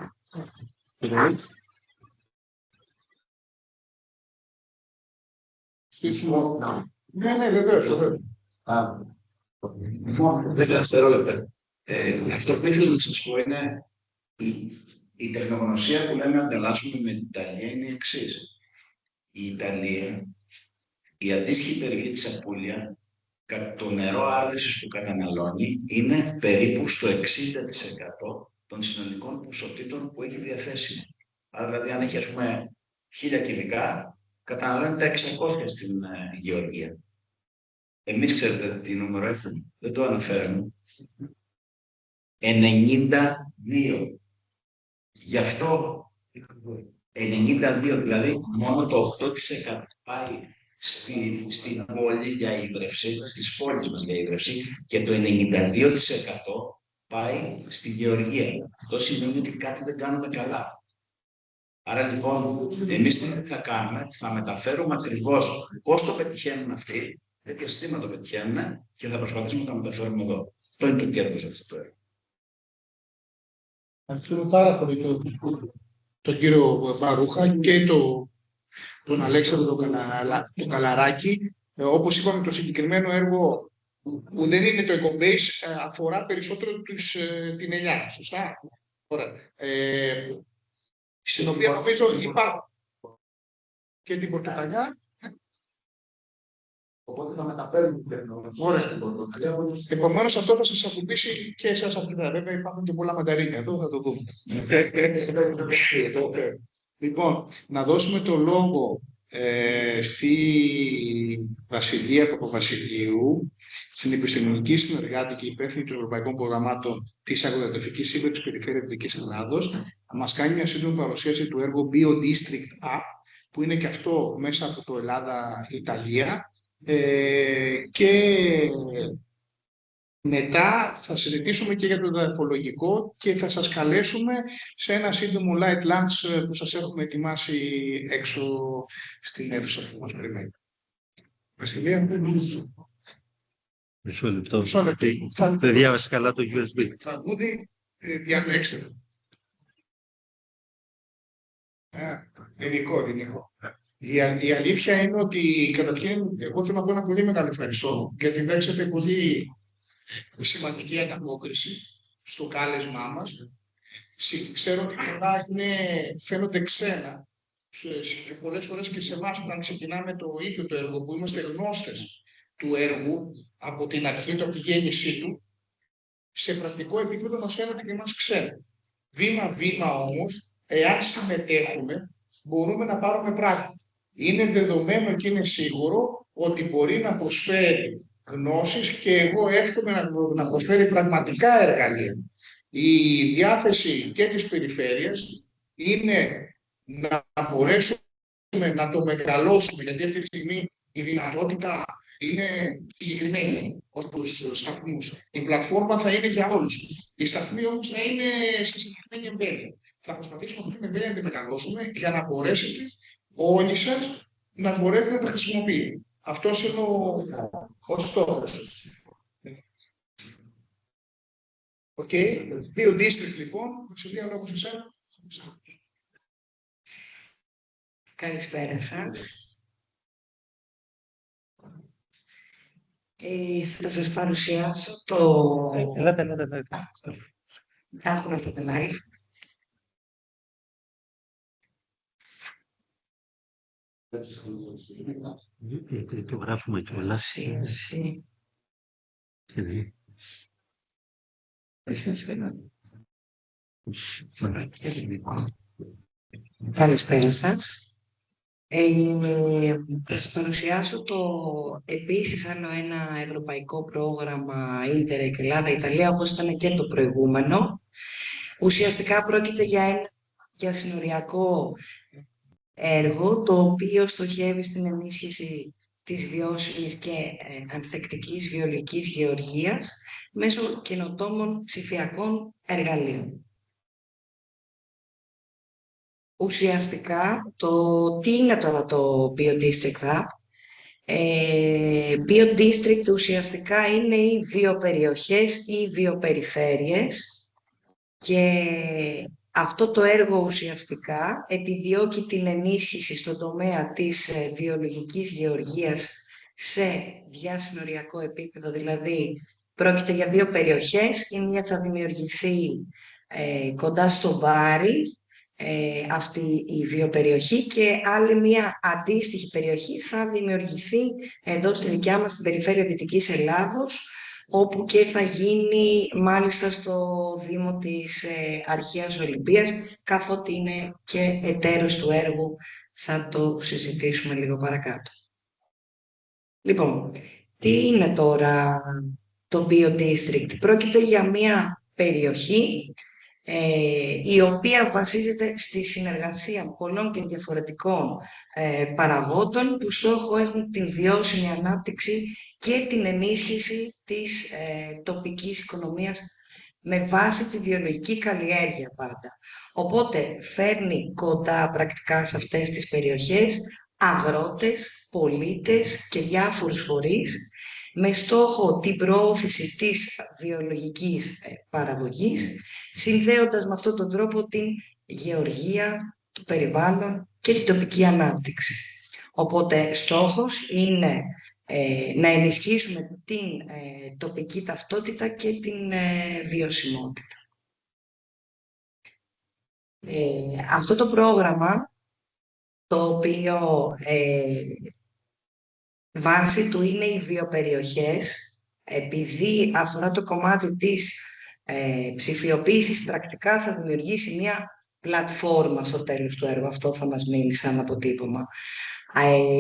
Ναι, βεβαίως. 10 δευτερόλεπτα. Αυτό που ήθελα να σας πω είναι η τεχνογνωσία που λέμε ανταλλάσσουμε με την Ιταλία είναι η εξής. Η Ιταλία, η αντίστοιχη περιοχή της Απούλια, το νερό άρδευσης που καταναλώνει είναι περίπου στο 60% των συνολικών ποσοτήτων που έχει διαθέσιμο. Άρα δηλαδή αν έχει 1000 κυβικά, καταναλώνει τα 600 στην Γεωργία. Εμείς ξέρετε τι νούμερο έχουμε, δεν το αναφέραμε. 92. Γι' αυτό 92, δηλαδή μόνο το 8% πάει στην πόλη για ίδρυυση, στις πόλεις μας για ίδρυυση, και το 92% πάει στη Γεωργία. Αυτό σημαίνει ότι κάτι δεν κάνουμε καλά. Άρα λοιπόν, εμείς τι θα κάνουμε, θα μεταφέρουμε ακριβώς πώς το πετυχαίνουν αυτοί, τέτοια συστήματα το πετυχαίνουν και θα προσπαθήσουμε να τα μεταφέρουμε εδώ. Αυτό είναι το κέρδος αυτό το έργο. Ευχαριστούμε πάρα πολύ τον κύριο Μπαρούχα και τον Αλέξανδρο τον Καλαράκη. Όπως είπαμε, το συγκεκριμένο έργο που δεν είναι το Ecobase αφορά περισσότερο την ελιά, σωστά. Ωραία. Στην οποία νομίζω υπάρχουν και την πορτοκαλιά. Οπότε θα μεταφέρουμε την τεχνολογία. Επομένως αυτό θα σας ακουμπήσει και εσάς από την Ελλάδα. Βέβαια υπάρχουν και πολλά μανταρίνια εδώ, θα το δούμε. Λοιπόν, να δώσουμε το λόγο στη Βασιλεία Παπαβασιλείου, στην επιστημονική συνεργάτη και υπεύθυνη των Ευρωπαϊκών Προγραμμάτων της Αγροδιατροφικής Σύμπραξης Περιφέρειας Δυτικής Ελλάδος, να μας κάνει μια σύντομη παρουσίαση του έργου Bio District App, που είναι και αυτό μέσα από το Ελλάδα-Ιταλία. Και μετά θα συζητήσουμε και για το εδαφολογικό και θα σας καλέσουμε σε ένα σύντομο light lunch που σας έχουμε ετοιμάσει έξω στην αίθουσα που μας περιμένει. Βασιλεία. Μισό λεπτό. Δεν διάβασε καλά το USB. Τραγούδι, διαλέξτε. Ελληνικό. Η αλήθεια είναι ότι καταρχήν εγώ θέλω να πω ένα πολύ μεγάλο ευχαριστώ, γιατί δέχσατε πολύ σημαντική ανταπόκριση στο κάλεσμά μας. Ξέρω ότι πολλά φαίνονται ξένα και πολλές φορές και σε εμάς όταν ξεκινάμε το ίδιο το έργο, που είμαστε γνώστες του έργου από την αρχή του, από τη γέννησή του, σε πρακτικό επίπεδο μας φαίνεται και μας ξένα. Βήμα-βήμα όμως, εάν συμμετέχουμε, μπορούμε να πάρουμε πράγματα. Είναι δεδομένο και είναι σίγουρο ότι μπορεί να προσφέρει γνώσεις και εγώ εύχομαι να προσφέρει πραγματικά εργαλεία. Η διάθεση και της περιφέρειας είναι να μπορέσουμε να το μεγαλώσουμε, γιατί αυτή τη στιγμή η δυνατότητα είναι συγκεκριμένη ως τους σταθμούς. Η πλατφόρμα θα είναι για όλους. Οι σταθμοί όμως θα είναι σε συγκεκριμένη εμβέλεια. Θα προσπαθήσουμε αυτή την εμβέλεια να την μεγαλώσουμε για να μπορέσετε όλοι σας να μπορέσετε να τα χρησιμοποιείτε. Αυτός είναι ο στόχος. Οκ. Δύο district λοιπόν, σε δύο λόγους εσένα. Καλησπέρα σας. Θα σας παρουσιάσω το... Ελάτε. Θα έχουν αυτά τα live. Το γράφουμε κιόλας. Καλησπέρα σας. Θα σας παρουσιάσω επίσης άλλο ένα ευρωπαϊκό πρόγραμμα Interreg Ελλάδα-Ιταλία, όπως ήταν και το προηγούμενο. Ουσιαστικά πρόκειται για ένα διασυνοριακό έργο, το οποίο στοχεύει στην ενίσχυση της βιώσιμης και ανθεκτικής βιολογικής γεωργίας μέσω καινοτόμων ψηφιακών εργαλείων. Ουσιαστικά, τι είναι τώρα το Bio-District Hub? Bio-District ουσιαστικά είναι οι βιοπεριοχές ή βιοπεριφέρειες και αυτό το έργο ουσιαστικά επιδιώκει την ενίσχυση στον τομέα της βιολογικής γεωργίας σε διασυνοριακό επίπεδο, δηλαδή πρόκειται για δύο περιοχές, η μία θα δημιουργηθεί κοντά στο Μπάρι, αυτή η βιοπεριοχή, και άλλη μια αντίστοιχη περιοχή θα δημιουργηθεί εδώ στη δικιά μας την περιφέρεια Δυτικής Ελλάδος, όπου και θα γίνει μάλιστα στο Δήμο της Αρχαίας Ολυμπίας, καθότι είναι και εταίρος του έργου. Θα το συζητήσουμε λίγο παρακάτω. Λοιπόν, τι είναι τώρα το Bio-District? Πρόκειται για μια περιοχή η οποία βασίζεται στη συνεργασία πολλών και διαφορετικών παραγόντων που στόχο έχουν την βιώσιμη ανάπτυξη και την ενίσχυση της τοπικής οικονομίας με βάση τη βιολογική καλλιέργεια πάντα. Οπότε φέρνει κοντά πρακτικά σε αυτές τις περιοχές αγρότες, πολίτες και διάφορους φορείς με στόχο την προώθηση της βιολογικής παραγωγής, συνδέοντας με αυτόν τον τρόπο την γεωργία, το περιβάλλον και την τοπική ανάπτυξη. Οπότε στόχος είναι να ενισχύσουμε την τοπική ταυτότητα και την βιωσιμότητα. Αυτό το πρόγραμμα, το οποίο βάση του είναι οι βιοπεριοχές, επειδή αφορά το κομμάτι της ψηφιοποίησης, πρακτικά θα δημιουργήσει μια πλατφόρμα στο τέλος του έργου. Αυτό θα μας μείνει σαν αποτύπωμα.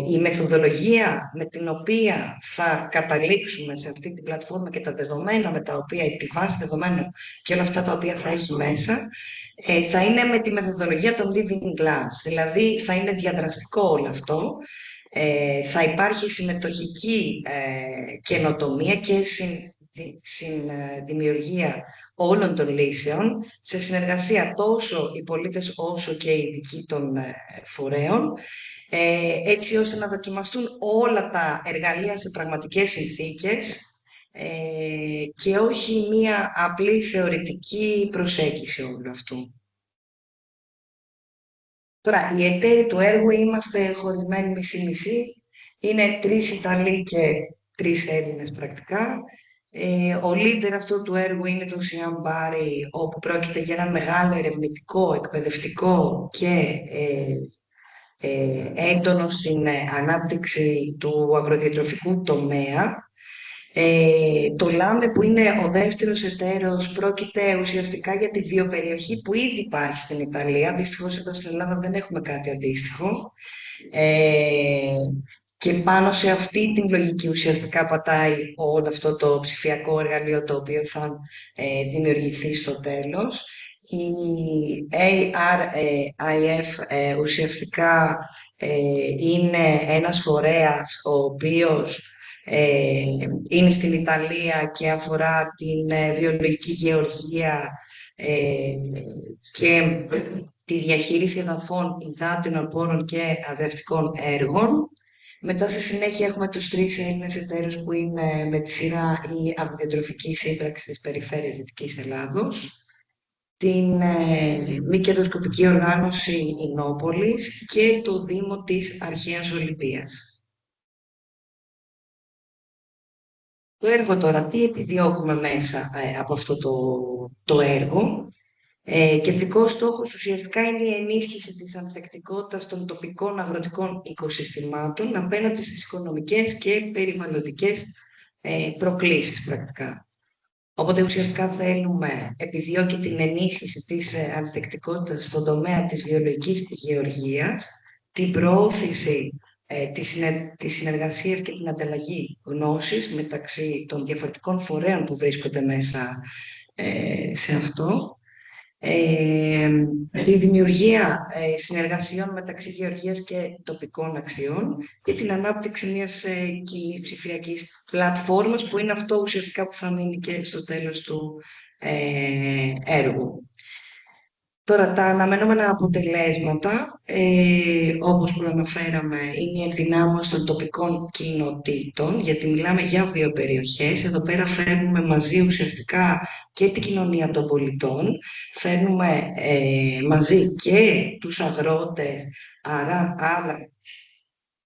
Η μεθοδολογία με την οποία θα καταλήξουμε σε αυτή την πλατφόρμα και τα δεδομένα με τα οποία, τη βάση δεδομένων και όλα αυτά τα οποία θα έχει μέσα, θα είναι με τη μεθοδολογία των Living Labs. Δηλαδή θα είναι διαδραστικό όλο αυτό. Θα υπάρχει συμμετοχική καινοτομία και δημιουργία όλων των λύσεων σε συνεργασία τόσο οι πολίτες όσο και οι ειδικοί των φορέων, έτσι ώστε να δοκιμαστούν όλα τα εργαλεία σε πραγματικές συνθήκες και όχι μία απλή θεωρητική προσέγγιση όλου αυτού. Τώρα, οι εταίροι του έργου είμαστε χωρισμένοι μισή-μισή. Είναι 3 Ιταλοί και 3 Έλληνες πρακτικά. Ο leader αυτού του έργου είναι το Σιάν Μπάρι, όπου πρόκειται για ένα μεγάλο ερευνητικό, εκπαιδευτικό και έντονο στην ανάπτυξη του αγροδιατροφικού τομέα. Το ΛΑΜΕ, που είναι ο δεύτερος εταίρος, πρόκειται ουσιαστικά για τη βιοπεριοχή που ήδη υπάρχει στην Ιταλία. Δυστυχώς εδώ στην Ελλάδα δεν έχουμε κάτι αντίστοιχο. Και πάνω σε αυτή την λογική ουσιαστικά πατάει όλο αυτό το ψηφιακό εργαλείο το οποίο θα δημιουργηθεί στο τέλος. Η ARIF ουσιαστικά είναι ένας φορέας ο οποίος είναι στην Ιταλία και αφορά την βιολογική γεωργία και τη διαχείριση εδαφών, υδάτινων πόρων και αδρευτικών έργων. Μετά στη συνέχεια έχουμε τους 3 Έλληνες εταίρους που είναι με τη σειρά η Αγροδιατροφική Σύμπραξη της Περιφέρειας Δυτικής Ελλάδος, την μη κερδοσκοπική οργάνωση Ιννόπολης και το Δήμο της Αρχαίας Ολυμπίας. Το έργο τώρα, τι επιδιώκουμε μέσα από αυτό το έργο. Κεντρικός στόχος ουσιαστικά είναι η ενίσχυση της ανθεκτικότητας των τοπικών αγροτικών οικοσυστημάτων απέναντι στις οικονομικές και περιβαλλοντικές προκλήσεις πρακτικά. Οπότε ουσιαστικά επιδιώκει την ενίσχυση της ανθεκτικότητας στον τομέα της βιολογικής γεωργίας, την προώθηση της συνεργασίας και την ανταλλαγή γνώσης μεταξύ των διαφορετικών φορέων που βρίσκονται μέσα σε αυτό, τη δημιουργία συνεργασιών μεταξύ γεωργίας και τοπικών αξιών και την ανάπτυξη μιας κοινής ψηφιακής πλατφόρμας που είναι αυτό ουσιαστικά που θα μείνει και στο τέλος του έργου. Τώρα, τα αναμενόμενα αποτελέσματα, όπως προαναφέραμε, είναι η ενδυνάμωση των τοπικών κοινοτήτων, γιατί μιλάμε για βιοπεριοχές. Εδώ πέρα φέρνουμε μαζί ουσιαστικά και την κοινωνία των πολιτών, φέρνουμε μαζί και τους αγρότες, αλλά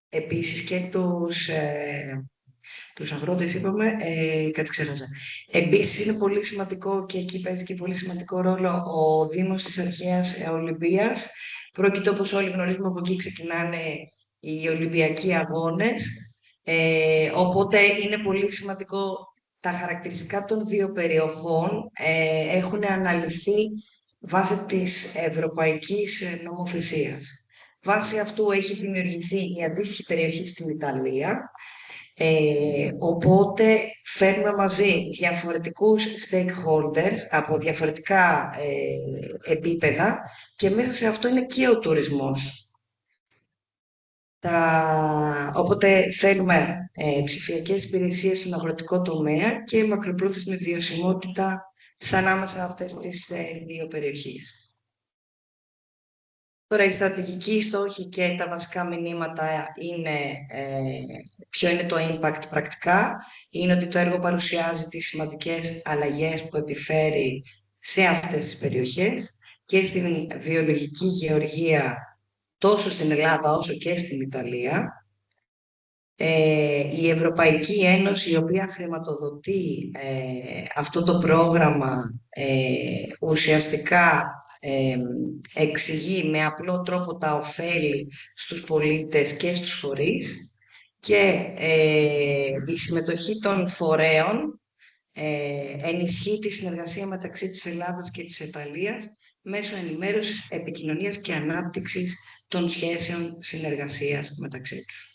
επίσης και τους αγρότες είπαμε, κάτι ξέχασα. Επίσης είναι πολύ σημαντικό και εκεί παίζει και πολύ σημαντικό ρόλο ο Δήμος της Αρχαίας Ολυμπίας. Πρόκειται, όπως όλοι γνωρίζουμε, από εκεί ξεκινάνε οι Ολυμπιακοί Αγώνες. Οπότε είναι πολύ σημαντικό τα χαρακτηριστικά των βιοπεριοχών έχουν αναλυθεί βάσει της ευρωπαϊκής νομοθεσίας. Βάσει αυτού έχει δημιουργηθεί η αντίστοιχη περιοχή στην Ιταλία. Οπότε φέρνουμε μαζί διαφορετικούς stakeholders από διαφορετικά επίπεδα και μέσα σε αυτό είναι και ο τουρισμός. Οπότε θέλουμε ψηφιακές υπηρεσίες στον αγροτικό τομέα και μακροπρόθεσμη βιωσιμότητα ανάμεσα αυτές τις δύο περιοχές. Τώρα, η στρατηγική στόχη και τα βασικά μηνύματα είναι ποιο είναι το impact πρακτικά. Είναι ότι το έργο παρουσιάζει τις σημαντικές αλλαγές που επιφέρει σε αυτές τις περιοχές και στην βιολογική γεωργία τόσο στην Ελλάδα όσο και στην Ιταλία. Η Ευρωπαϊκή Ένωση, η οποία χρηματοδοτεί αυτό το πρόγραμμα, ουσιαστικά εξηγεί με απλό τρόπο τα ωφέλη στους πολίτες και στους φορείς και η συμμετοχή των φορέων ενισχύει τη συνεργασία μεταξύ της Ελλάδας και της Ιταλίας μέσω ενημέρωσης, επικοινωνίας και ανάπτυξης των σχέσεων συνεργασίας μεταξύ τους.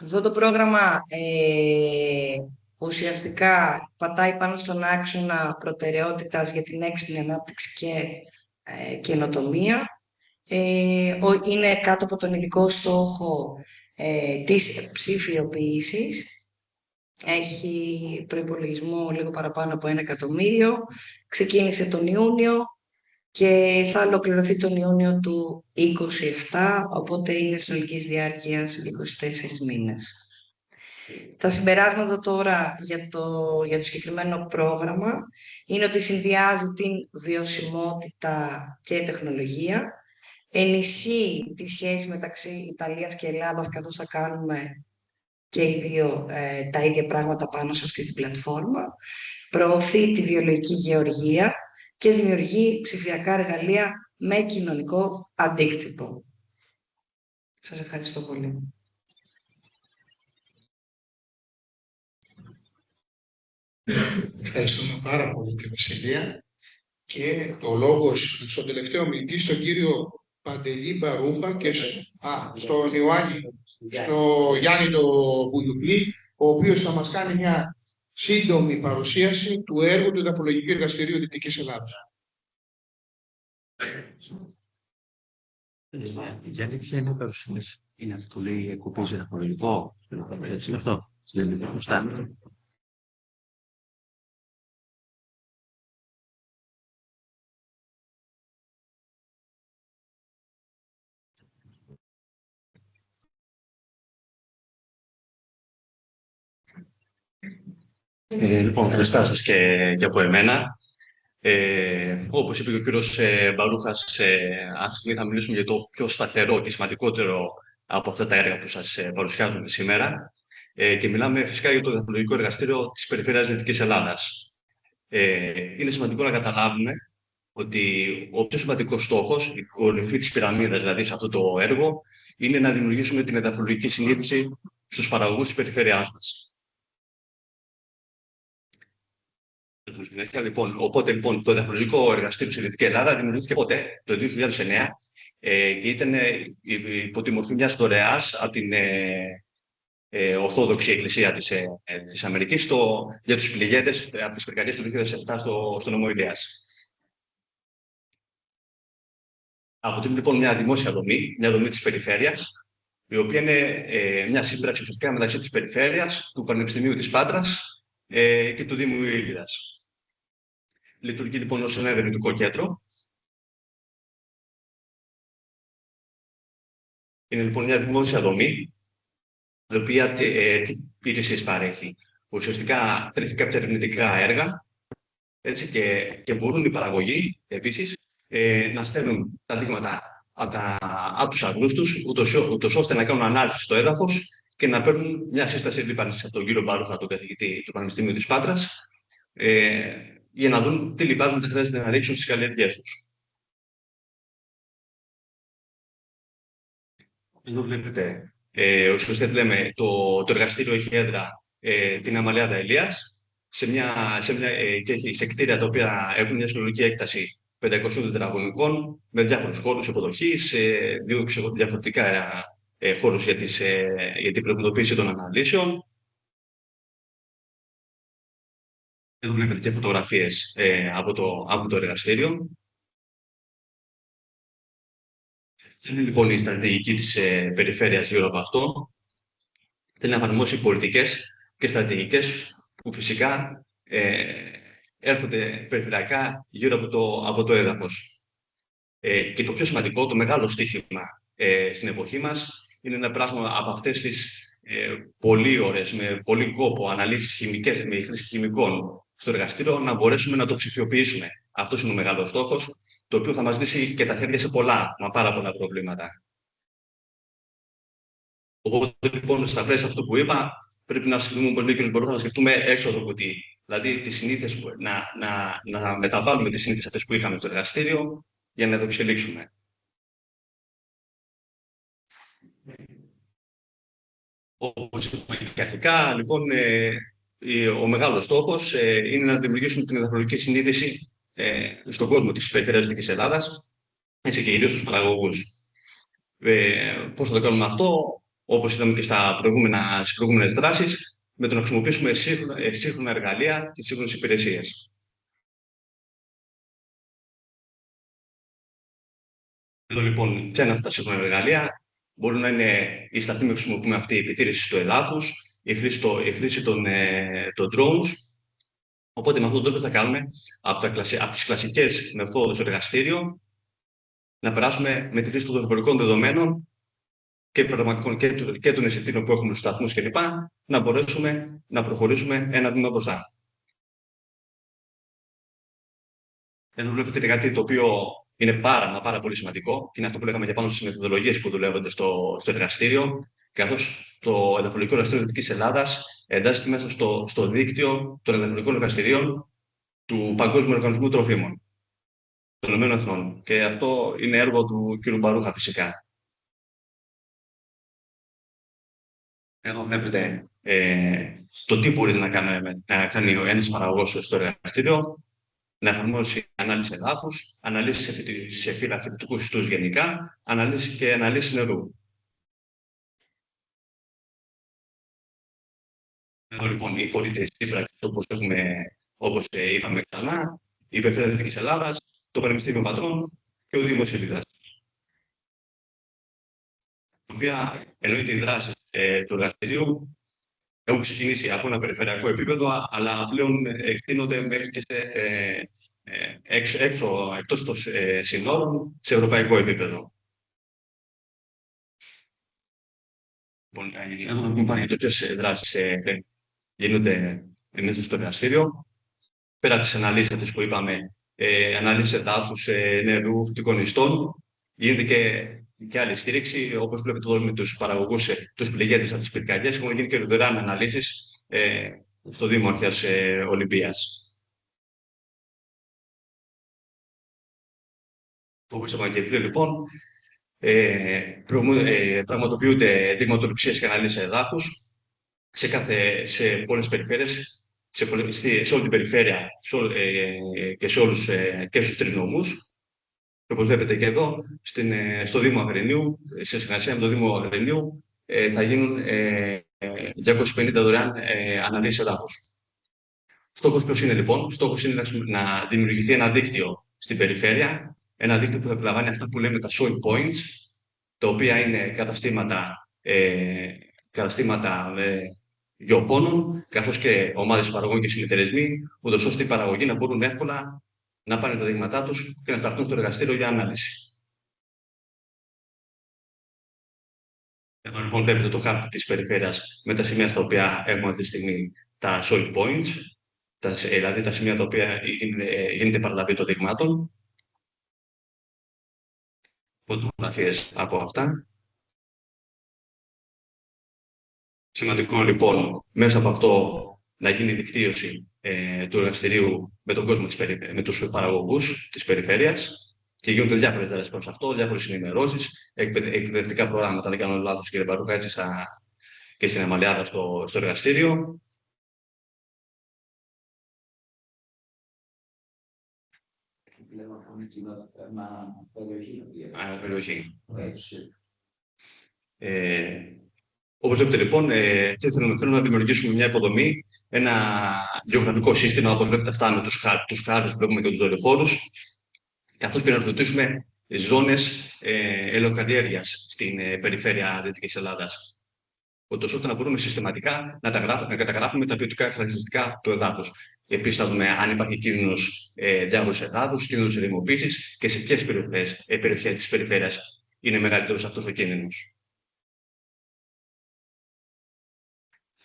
Αυτό το πρόγραμμα ουσιαστικά πατάει πάνω στον άξονα προτεραιότητας για την έξυπνη ανάπτυξη και καινοτομία. Είναι κάτω από τον ειδικό στόχο της ψηφιοποίησης. Έχει προϋπολογισμό λίγο παραπάνω από 1 εκατομμύριο. Ξεκίνησε τον Ιούνιο και θα ολοκληρωθεί τον Ιούνιο του 2027, οπότε είναι συνολικής διάρκειας 24 μήνες. Τα συμπεράσματα τώρα για το συγκεκριμένο πρόγραμμα είναι ότι συνδυάζει την βιωσιμότητα και τεχνολογία, ενισχύει τη σχέση μεταξύ Ιταλίας και Ελλάδας, καθώς θα κάνουμε και οι δύο τα ίδια πράγματα πάνω σε αυτή την πλατφόρμα, προωθεί τη βιολογική γεωργία και δημιουργεί ψηφιακά εργαλεία με κοινωνικό αντίκτυπο. Σας ευχαριστώ πολύ. Ευχαριστούμε πάρα πολύ τη Βασιλεία και το λόγο στον τελευταίο μιλητή, στον κύριο Παντελή Μπαρούχα και στον Γιάννη το Μπουγιουκλή, ο οποίος θα μας κάνει μια σύντομη παρουσίαση του έργου του Εδαφολογικού Εργαστηρίου Δυτικής Ελλάδας. Γιάννη, ποια είναι η παρουσίαση? Είναι αυτό που λέει εκπομπή διδακτορικό. Έτσι είναι αυτό. Δεν είναι σωστά. Λοιπόν, καλησπέρα σας και από εμένα. Όπως είπε και ο κύριος Μπαρούχας, αν στιγμή θα μιλήσουμε για το πιο σταθερό και σημαντικότερο από αυτά τα έργα που σας παρουσιάζουμε σήμερα. Και μιλάμε φυσικά για το Διδακτολογικό Εργαστήριο της Περιφέρειας Δυτικής Ελλάδας. Είναι σημαντικό να καταλάβουμε ότι ο πιο σημαντικός στόχος, η κορυφή της πυραμίδας δηλαδή σε αυτό το έργο, είναι να δημιουργήσουμε την εδαφολογική συνείδηση στους παραγωγούς της περιφέρειάς μας. Οπότε λοιπόν το Εδαφολογικό Εργαστήριο στη Δυτική Ελλάδα δημιουργήθηκε πότε, το 2009, και ήταν υπό τη μορφή μιας δωρεάς από την Ορθόδοξη Εκκλησία της Αμερικής για τους πληγέντες από τις πυρκαγιές του 2007 στο νομό Ηλίας. Αποτελεί λοιπόν μια δημόσια δομή, μια δομή της περιφέρειας, η οποία είναι μια σύμπραξη ουσιαστικά μεταξύ της περιφέρειας, του Πανεπιστημίου της Πάτρας και του Δήμου Ήλιδας. Λειτουργεί λοιπόν ως ένα ερευνητικό κέντρο. Είναι λοιπόν μια δημόσια δομή, η οποία τι υπηρεσίες παρέχει. Ουσιαστικά τρέχει κάποια ερευνητικά έργα, έτσι, και μπορούν οι παραγωγοί επίσης να στέλνουν τα δείγματα από τους αγρούς τους, ούτως ώστε να κάνουν ανάλυση στο έδαφος και να παίρνουν μια σύσταση λίπανσης από τον κύριο Μπαρούχα, τον καθηγητή του Πανεπιστημίου της Πάτρας, για να δουν τι λιπάσματα χρειάζεται να ρίξουν στις καλλιέργειές τους. Εδώ βλέπετε, ουσιαστικά λέμε, το εργαστήριο έχει έδρα την Αμαλιάδα Ηλίας, και έχει σε κτίρια τα οποία έχουν μια συνολική έκταση 500 τετραγωνικών, με διάφορους χώρους υποδοχής, δύο διαφορετικά χώρους για την προειδοποίηση των αναλύσεων. Εδώ βλέπετε και φωτογραφίες από το εργαστήριο. Είναι λοιπόν η στρατηγική της περιφέρειας γύρω από αυτό. Θέλει να εφαρμόσει πολιτικές και στρατηγικές που φυσικά έρχονται περιφερειακά γύρω από το έδαφος. Και το πιο σημαντικό, το μεγάλο στοίχημα στην εποχή μας, είναι να περάσουμε από αυτές τις πολύ ώρες, με πολύ κόπο, αναλύσεις χημικές, με χρήση χημικών στο εργαστήριο, να μπορέσουμε να το ψηφιοποιήσουμε. Αυτός είναι ο μεγάλος στόχος, το οποίο θα μας λύσει και τα χέρια σε πάρα πολλά προβλήματα. Οπότε, λοιπόν, στα πλαίσια αυτό που είπα, πρέπει να σκεφτούμε, όπως λέει ο κ. Μπαρούχας, να σκεφτούμε έξω από το κουτί. Δηλαδή, τις συνήθειες, να μεταβάλουμε τις συνήθειες αυτές που είχαμε στο εργαστήριο για να το εξελίξουμε. Όπως είπαμε και αρχικά, λοιπόν, ο μεγάλος στόχος είναι να δημιουργήσουμε την εδαφολογική συνείδηση στον κόσμο της περιφέρειας Δυτικής Ελλάδας, έτσι, και ιδίως στους παραγωγούς. Πώς θα το κάνουμε αυτό, όπως είδαμε και στις προηγούμενες δράσεις, με το να χρησιμοποιήσουμε σύγχρονα εργαλεία και σύγχρονες υπηρεσίες. Εδώ λοιπόν, ποια είναι αυτά τα σύγχρονα εργαλεία? Μπορούν να είναι η σταθμή που χρησιμοποιούμε αυτή, η επιτήρηση του εδάφους, η χρήση των drones. Οπότε με αυτόν τον τρόπο θα κάνουμε από τις κλασικές μεθόδους στο εργαστήριο να περάσουμε με τη χρήση των δορυφορικών δεδομένων και των αισθητήρων που έχουμε στους σταθμούς κλπ. Να μπορέσουμε να προχωρήσουμε ένα βήμα μπροστά. Εδώ βλέπετε κάτι το οποίο είναι πάρα πολύ σημαντικό και είναι αυτό που λέγαμε για πάνω στις μεθοδολογίες που δουλεύονται στο εργαστήριο, καθώς το Εδαφολογικό Εργαστήριο Δυτικής Ελλάδας εντάσσεται μέσα στο δίκτυο των εδαφολογικών εργαστηρίων του Παγκόσμιου Οργανισμού Τροφίμων των ΗΠΑ. Και αυτό είναι έργο του κ. Μπαρούχα, φυσικά. Εδώ βλέπετε το τι μπορεί να κάνει ένας παραγωγός στο εργαστήριο, να εφαρμόσει ανάλυση εδάφους, αναλύσεις σε φύλλα φυτικού ιστούς γενικά, και αναλύσεις νερού. Εδώ λοιπόν οι φορείς της σύμπραξης, όπως είπαμε ξανά, η Περιφέρεια Δυτικής Ελλάδας, το Πανεπιστήμιο Πατρών και ο Δήμος Ήλιδας. οποία εννοείται οι δράσεις του εργαστηρίου έχουν ξεκινήσει από ένα περιφερειακό επίπεδο, αλλά πλέον εκτείνονται μέχρι και εκτός των συνόρων σε ευρωπαϊκό επίπεδο. Λοιπόν, εδώ να πούμε για το ποιες δράσεις γίνονται μέσα στο εργαστήριο. Πέρα τις αναλύσεις αυτές που είπαμε, αναλύσεις εδάφους, νερού, φυτικών ιστών, γίνεται και άλλη στήριξη, όπως βλέπετε εδώ με τους παραγωγούς, τους πληγέντες από τις πυρκαγιές, έχουν γίνει και δωρεάν αναλύσεις στο Δήμο Αρχαίας Ολυμπίας. Όπως είπαμε και πριν, λοιπόν, πραγματοποιούνται δειγματοληψίες και αναλύσεις εδάφους σε πολλές περιφέρειες, σε όλη την περιφέρεια και στους 3 νομούς. Όπως βλέπετε και εδώ, στο Δήμο Αγρινίου, σε συνεργασία με το Δήμο Αγρινίου, θα γίνουν 250 δωρεάν αναλύσεις εδάφους. Στόχος ποιος είναι, λοιπόν? Στόχος είναι να δημιουργηθεί ένα δίκτυο στην περιφέρεια, ένα δίκτυο που θα περιλαμβάνει αυτά που λέμε τα soil points, τα οποία είναι καταστήματα γεωπόνων, καθώς και ομάδες παραγωγών και συνεταιρισμοί, ούτως ώστε οι παραγωγοί να μπορούν εύκολα να πάνε τα δείγματά τους και να σταθούν στο εργαστήριο για ανάλυση. Εδώ λοιπόν βλέπετε το χάρτη της περιφέρειας με τα σημεία στα οποία έχουμε αυτή τη στιγμή τα soil points, δηλαδή τα σημεία τα οποία γίνεται παραλαβή των δείγματων. Φωτογραφίες από αυτά. Σημαντικό λοιπόν μέσα από αυτό να γίνει δικτύωση του εργαστηρίου με τον κόσμο, με τους παραγωγούς της περιφέρειας, και γίνονται διάφορες δράσεις προς αυτό, διάφορες ενημερώσεις, εκπαιδευτικά προγράμματα, δεν κάνω λάθος κύριε Μπαρούκα, έτσι και στην Αμαλιάδα στο εργαστήριο. Περιοχή. Όπως βλέπετε λοιπόν, θέλω να δημιουργήσουμε μια υποδομή, ένα γεωγραφικό σύστημα, όπως βλέπετε αυτά με τους χάρτες που βλέπουμε και τους δορυφόρους, καθώς και να ορθωτήσουμε ζώνες ελαιοκαλλιέργειας στην περιφέρεια Δυτικής Ελλάδας, ούτως ώστε να μπορούμε συστηματικά να καταγράφουμε τα ποιοτικά χαρακτηριστικά του εδάφους. Επίσης, θα δούμε αν υπάρχει κίνδυνος διάβρωσης εδάφους, κίνδυνος ερημοποίησης και σε ποιες περιοχές της περιφέρειας είναι μεγαλύτερος αυτός ο κίνδυνος.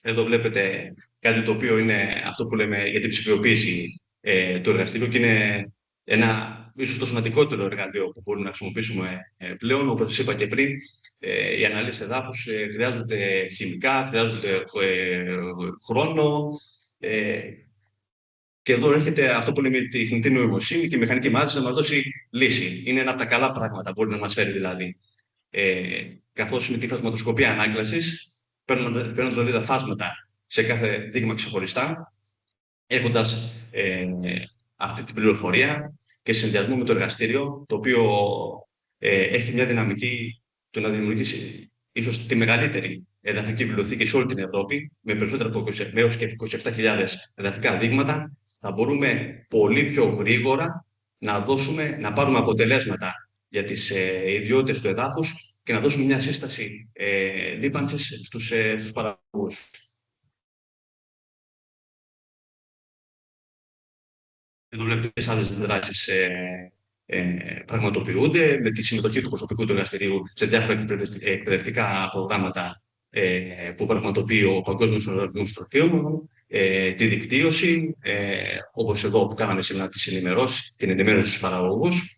Εδώ βλέπετε κάτι το οποίο είναι αυτό που λέμε για την ψηφιοποίηση του εργαστήριου και είναι ένα ίσως το σημαντικότερο εργαλείο που μπορούμε να χρησιμοποιήσουμε πλέον. Όπως σας είπα και πριν, οι αναλύσεις εδάφους χρειάζονται χημικά, χρειάζονται χρόνο. Και εδώ έρχεται αυτό που λέμε τη τεχνητή νοημοσύνη και η μηχανική μάθηση να μας δώσει λύση. Είναι ένα από τα καλά πράγματα που μπορεί να μας φέρει δηλαδή. Καθώς με τη φασματοσκοπία ανάκλασης, παίρνοντας δηλαδή τα φάσματα σε κάθε δείγμα ξεχωριστά, έχοντας αυτή την πληροφορία και σε συνδυασμό με το εργαστήριο, το οποίο έχει μια δυναμική του να δημιουργήσει ίσως τη μεγαλύτερη εδαφική βιβλιοθήκη σε όλη την Ευρώπη, με περισσότερα από έως και 27.000 εδαφικά δείγματα, θα μπορούμε πολύ πιο γρήγορα να πάρουμε αποτελέσματα για τις ιδιότητες του εδάφους και να δώσουμε μια σύσταση λίπανσης στους παραγωγούς. Εδώ βλέπετε ποιες άλλες δράσεις πραγματοποιούνται με τη συμμετοχή του προσωπικού του εργαστηρίου σε διάφορα εκπαιδευτικά προγράμματα που πραγματοποιεί ο Παγκόσμιος Οργανισμός Τροφίμων, τη δικτύωση, όπως εδώ που κάναμε σήμερα την ενημέρωση στους παραγωγούς,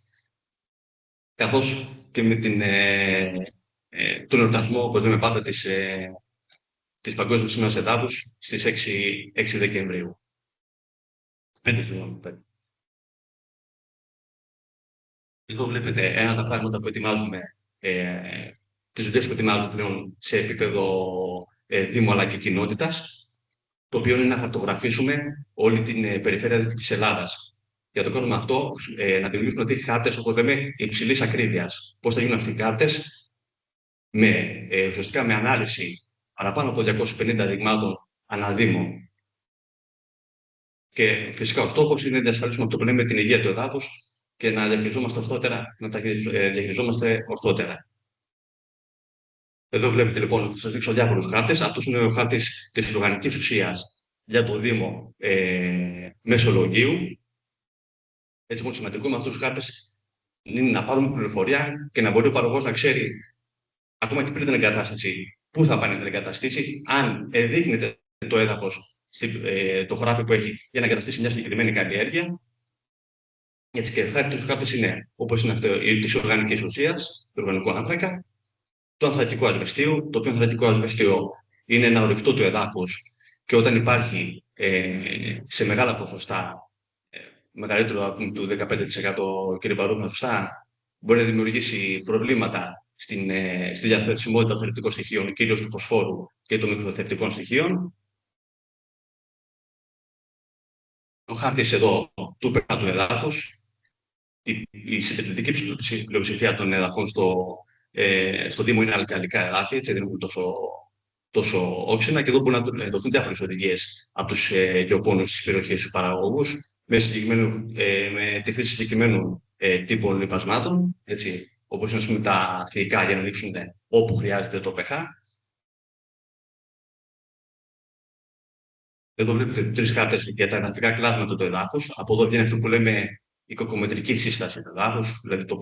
καθώς και με τον εορτασμό, όπως λέμε πάντα, της Παγκόσμιας ημέρας εδάφους στις 6 Δεκεμβρίου. 5. Εδώ βλέπετε ένα από τα πράγματα που ετοιμάζουμε, τις δουλειές που ετοιμάζουμε πλέον σε επίπεδο Δήμου αλλά και κοινότητας, το οποίο είναι να χαρτογραφήσουμε όλη την περιφέρεια Δυτικής Ελλάδας. Για το κάνουμε αυτό, να δημιουργήσουμε δηλαδή χάρτες, όπως λέμε, υψηλής ακρίβειας. Πώς θα γίνουν αυτοί οι χάρτες? Ουσιαστικά με ανάλυση παραπάνω από 250 δειγμάτων ανά Δήμο. Και φυσικά ο στόχος είναι να διασφαλίσουμε αυτό που λέμε την υγεία του εδάφους και να τα διαχειριζόμαστε ορθότερα. Εδώ βλέπετε λοιπόν, θα σας δείξω διάφορους χάρτες. Αυτός είναι ο χάρτης της οργανικής ουσίας για το Δήμο Μεσολογγίου. Έτσι λοιπόν σημαντικό με αυτούς τους χάρτες είναι να πάρουμε πληροφορία και να μπορεί ο παραγωγός να ξέρει ακόμα και πριν την εγκατάσταση πού θα πάνε να την εγκαταστήσει, αν εδείκνεται το έδαφος, το χωράφι που έχει για να εγκαταστήσει μια συγκεκριμένη καλλιέργεια. Έτσι και χάρη τους χάρτες είναι όπως είναι αυτό της οργανικής ουσίας, του οργανικού άνθρακα, το ανθρακικό ασβεστίο, το οποίο ανθρακικό ασβεστίο είναι ένα ορυκτό του εδάφους και όταν υπάρχει σε μεγάλα ποσοστά, μεγαλύτερο του 15% κύριε Παρούχα, σωστά, μπορεί να δημιουργήσει προβλήματα στη διαθεσιμότητα των θρεπτικών στοιχείων, κυρίως του φωσφόρου και των μικροθρεπτικών στοιχείων. Ο χάρτης εδώ του πέρα του εδάφους, η συντριπτική πλειοψηφία των εδαφών στο Δήμο είναι αλκαλικά εδάφη, έτσι δεν έχουν τόσο όξινα και εδώ μπορούν να δοθούν διάφορες οδηγίες από τους γεωπόνους της περιοχής του παραγωγούς με τη χρήση συγκεκριμένων τύπων λιπασμάτων, όπως είναι ας πούμε, τα θηϊκά για να ανοίξουν όπου χρειάζεται το pH. Εδώ βλέπετε 3 χάρτες για τα εδαφικά κλάσματα του εδάφους. Από εδώ βγαίνει αυτό που λέμε η κοκομετρική σύσταση του εδάφους, δηλαδή το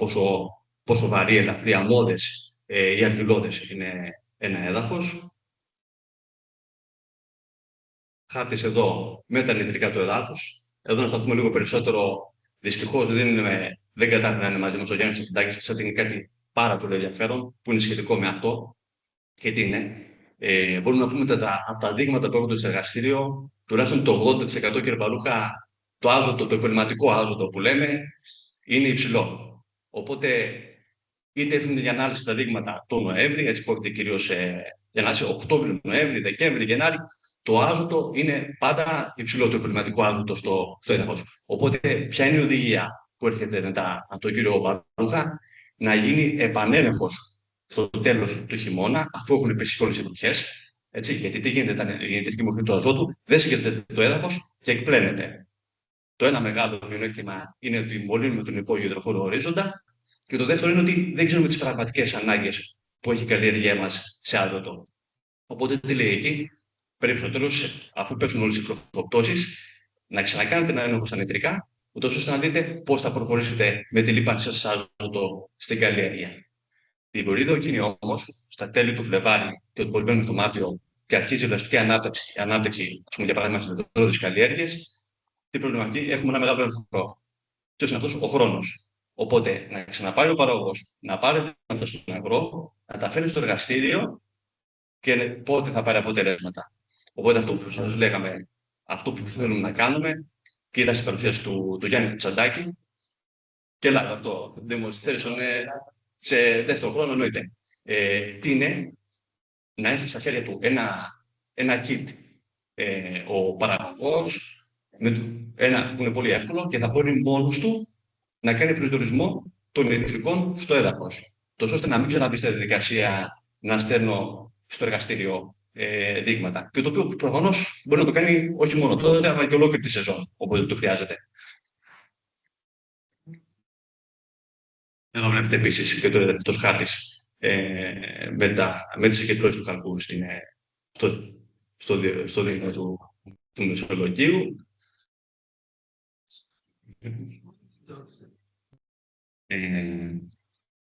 πόσο βαρύ, ελαφρύ, αμμώδες ή αργυλώδες είναι ένα έδαφος. Χάρτης εδώ με τα νητρικά του εδάφους. Εδώ να σταθούμε λίγο περισσότερο. Δυστυχώς δεν κατάφερε να είναι μαζί μας ο Γιάννης Τσιφτάκης, σας είναι κάτι πάρα πολύ ενδιαφέρον που είναι σχετικό με αυτό. Και τι είναι, μπορούμε να πούμε ότι από τα δείγματα που έρχονται στο εργαστήριο, τουλάχιστον το 80% κύριε Παρούχα, το υπολοιματικό άζωτο που λέμε, είναι υψηλό. Οπότε, είτε έρθουν για ανάλυση τα δείγματα το Νοέμβρη, έτσι πρόκειται κυρίως για ανάλυση Οκτώβριο, Νοέμβρη, Δεκέμβρη, Γενάρη, το άζωτο είναι πάντα υψηλό, το υπολοιματικό άζωτο στο έδαφος. Οπότε, ποια είναι η οδηγία που έρχεται μετά από τον κύριο Παρούχα, να γίνει επανέλεγχος στο τέλος του χειμώνα, αφού έχουν πέσει όλες οι βροχές. Γιατί τι γίνεται, η νητρική μορφή του αζότου δεν συγκεντρώνεται το έδαφος και εκπλένεται. Το ένα μεγάλο μειονέκτημα είναι ότι μολύνουμε τον υπόγειο υδροφόρο ορίζοντα. Και το δεύτερο είναι ότι δεν ξέρουμε τις πραγματικές ανάγκες που έχει η καλλιέργειά μας σε άζωτο. Οπότε τι λέει εκεί, πρέπει στο τέλος, αφού πέσουν όλες οι προπτώσεις, να ξανακάνετε ένα έλεγχο στα νητρικά, ούτως ώστε να δείτε πώς θα προχωρήσετε με τη λίπανση σας άζωτο στην καλλιέργεια. Την περίοδο εκείνη όμως, στα τέλη του Φλεβάρι και ότι περιμένουμε στο Μάρτιο και αρχίζει η δραστική ανάπτυξη, για παράδειγμα, στις δεδομένες καλλιέργειες, τι προβληματική, έχουμε ένα μεγάλο ερθρό. Ποιος είναι αυτός, ο χρόνος. Οπότε, να ξαναπάρει ο παραγωγός, να πάρει πράγματα στον αγρό, να τα φέρει στο εργαστήριο και πότε θα πάρει αποτελέσματα. Οπότε, αυτό που σας λέγαμε, αυτό που θέλουμε να κάνουμε, και είδα στην παρουσίαση του Γιάννη Τσαντάκη, και live αυτό, demonstration, σε δεύτερο χρόνο εννοείται. Τι είναι, να έχει στα χέρια του ένα kit ο παραγωγός, ένα που είναι πολύ εύκολο και θα μπορεί μόνος του να κάνει προσδιορισμό των νητρικών στο έδαφος. Τόσο ώστε να μην ξαναμπεί στη διαδικασία να στέλνω στο εργαστήριο δείγματα. Και το οποίο προφανώς μπορεί να το κάνει όχι μόνο τότε, αλλά και ολόκληρη τη σεζόν, όποτε το χρειάζεται. Εδώ βλέπετε επίσης και το τελευταίο χάρτης με τις συγκεντρώσεις του χαλκού στο Δήμο του Μεσολογγίου.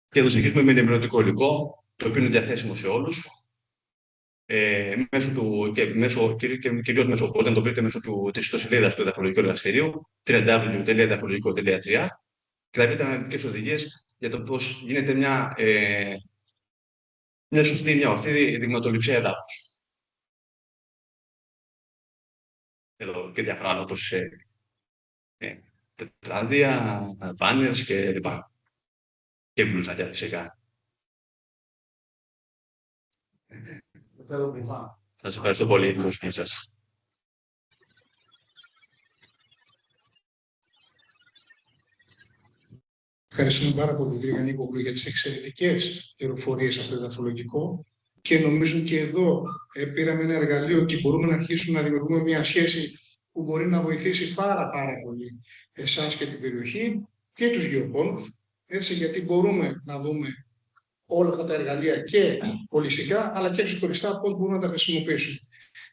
Και εδώ συνεχίζουμε με ενημερωτικό υλικό, το οποίο είναι διαθέσιμο σε όλους. Κυρίως μέσω, όταν το βρείτε μέσω της ιστοσελίδας του Εδαφολογικού Εργαστηρίου, www.edafολογικό.gr, και θα βρείτε αναλυτικές οδηγίες για το πώς γίνεται μια σωστή, μια ορθή δειγματοληψία εδάφους. Εδώ και διάφορα άλλα, όπως τετράδια, μπάνερς και λοιπά. Και μπλουζάκια φυσικά. Σας ευχαριστώ πολύ για την προσοχή σας. Ευχαριστούμε πάρα πολύ, κύριε Γιαννίκογλου, για τις εξαιρετικές πληροφορίες από το εδαφολογικό και νομίζω και εδώ πήραμε ένα εργαλείο και μπορούμε να αρχίσουμε να δημιουργούμε μια σχέση που μπορεί να βοηθήσει πάρα πολύ εσάς και την περιοχή και τους γεωπόνους, γιατί μπορούμε να δούμε όλα αυτά τα εργαλεία και ολιστικά, αλλά και ξεχωριστά πώς μπορούμε να τα χρησιμοποιήσουμε.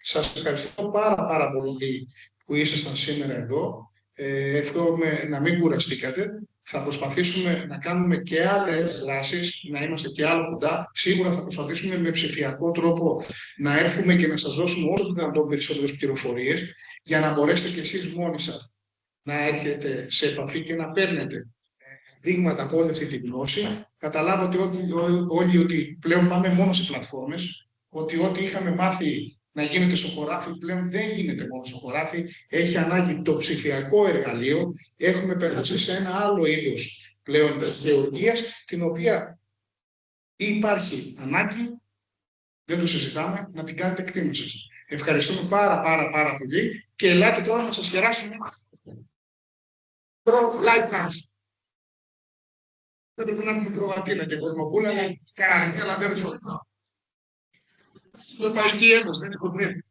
Σας ευχαριστώ πάρα πολύ που ήσασταν σήμερα εδώ. Εύχομαι να μην κουραστήκατε. Θα προσπαθήσουμε να κάνουμε και άλλες δράσεις, να είμαστε και άλλο κοντά. Σίγουρα θα προσπαθήσουμε με ψηφιακό τρόπο να έρθουμε και να σας δώσουμε όσο δυνατόν περισσότερες πληροφορίες, για να μπορέσετε κι εσείς μόνοι σας να έρχετε σε επαφή και να παίρνετε δείγματα από όλη αυτή τη γνώση. Καταλάβατε όλοι ότι πλέον πάμε μόνο σε πλατφόρμες, ότι ό,τι είχαμε μάθει να γίνεται στο χωράφι πλέον δεν γίνεται μόνο στο χωράφι, έχει ανάγκη το ψηφιακό εργαλείο. Έχουμε περάσει σε ένα άλλο είδος πλέον γεωργίας, την οποία υπάρχει ανάγκη, δεν το συζητάμε, να την κάνετε εκτίμηση. Ευχαριστούμε πάρα πολύ και ελάτε τώρα να σας κεράσουμε live dance. Δεν πρέπει να έχουμε προβατίνα και κοσμοπούλα, αλλά δεν είναι. Η Ευρωπαϊκή Ένωση δεν είναι κομμάτι.